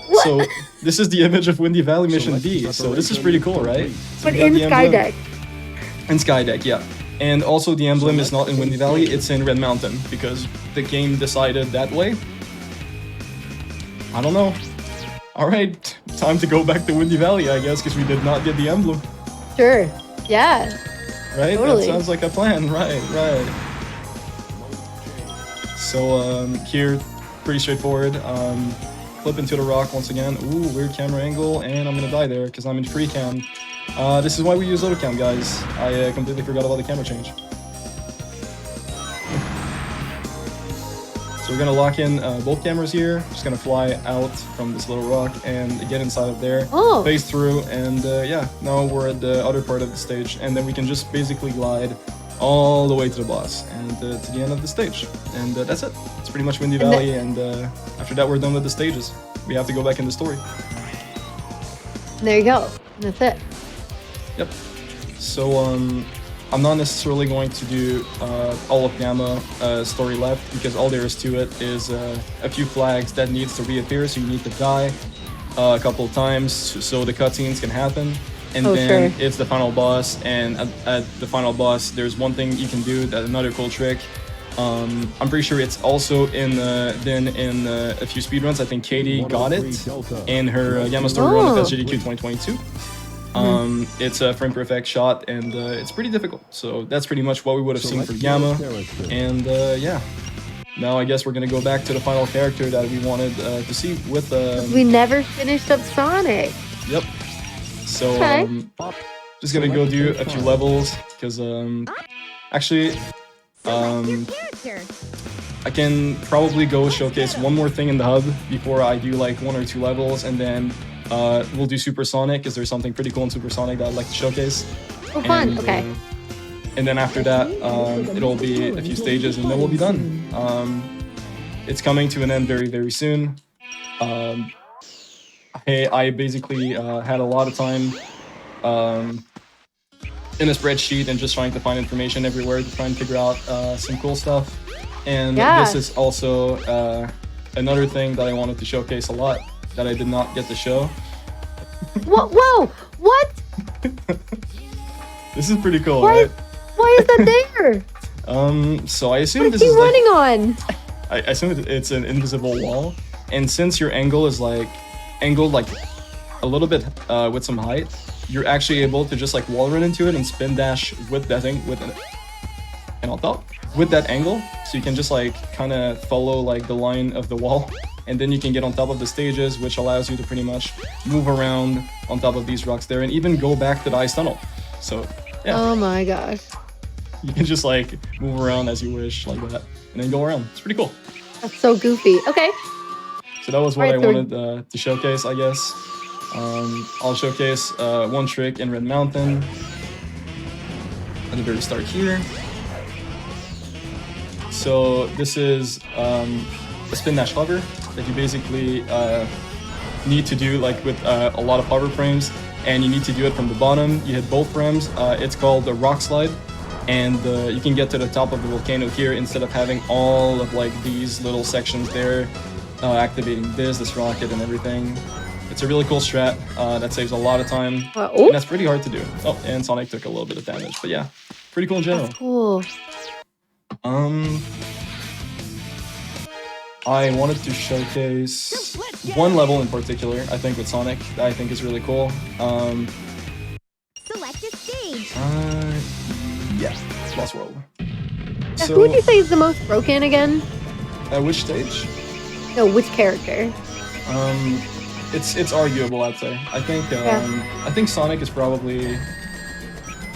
What? So this is the image of Windy Valley Mission B. So this is pretty cool, right? So But we got in the emblem. Skydeck. In Skydeck, yeah. And also the emblem is not in Windy Valley, it's in Red Mountain, because the game decided that way. I don't know. Alright, time to go back to Windy Valley, I guess, because we did not get the emblem. Sure. Yeah. Right? Totally. That sounds like a plan. Right. So here, pretty straightforward. Flip into the rock once again. Ooh, weird camera angle, and I'm gonna die there because I'm in free cam. This is why we use auto cam, guys. I completely forgot about the camera change. So we're gonna lock in both cameras here. Just gonna fly out from this little rock and get inside of there. Oh. Phase through, and yeah, now we're at the other part of the stage, and then we can just basically glide all the way to the boss and to the end of the stage. And that's it. It's pretty much Windy Valley, and after that we're done with the stages. We have to go back in the story. There you go. That's it. Yep. So I'm not necessarily going to do all of Gamma story left, because all there is to it is a few flags that needs to reappear, so you need to die a couple of times so the cutscenes can happen. And then sure. it's the final boss, and at the final boss there's one thing you can do, that another cool trick. I'm pretty sure it's also in a few speedruns. I think Katie got it in her Gamma story run of GDQ 2022. It's a frame perfect shot, and it's pretty difficult. So that's pretty much what we would have seen for Gamma. And yeah, now I guess we're gonna go back to the final character that we wanted to see with. We never finished up Sonic. Yep. So Okay. just gonna go do a few levels, because actually I can probably go showcase one more thing in the hub before I do like 1 or 2 levels, and then we'll do Supersonic, because there's something pretty cool in Supersonic that I'd like to showcase. Oh, fun. And, Okay. And then after that, it'll be a few stages, and then we'll be done. It's coming to an end very, very soon. I basically had a lot of time in a spreadsheet and just trying to find information everywhere to try and figure out some cool stuff. And this is also another thing that I wanted to showcase a lot that I did not get to show. Whoa! What? This is pretty cool, Why? right? Why is that there? So I assume What this is he is like, running on? I assume it's an invisible wall, and since your angle is like angled like a little bit with some height, you're actually able to just like wall run into it and spin dash with that thing and on top with that angle, so you can just like kind of follow like the line of the wall, and then you can get on top of the stages, which allows you to pretty much move around on top of these rocks there, and even go back to the ice tunnel. So yeah, Oh my gosh. you can just like move around as you wish like that, and then go around. It's pretty cool. That's so goofy. Okay. So that was what Alright, I so wanted to showcase, I guess. I'll showcase one trick in Red Mountain at the very start here. So this is a spin dash hover that you basically need to do like with a lot of hover frames, and you need to do it from the bottom. You hit both frames. It's called the rock slide, and you can get to the top of the volcano here instead of having all of like these little sections there, activating this rocket and everything. It's a really cool strat that saves a lot of time, and that's pretty hard to do. Oh, and Sonic took a little bit of damage, but yeah, pretty cool in general. That's cool. I wanted to showcase one level in particular, I think, with Sonic, that I think is really cool. Select a stage. Yeah, Lost World. Now, who would you say is the most broken again? Which stage? No, which character? it's arguable, I'd say. I think Sonic is probably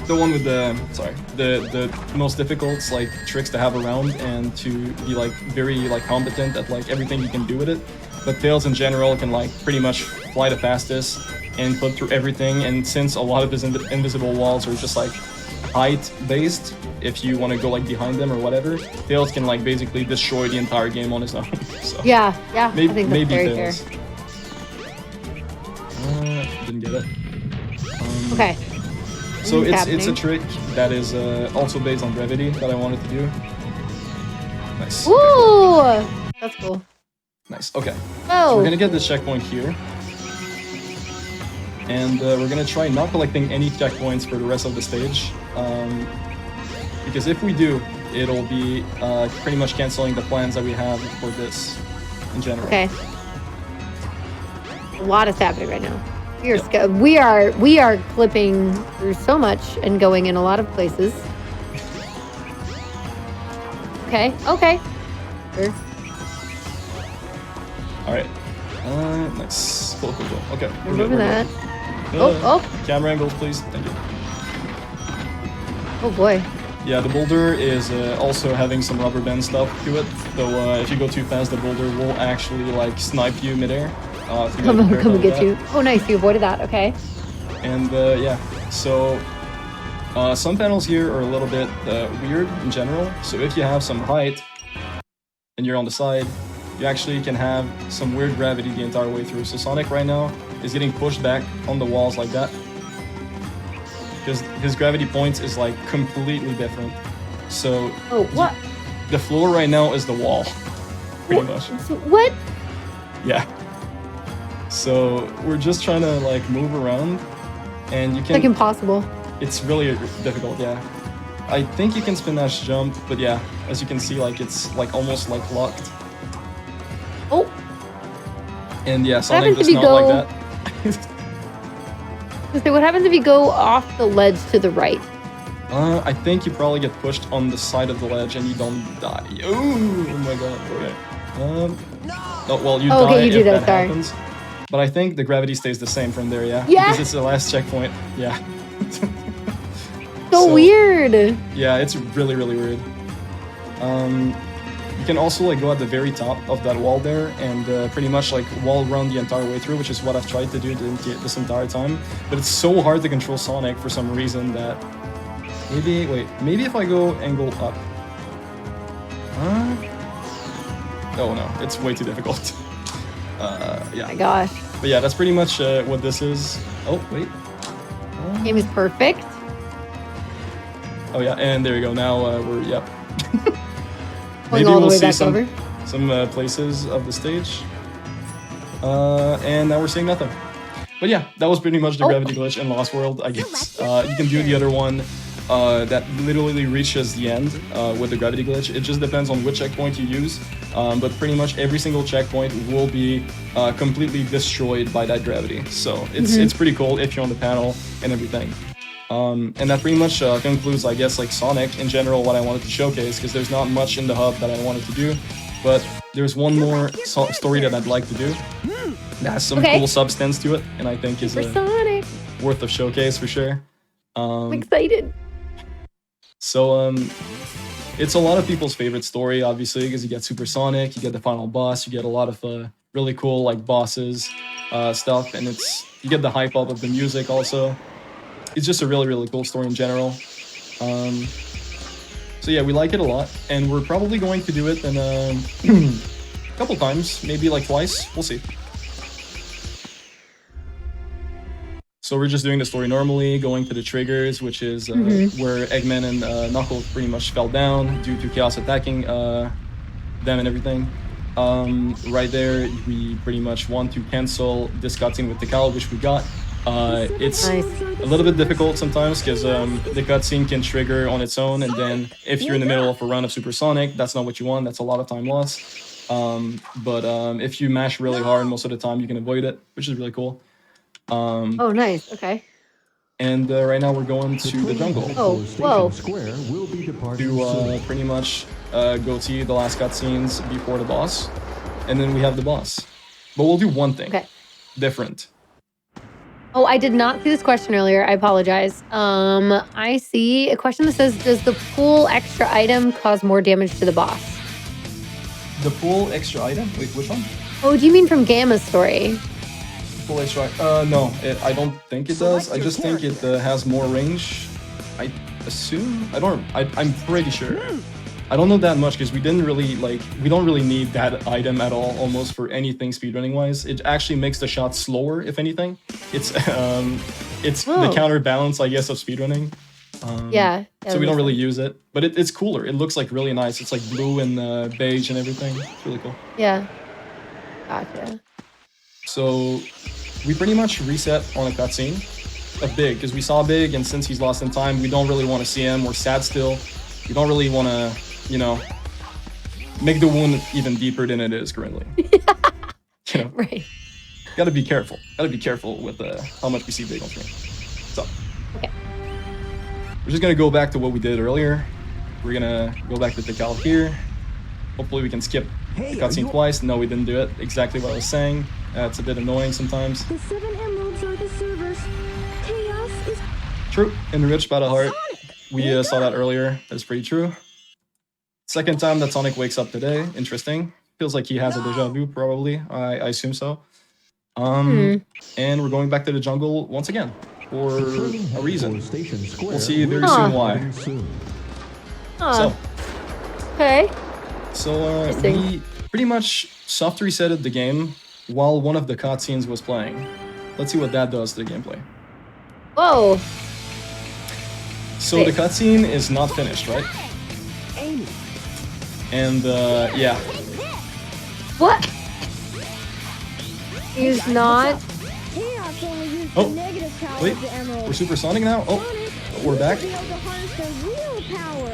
the one with the most difficult like tricks to have around and to be like very like competent at like everything you can do with it. But Tails in general can like pretty much fly the fastest and flip through everything. And since a lot of his invisible walls are just like height based, if you want to go like behind them or whatever, Tails can like basically destroy the entire game on his own. So Yeah, maybe, I think that's maybe very Tails. fair. Didn't get it. Okay. So it's a happening. trick that is also based on gravity that I wanted to do. Nice. Ooh, that's cool. Nice. Okay. Oh, So we're gonna get this checkpoint here. And we're gonna try not collecting any checkpoints for the rest of the stage. Because if we do, it'll be pretty much canceling the plans that we have for this in general. okay. A lot is happening right now. We are clipping through so much and going in a lot of places. Okay. Okay. Sure. Alright. Nice. Cool. Okay. we're good, Remember we're that. good. Oh. Camera angles, please. Thank you. Oh boy. Yeah, the boulder is also having some rubber band stuff to it. So if you go too fast, the boulder will actually like snipe you midair. So you gotta be careful Come and with get that. you. Oh, nice. You avoided that. Okay. And yeah, so some panels here are a little bit weird in general. So if you have some height and you're on the side, you actually can have some weird gravity the entire way through. So Sonic right now is getting pushed back on the walls like that. Because his gravity points is like completely different. So Oh, what? the floor right now is the wall, pretty much. So, what? Yeah. So we're just trying to like move around, and you It's like can. impossible. It's really difficult, yeah. I think you can spin dash jump, but yeah, as you can see, like it's like almost like locked. Oh, And yeah, Sonic happens if does you not go- like that. so what happens if you go off the ledge to the right? I think you probably get pushed on the side of the ledge and you don't die. Oh my god. Okay. Oh, well, you Oh, okay, die you do if that, that sorry. happens. But I think the gravity stays the same from there, yeah? Yeah. Because it's the last checkpoint. Yeah. So weird. Yeah, it's really, really weird. You can also like go at the very top of that wall there and pretty much like wall run the entire way through, which is what I've tried to do this entire time. But it's so hard to control Sonic for some reason that maybe if I go angle up. Oh no, it's way too difficult. Yeah. My gosh. But yeah, that's pretty much what this is. Oh wait. Game is perfect. Oh yeah, and there you go. Now we're yep. Going Maybe all the we'll way see back some over. places of the stage. And now we're seeing nothing. But yeah, that was pretty much the gravity glitch in Lost World, I guess. You can do the other one that literally reaches the end with the gravity glitch. It just depends on which checkpoint you use. But pretty much every single checkpoint will be completely destroyed by that gravity. So it's pretty cool if you're on the panel and everything. And that pretty much concludes, I guess, like Sonic in general, what I wanted to showcase, because there's not much in the hub that I wanted to do. But there's one more story that I'd like to do that has some cool substance to it, and I think is For Sonic. worth of showcase for sure. I'm excited. So it's a lot of people's favorite story, obviously, because you get Super Sonic, you get the final boss, you get a lot of really cool like bosses stuff, and you get the hype up of the music also. It's just a really, really cool story in general. So yeah, we like it a lot, and we're probably going to do it in a couple times, maybe like twice. We'll see. So we're just doing the story normally, going to the triggers, which is where Eggman and Knuckles pretty much fell down due to Chaos attacking them and everything. Right there, we pretty much want to cancel this cutscene with the cow, which we got. It's Nice. a little bit difficult sometimes because the cutscene can trigger on its own, and then if you're in the middle of a run of Super Sonic, that's not what you want. That's a lot of time lost. But if you mash really hard, most of the time you can avoid it, which is really cool. Oh, nice. Okay. And right now we're going to the jungle Oh, whoa. Square will be departing to soon. pretty much go see the last cutscenes before the boss, and then we have the boss. But we'll do one thing. Okay. different. Oh, I did not see this question earlier. I apologize. I see a question that says, does the pool extra item cause more damage to the boss? The pool extra item? Wait, which one? Oh, do you mean from Gamma's story? Pool extra. No, I don't think it does. I just think it has more range. I assume. I'm pretty sure. I don't know that much because we don't really need that item at all, almost for anything speedrunning wise. It actually makes the shot slower, if anything. It's the counterbalance, I guess, of speedrunning. Yeah. So we don't really use it, but it's cooler. It looks like really nice. It's like blue and beige and everything. It's really cool. Yeah. Gotcha. So we pretty much reset on a cutscene of Big because we saw Big, and since he's lost in time, we don't really want to see him. We're sad still. We don't really want to, make the wound even deeper than it is currently. Right. Gotta be careful. Gotta be careful with how much we see Big on screen. So, Okay. we're just gonna go back to what we did earlier. We're gonna go back to Tikal here. Hopefully we can skip the cutscene twice. No, we didn't do it. Exactly what I was saying. It's a bit annoying sometimes. The 7 emeralds are the servers. Chaos is... True. Enriched by the heart. We saw that earlier. That's pretty true. Second time that Sonic wakes up today. Interesting. Feels like he has a deja vu, probably. I assume so. And we're going back to the jungle once again for a reason. We'll see very soon why. So, Okay. So we pretty much soft resetted the game while one of the cutscenes was playing. Let's see what that does to the gameplay. Whoa. So the cutscene is not finished, right? And yeah. What? He's not. Chaos only used Oh, the negative power wait, of the emerald. we're supersonic now? Oh, we're back. Be able to harness their real power.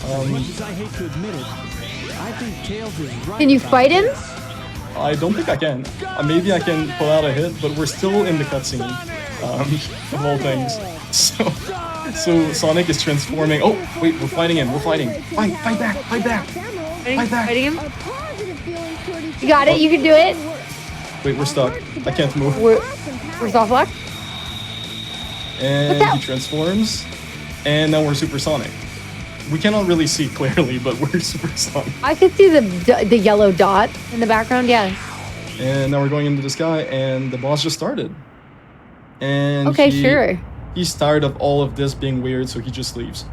As much as I hate to admit it, I think Tails is right. Can you about fight him? this. I don't think I can. Maybe I can pull out a hit, but we're still in the cutscene. Of all things. So Sonic is transforming. Oh, wait, we're fighting him. We're fighting. Fight back, fight back. Fight back. Fighting him? A positive feeling toward each You got it. You can do it. Wait, we're stuck. I can't move. We're soft lock. And What's that? he transforms. And now we're supersonic. We cannot really see clearly, but we're supersonic. I could see the yellow dot in the background. Yeah. And now we're going into the sky, and the boss just started. And Okay, sure. He's tired of all of this being weird, so he just leaves.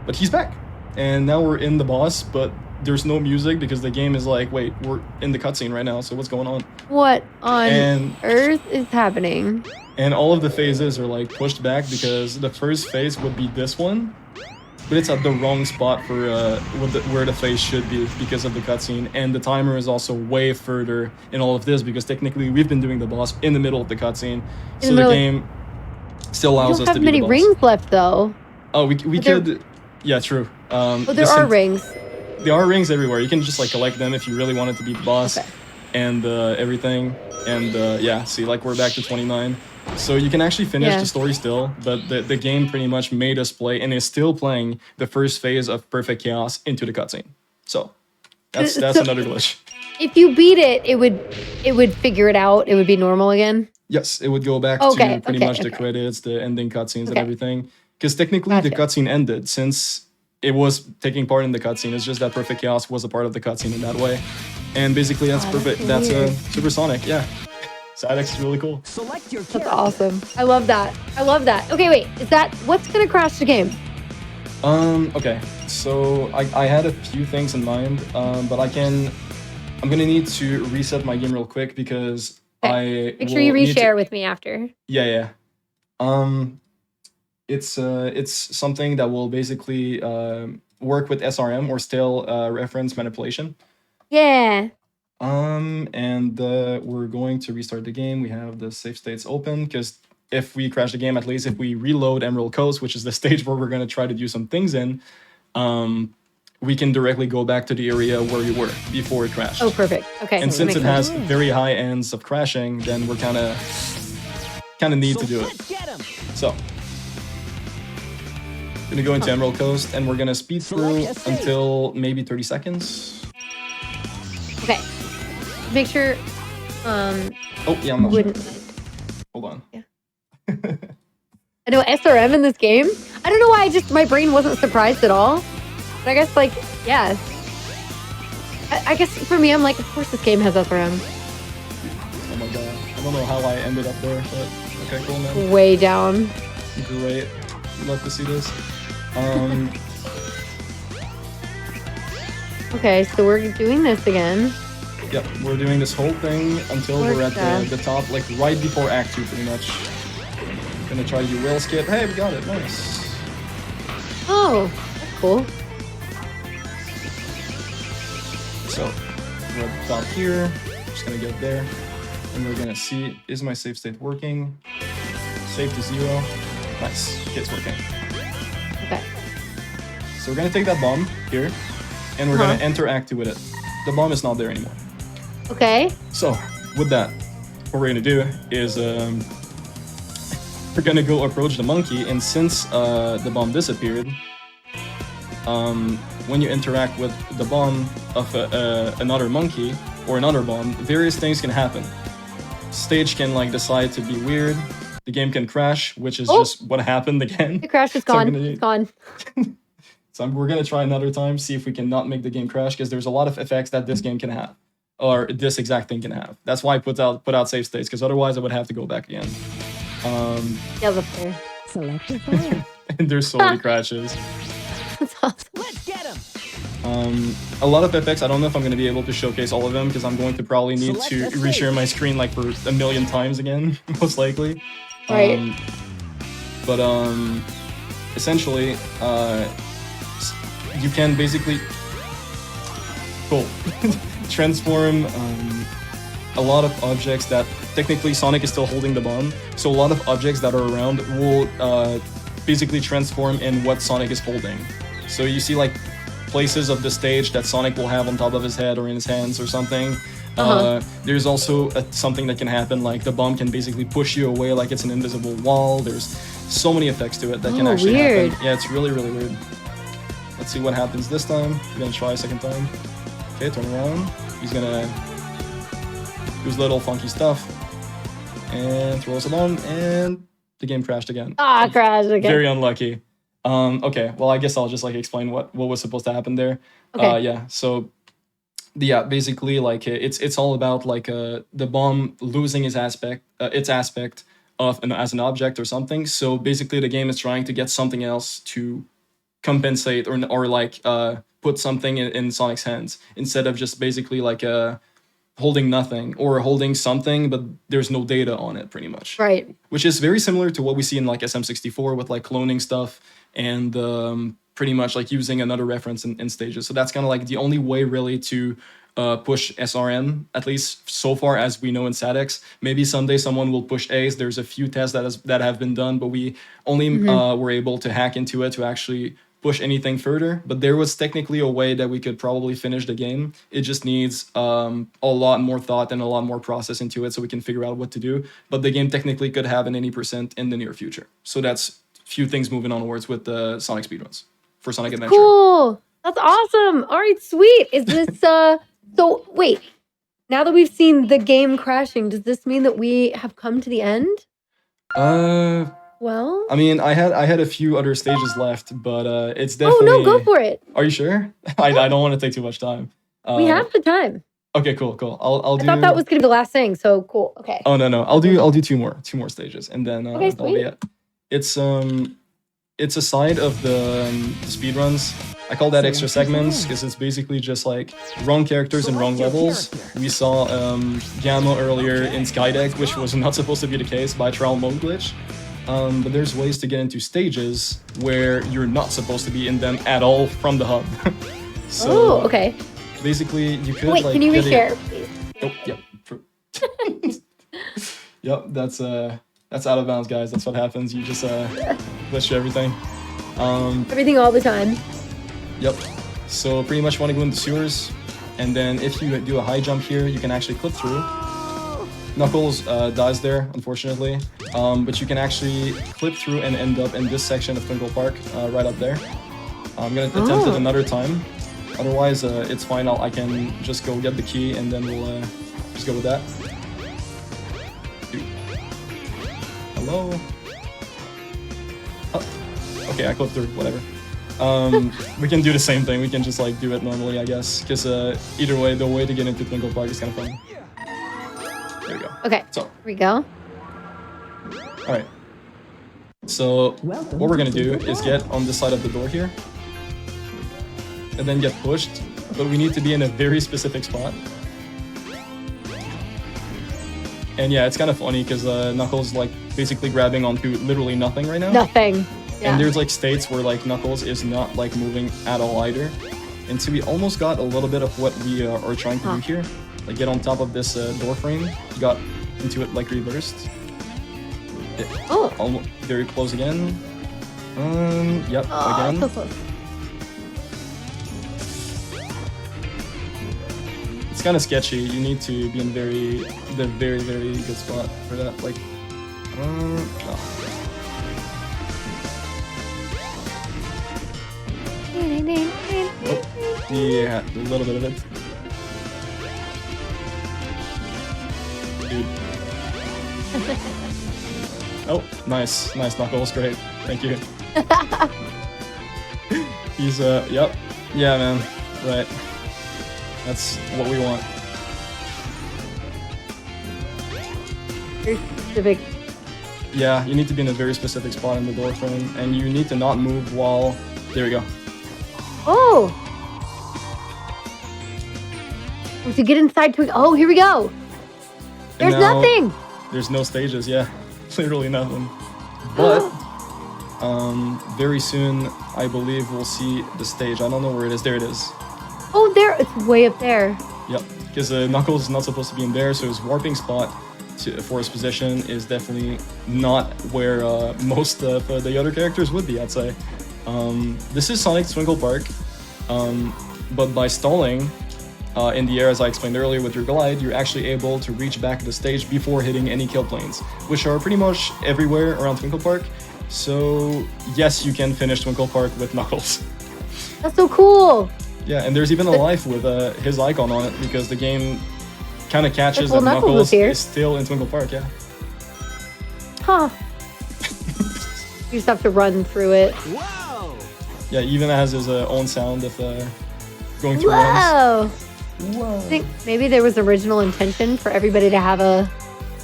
But he's back. And now we're in the boss, but there's no music because the game is like, wait, we're in the cutscene right now, so what's going on? What on earth is happening? And all of the phases are like pushed back because the first phase would be this one, but it's at the wrong spot for where the phase should be because of the cutscene. And the timer is also way further in all of this because technically we've been doing the boss in the middle of the cutscene, so the game still You allows don't us to have be many the boss. rings left though. Oh, we could. Yeah, true. Oh, there are rings. There are rings everywhere. You can just like collect them if you really wanted to be the boss, Okay. and everything. And yeah, see, like we're back to 29. So you can actually finish Yeah. the story still, but the game pretty much made us play and is still playing the first phase of Perfect Chaos into the cutscene. So that's So- another glitch. If you beat it, it would figure it out. It would be normal again. Yes, it would go back Okay, to pretty okay, much the okay. credits, the ending cutscenes, and Okay. everything. Because technically the Gotcha. cutscene ended since it was taking part in the cutscene. It's just that Perfect Chaos was a part of the cutscene in that way. And basically that's Oh, perfect. that's That's weird. Supersonic, yeah. Sidex is really cool. Select your That's character. awesome. I love that. I love that. Okay, wait. Is that what's gonna crash the game? Okay. So I had a few things in mind, but I'm gonna need to reset my game real quick because Make sure you will need to- reshare with me after. Yeah. It's something that will basically work with SRM or stale reference manipulation. Yeah. And we're going to restart the game. We have the save states open because if we crash the game, at least if we reload Emerald Coast, which is the stage where we're going to try to do some things in, we can directly go back to the area where we were before it crashed. Oh, perfect. Okay. And that since makes it has sense. very high ends of crashing, then we're kind of need to do it. Get him. So, gonna go into Emerald Coast and we're gonna speed through until maybe 30 seconds. Okay. Make sure. Oh, yeah, I'm not sure. wouldn't mind. Hold on. Yeah. I know SRM in this game. I don't know why my brain wasn't surprised at all. But I guess like, yeah. I guess for me, I'm like, of course this game has SRM. Oh my god. I don't know how I ended up there, but okay, cool, man. Way down. Great. Love to see this. Okay, so we're doing this again. Yep, we're doing this whole thing until we're at the top, like right before Act 2, pretty much. Gonna try to do whale skip. Hey, we got it. Nice. Oh, that's cool. So, we're at the top here. Just gonna get there. And we're gonna see, is my save state working? Save to 0. Nice. It's working. Okay. So we're gonna take that bomb here, and we're gonna enter Act 2 with it. The bomb is not there anymore. Okay. So, with that, what we're gonna do is we're gonna go approach the monkey, and since the bomb disappeared, when you interact with the bomb of another monkey or another bomb, various things can happen. Stage can like decide to be weird. The game can crash, which is just what happened again. The crash is gone. It's gone. So we're gonna try another time, see if we can not make the game crash, because there's a lot of effects that this game can have, or this exact thing can have. That's why I put out save states, because otherwise I would have to go back again. Yeah, that's fair. Select your fire. And there's so many crashes. That's awesome. Let's get him. A lot of effects. I don't know if I'm gonna be able to showcase all of them, because I'm going to probably need to reshare my screen like for a million times again, most likely. Right. But essentially, you can basically transform a lot of objects that technically Sonic is still holding the bomb. So a lot of objects that are around will basically transform in what Sonic is holding. So you see like places of the stage that Sonic will have on top of his head or in his hands or something. There's also something that can happen, like the bomb can basically push you away like it's an invisible wall. There's so many effects to it that can actually happen. Yeah, it's really, really weird. Let's see what happens this time. We're gonna try a second time. Okay, turn around. He's gonna do his little funky stuff and throw us a bomb, and the game crashed again. Crashed again. Very unlucky. Okay, well, I guess I'll just like explain what was supposed to happen there. Okay. Yeah, so basically like it's all about like the bomb losing its aspect of as an object or something. So basically the game is trying to get something else to compensate or like put something in Sonic's hands, instead of just basically like holding nothing or holding something but there's no data on it, pretty much. Right. Which is very similar to what we see in like SM64 with like cloning stuff and pretty much like using another reference in stages. So that's kind of like the only way really to push SRM, at least so far as we know in SADX. Maybe someday someone will push Ace. There's a few tests that have been done, but we only were able to hack into it to actually push anything further. But there was technically a way that we could probably finish the game. It just needs a lot more thought and a lot more process into it so we can figure out what to do. But the game technically could have an 80% in the near future. So that's few things moving onwards with the Sonic speedruns for Sonic Adventure. Cool. That's awesome. All right, sweet. Is this so wait. Now that we've seen the game crashing, does this mean that we have come to the end? Well, I mean, I had a few other stages left, but it's definitely. Oh no, go for it. Are you sure? I don't want to take too much time. We have the time. Okay, cool. I'll do. I thought that was gonna be the last thing, so cool. Okay. Oh no, I'll do two more stages, and then okay, that'll be it. It's a side of the speedruns. I call that extra segments because it's basically just like wrong characters and wrong levels. We saw Gamma earlier in Skydeck, which was not supposed to be the case by trial mode glitch. But there's ways to get into stages where you're not supposed to be in them at all from the hub. So, okay. Basically, you could wait. like. Can you reshare, please? Oh, yep. Yep. That's out of bounds, guys. That's what happens. You just glitch everything. Everything all the time. Yep. So pretty much want to go into sewers, and then if you do a high jump here, you can actually clip through. Knuckles dies there, unfortunately, but you can actually clip through and end up in this section of Twinkle Park, right up there. I'm gonna attempt it another time. Otherwise, it's fine. I can just go get the key, and then we'll just go with that. Hello? Oh, okay, I clipped through, whatever. We can do the same thing. We can just like do it normally, I guess. Because either way, the way to get into Twinkle Park is kind of fun. There we go. Okay, So, here we go. all right. So what we're gonna do is get on this side of the door here, and then get pushed. But we need to be in a very specific spot. And yeah, it's kind of funny because Knuckles like basically grabbing onto literally nothing right now. Nothing. Yeah. And there's like states where like Knuckles is not like moving at all either. And so we almost got a little bit of what we are trying to do here. Like get on top of this door frame. You got into it like reversed. Oh. Almost very close again. Yep, again. So close. It's kind of sketchy. You need to be in the very good spot for that. Like, no. Oh, yeah, a little bit of it. Dude. Oh, nice Knuckles, great. Thank you. He's yep, yeah, man, right. That's what we want. Very specific. Yeah, you need to be in a very specific spot in the door frame, and you need to not move while. There we go. Oh! To get inside to. Oh, here we go. There's nothing. There's no stages. Yeah, literally nothing. But very soon, I believe we'll see the stage. I don't know where it is. There it is. Oh, there. It's way up there. Yep, because Knuckles is not supposed to be in there, so his warping spot for his position is definitely not where most of the other characters would be, I'd say. This is Sonic's Twinkle Park, but by stalling in the air, as I explained earlier with your glide, you're actually able to reach back the stage before hitting any kill planes, which are pretty much everywhere around Twinkle Park. So yes, you can finish Twinkle Park with Knuckles. That's so cool. Yeah, and there's even a life with his icon on it because the game kind of catches Well, that Knuckles Knuckles is still in Twinkle Park, yeah. Huh. You just have to run through it. Wow! Yeah, even has his own sound of going through runs. Whoa! I think maybe there was original intention for everybody to have a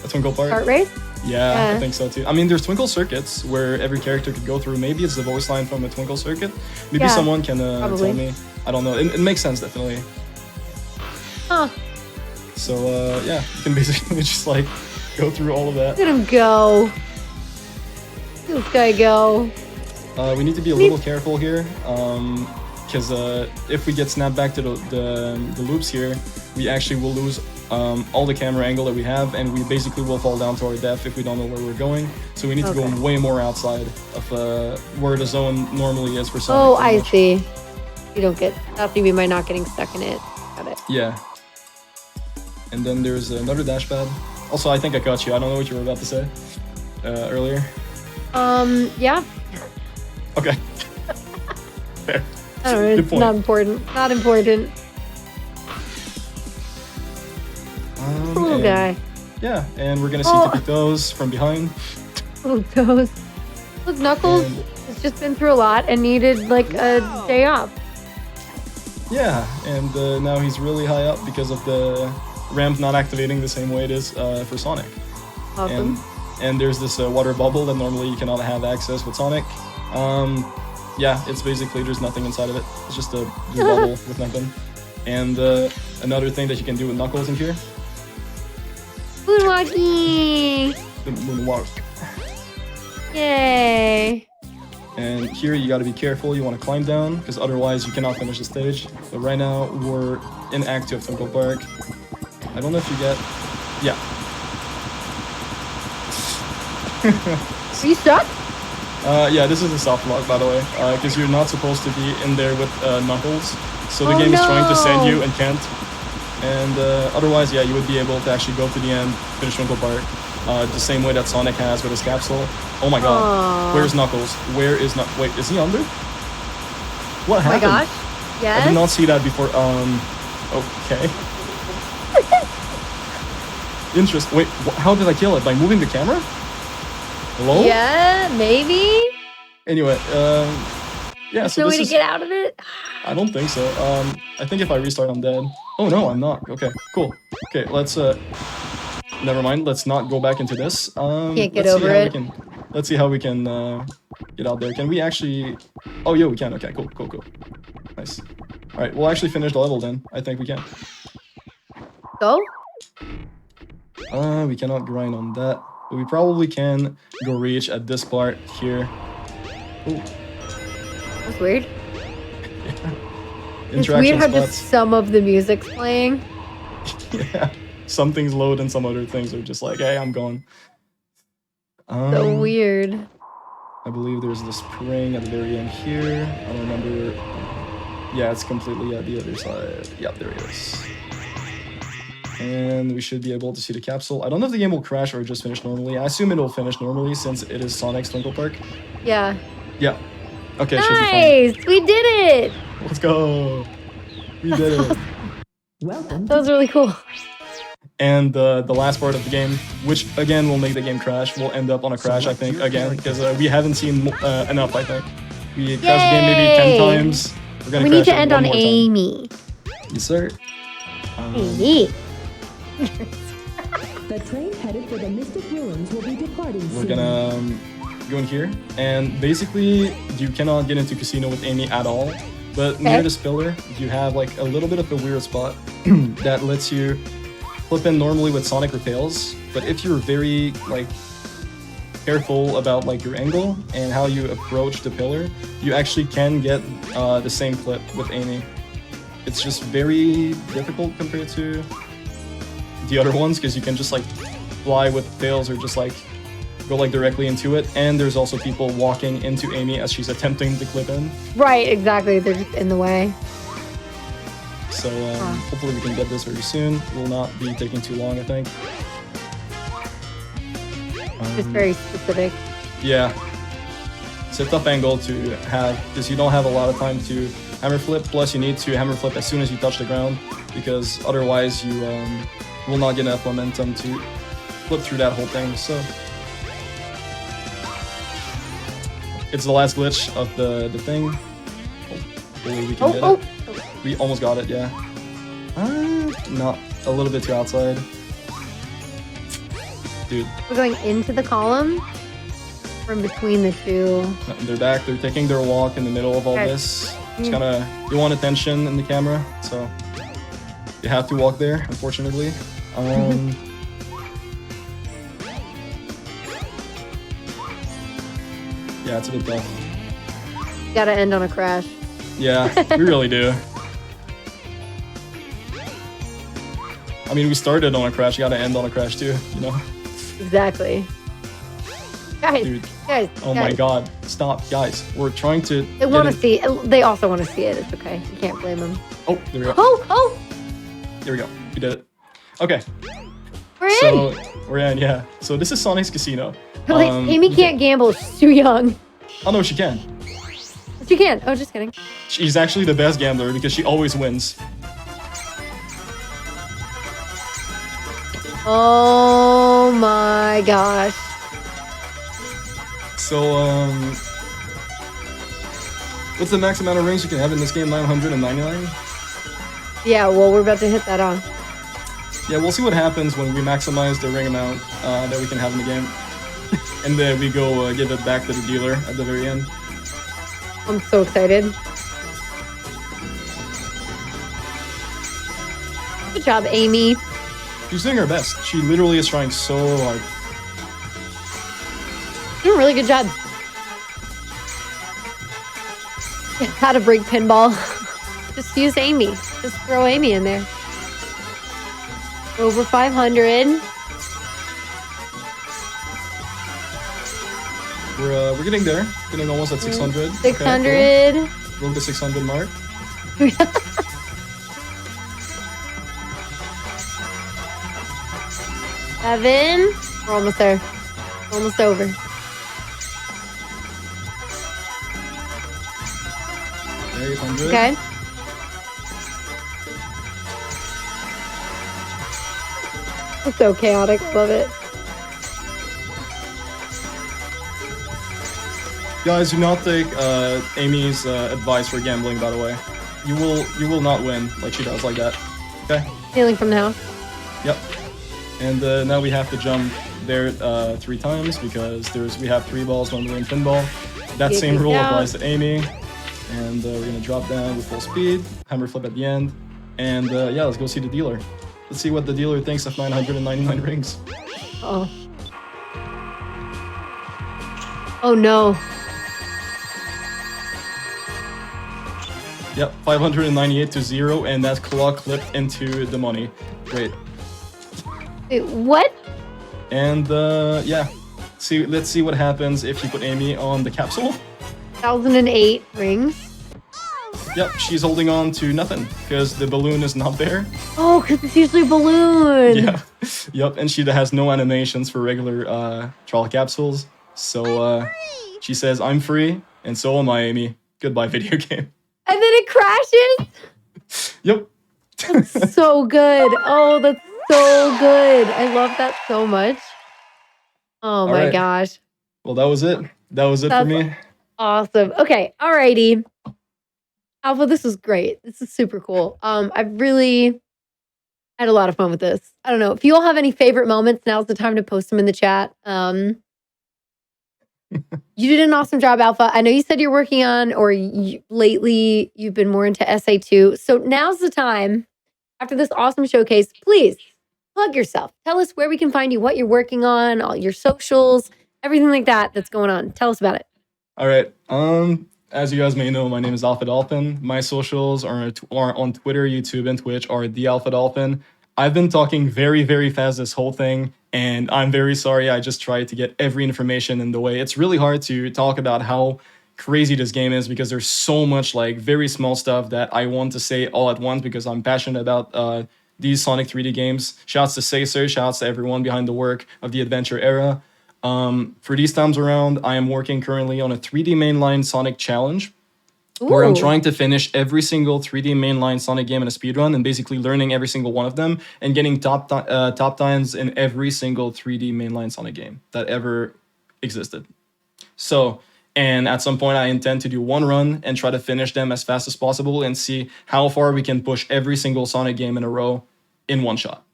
Twinkle Park. kart race. Yeah, I think so too. I mean, there's Twinkle circuits where every character could go through. Maybe it's the voice line from a Twinkle circuit. Maybe someone can tell me. I don't know. It makes sense, definitely. Huh. So, yeah, you can basically just like go through all of that. Look at him go. Look at this guy go. We need to be a little careful here, because if we get snapped back to the loops here, we actually will lose all the camera angle that we have, and we basically will fall down to our death if we don't know where we're going. So we need to go way more outside of where the zone normally is for Sonic. Oh, I see. You don't get. That's you mean by not getting stuck in it. Got it. Yeah. And then there's another dash pad. Also, I think I got you. I don't know what you were about to say earlier. Yeah. Okay. Fair. I don't know. It's not important. Not important. Cool guy. Yeah, and we're gonna see Tippy Toes from behind. Little toes. Look, Knuckles has just been through a lot and needed like a day off. Yeah, and now he's really high up because of the ramp not activating the same way it is for Sonic. Awesome. And there's this water bubble that normally you cannot have access with Sonic. Yeah, it's basically there's nothing inside of it. It's just a blue bubble with nothing. And another thing that you can do with Knuckles in here. Moonwalkie! The moonwalk. Yay! And here you gotta be careful, you wanna climb down, because otherwise you cannot finish the stage. But right now, we're in Act 2 of Twinkle Park. I don't know if you get... Yeah. Are you stuck? Yeah, this is a soft lock, by the way, because you're not supposed to be in there with Knuckles. So the game is trying to send you and can't. And otherwise, yeah, you would be able to actually go to the end, finish Twinkle Park, the same way that Sonic has with his capsule. Oh my god, where's Knuckles? Where is Knuckles? Wait, is he under? What happened? Oh my gosh, yes. I did not see that before. Okay. Interesting. Wait, how did I kill it? By moving the camera? Hello? Yeah, maybe. Anyway, yeah, There's so no this way to is... get out of it. I don't think so. I think if I restart, I'm dead. Oh no, I'm not. Okay, cool. Okay, let's, never mind. Let's not go back into this. Can't get Let's see over how it. let's see how we can, get out there. Can we actually... Oh, yeah, we can. Okay, cool, cool, cool. Nice. Alright, we'll actually finish the level then. I think we can. Go. We cannot grind on that. But we probably can go reach at this part here. Ooh. That's weird. It's Interaction weird how spots. just some of the music's playing. Yeah. Some things load and some other things are just like, hey, I'm gone. So weird. I believe there's the spring at the very end here. I don't remember. Yeah, it's completely at the other side. Yep, there it is. And we should be able to see the capsule. I don't know if the game will crash or just finish normally. I assume it'll finish normally since it is Sonic's Twinkle Park. Yeah. Yeah. Okay, should be Nice! We did it! fine. Let's go. We did it. Welcome That was really cool. And the last part of the game, which again will make the game crash, will end up on a crash, I think, again, because we haven't seen enough, I think. We crashed the game maybe 10 times. We're gonna We crash need to it end one on more time. Amy. Yes, sir. Amy. The train headed for the Mystic Ruins will be departing We're soon. gonna go in here, and basically you cannot get into casino with Amy at all. But near this pillar, you have like a little bit of a weird spot that lets you flip in normally with Sonic or Tails. But if you're very like careful about like your angle and how you approach the pillar, you actually can get the same clip with Amy. It's just very difficult compared to the other ones because you can just like fly with Tails or just like go like directly into it. And there's also people walking into Amy as she's attempting to clip in. Right, exactly. They're just in the way. So hopefully we can get this very soon. It will not be taking too long, I think. Just very specific. Yeah. It's a tough angle to have because you don't have a lot of time to hammer flip. Plus you need to hammer flip as soon as you touch the ground because otherwise you will not get enough momentum to flip through that whole thing. So it's the last glitch of the thing. Hopefully we can get it. We almost got it, yeah. Not a little bit too outside. Dude. We're going into the column from between the two. They're back. They're taking their walk in the middle of all Okay. this. It's kind of, you want attention in the camera, so you have to walk there, unfortunately. Yeah, it's a bit tough. Gotta end on a crash. Yeah, we really do. I mean, we started on a crash, gotta end on a crash too, you know? Exactly. Guys, Dude. guys. Oh guys. my god, stop, guys. We're trying to. They want to see. They also want to see it. It's okay. You can't blame them. Oh, there we go. Oh, Here we go. We did it. Okay. we're in. So we're in, yeah. So this is Sonic's Casino. Like, Amy can't gamble. She's too young. Oh no, she can. But you can. Oh, just kidding. She's actually the best gambler because she always wins. Oh my gosh. So what's the max amount of rings you can have in this game? 999. Yeah. Well, we're about to hit that on. Yeah, we'll see what happens when we maximize the ring amount that we can have in the game, and then we go give it back to the dealer at the very end. I'm so excited. Good job, Amy. She's doing her best. She literally is trying so hard. Doing a really good job. How to break pinball. Just use Amy. Just throw Amy in there. Over 500. We're getting there. Getting almost at 600. 600. Okay, cool. Broke the 600 mark. Seven. We're almost there. Almost over. Okay, 800. Okay. It's so chaotic. Love it. Guys, do not take Amy's advice for gambling. By the way, you will not win like she does like that. Okay. Stealing from the house. Yep. And now we have to jump there 3 times because we have 3 balls when we're in pinball. That same rule applies to Amy. And we're gonna drop down with full speed, hammer flip at the end, and yeah, let's go see the dealer. Let's see what the dealer thinks of 999 rings. Oh. Oh no. Yep, 598 to 0, and that claw clipped into the money. Great. Wait, what? And yeah, let's see what happens if you put Amy on the capsule. 1008 rings. Yep, she's holding on to nothing because the balloon is not there. Oh, because it's usually a balloon. Yeah, yep, and she has no animations for regular trial capsules. So she says, "I'm free," and so am I, Amy. Goodbye, video game. And then it crashes. Yep. That's so good. Oh, that's so good. I love that so much. Oh my gosh. Well, that was it. That was it for me. Awesome. Okay. Alrighty. Alpha, this was great. This is super cool. I've really had a lot of fun with this. I don't know. If you all have any favorite moments, now's the time to post them in the chat. You did an awesome job, Alpha. I know you said you're working on, or lately you've been more into SA2. So now's the time, after this awesome showcase, please plug yourself. Tell us where we can find you, what you're working on, all your socials, everything like that that's going on. Tell us about it. All right. As you guys may know, my name is Alpha Dolphin. My socials are on Twitter, YouTube, and Twitch are the Alpha Dolphin. I've been talking very, very fast this whole thing, and I'm very sorry. I just tried to get every information in the way. It's really hard to talk about how crazy this game is because there's so much like very small stuff that I want to say all at once because I'm passionate about these Sonic 3D games. Shouts to Sacer, shouts to everyone behind the work of the Adventure era. For these times around, I am working currently on a 3D mainline Sonic challenge. Ooh. Where I'm trying to finish every single 3D mainline Sonic game in a speedrun and basically learning every single one of them and getting top times in every single 3D mainline Sonic game that ever existed. So, and at some point I intend to do one run and try to finish them as fast as possible and see how far we can push every single Sonic game in a row in one shot.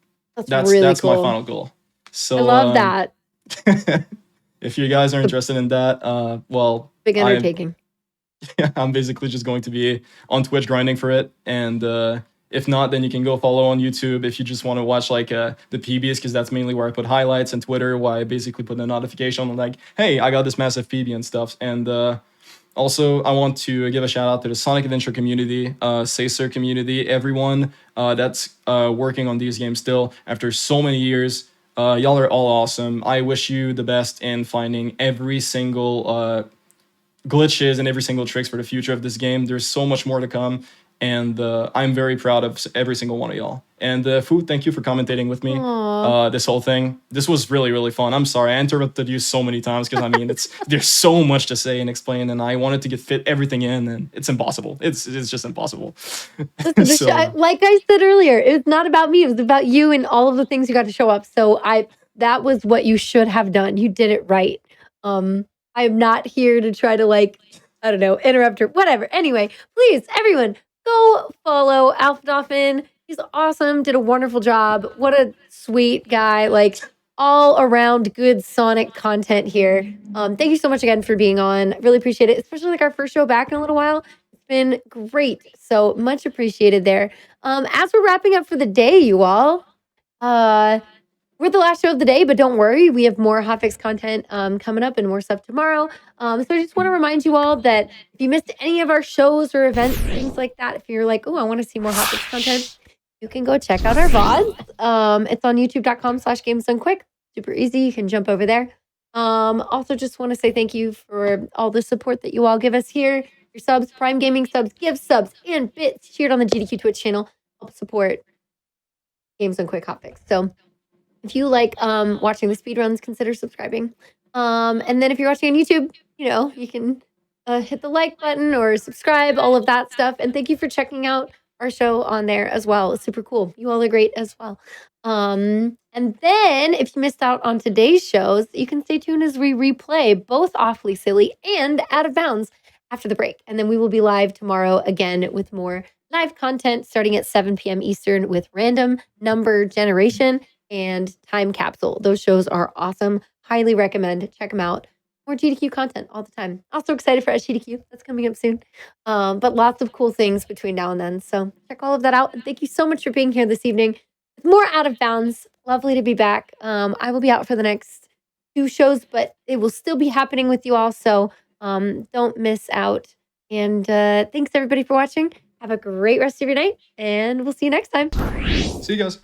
That's really that's cool. My final goal. So I love that. If you guys are interested in that, well, big undertaking. I'm basically just going to be on Twitch grinding for it, and if not, then you can go follow on YouTube if you just want to watch like the PBs, because that's mainly where I put highlights, and Twitter where I basically put a notification like, hey, I got this massive PB and stuff. And also, I want to give a shout out to the Sonic Adventure community, Sacer community, everyone that's working on these games still after so many years. Y'all are all awesome. I wish you the best in finding every single glitches and every single tricks for the future of this game. There's so much more to come, and I'm very proud of every single one of y'all. And Fu, thank you for commentating with me this whole thing. This was really, really fun. I'm sorry I interrupted you so many times because I mean there's so much to say and explain, and I wanted to fit everything in, and it's impossible. It's just impossible. Listen, like I said earlier, it's not about me. It was about you and all of the things you got to show up. So that was what you should have done. You did it right. I'm not here to try to like, I don't know, interrupt or whatever. Anyway, please, everyone, go follow Alpha Dolphin. He's awesome. Did a wonderful job. What a sweet guy. Like all around good Sonic content here. Thank you so much again for being on. Really appreciate it. Especially like our first show back in a little while. It's been great. So much appreciated there. As we're wrapping up for the day, you all, we're the last show of the day, but don't worry. We have more Hotfix content coming up and more stuff tomorrow. So I just want to remind you all that if you missed any of our shows or events, things like that, if you're like, oh, I want to see more Hotfix content, you can go check out our VODs. It's on youtube.com/gamesdonequick. Super easy. You can jump over there. Also, just want to say thank you for all the support that you all give us here. Your subs, Prime Gaming subs, gift subs, and bits shared on the GDQ Twitch channel help support Games Done Quick Hotfix. So if you like watching the speedruns, consider subscribing. And then if you're watching on YouTube, you know, you can hit the like button or subscribe, all of that stuff. And thank you for checking out our show on there as well. It's super cool. You all are great as well. And then if you missed out on today's shows, you can stay tuned as we replay both Awfully Silly and Out of Bounds after the break. And then we will be live tomorrow again with more live content starting at 7 p.m. Eastern with Random Number Generation and Time Capsule. Those shows are awesome. Highly recommend. Check them out. More GDQ content all the time. Also excited for SGDQ. That's coming up soon. But lots of cool things between now and then. So check all of that out. And thank you so much for being here this evening. With more Out of Bounds. Lovely to be back. I will be out for the next 2 shows, but it will still be happening with you all. So don't miss out. And thanks everybody for watching. Have a great rest of your night. And we'll see you next time. See you guys.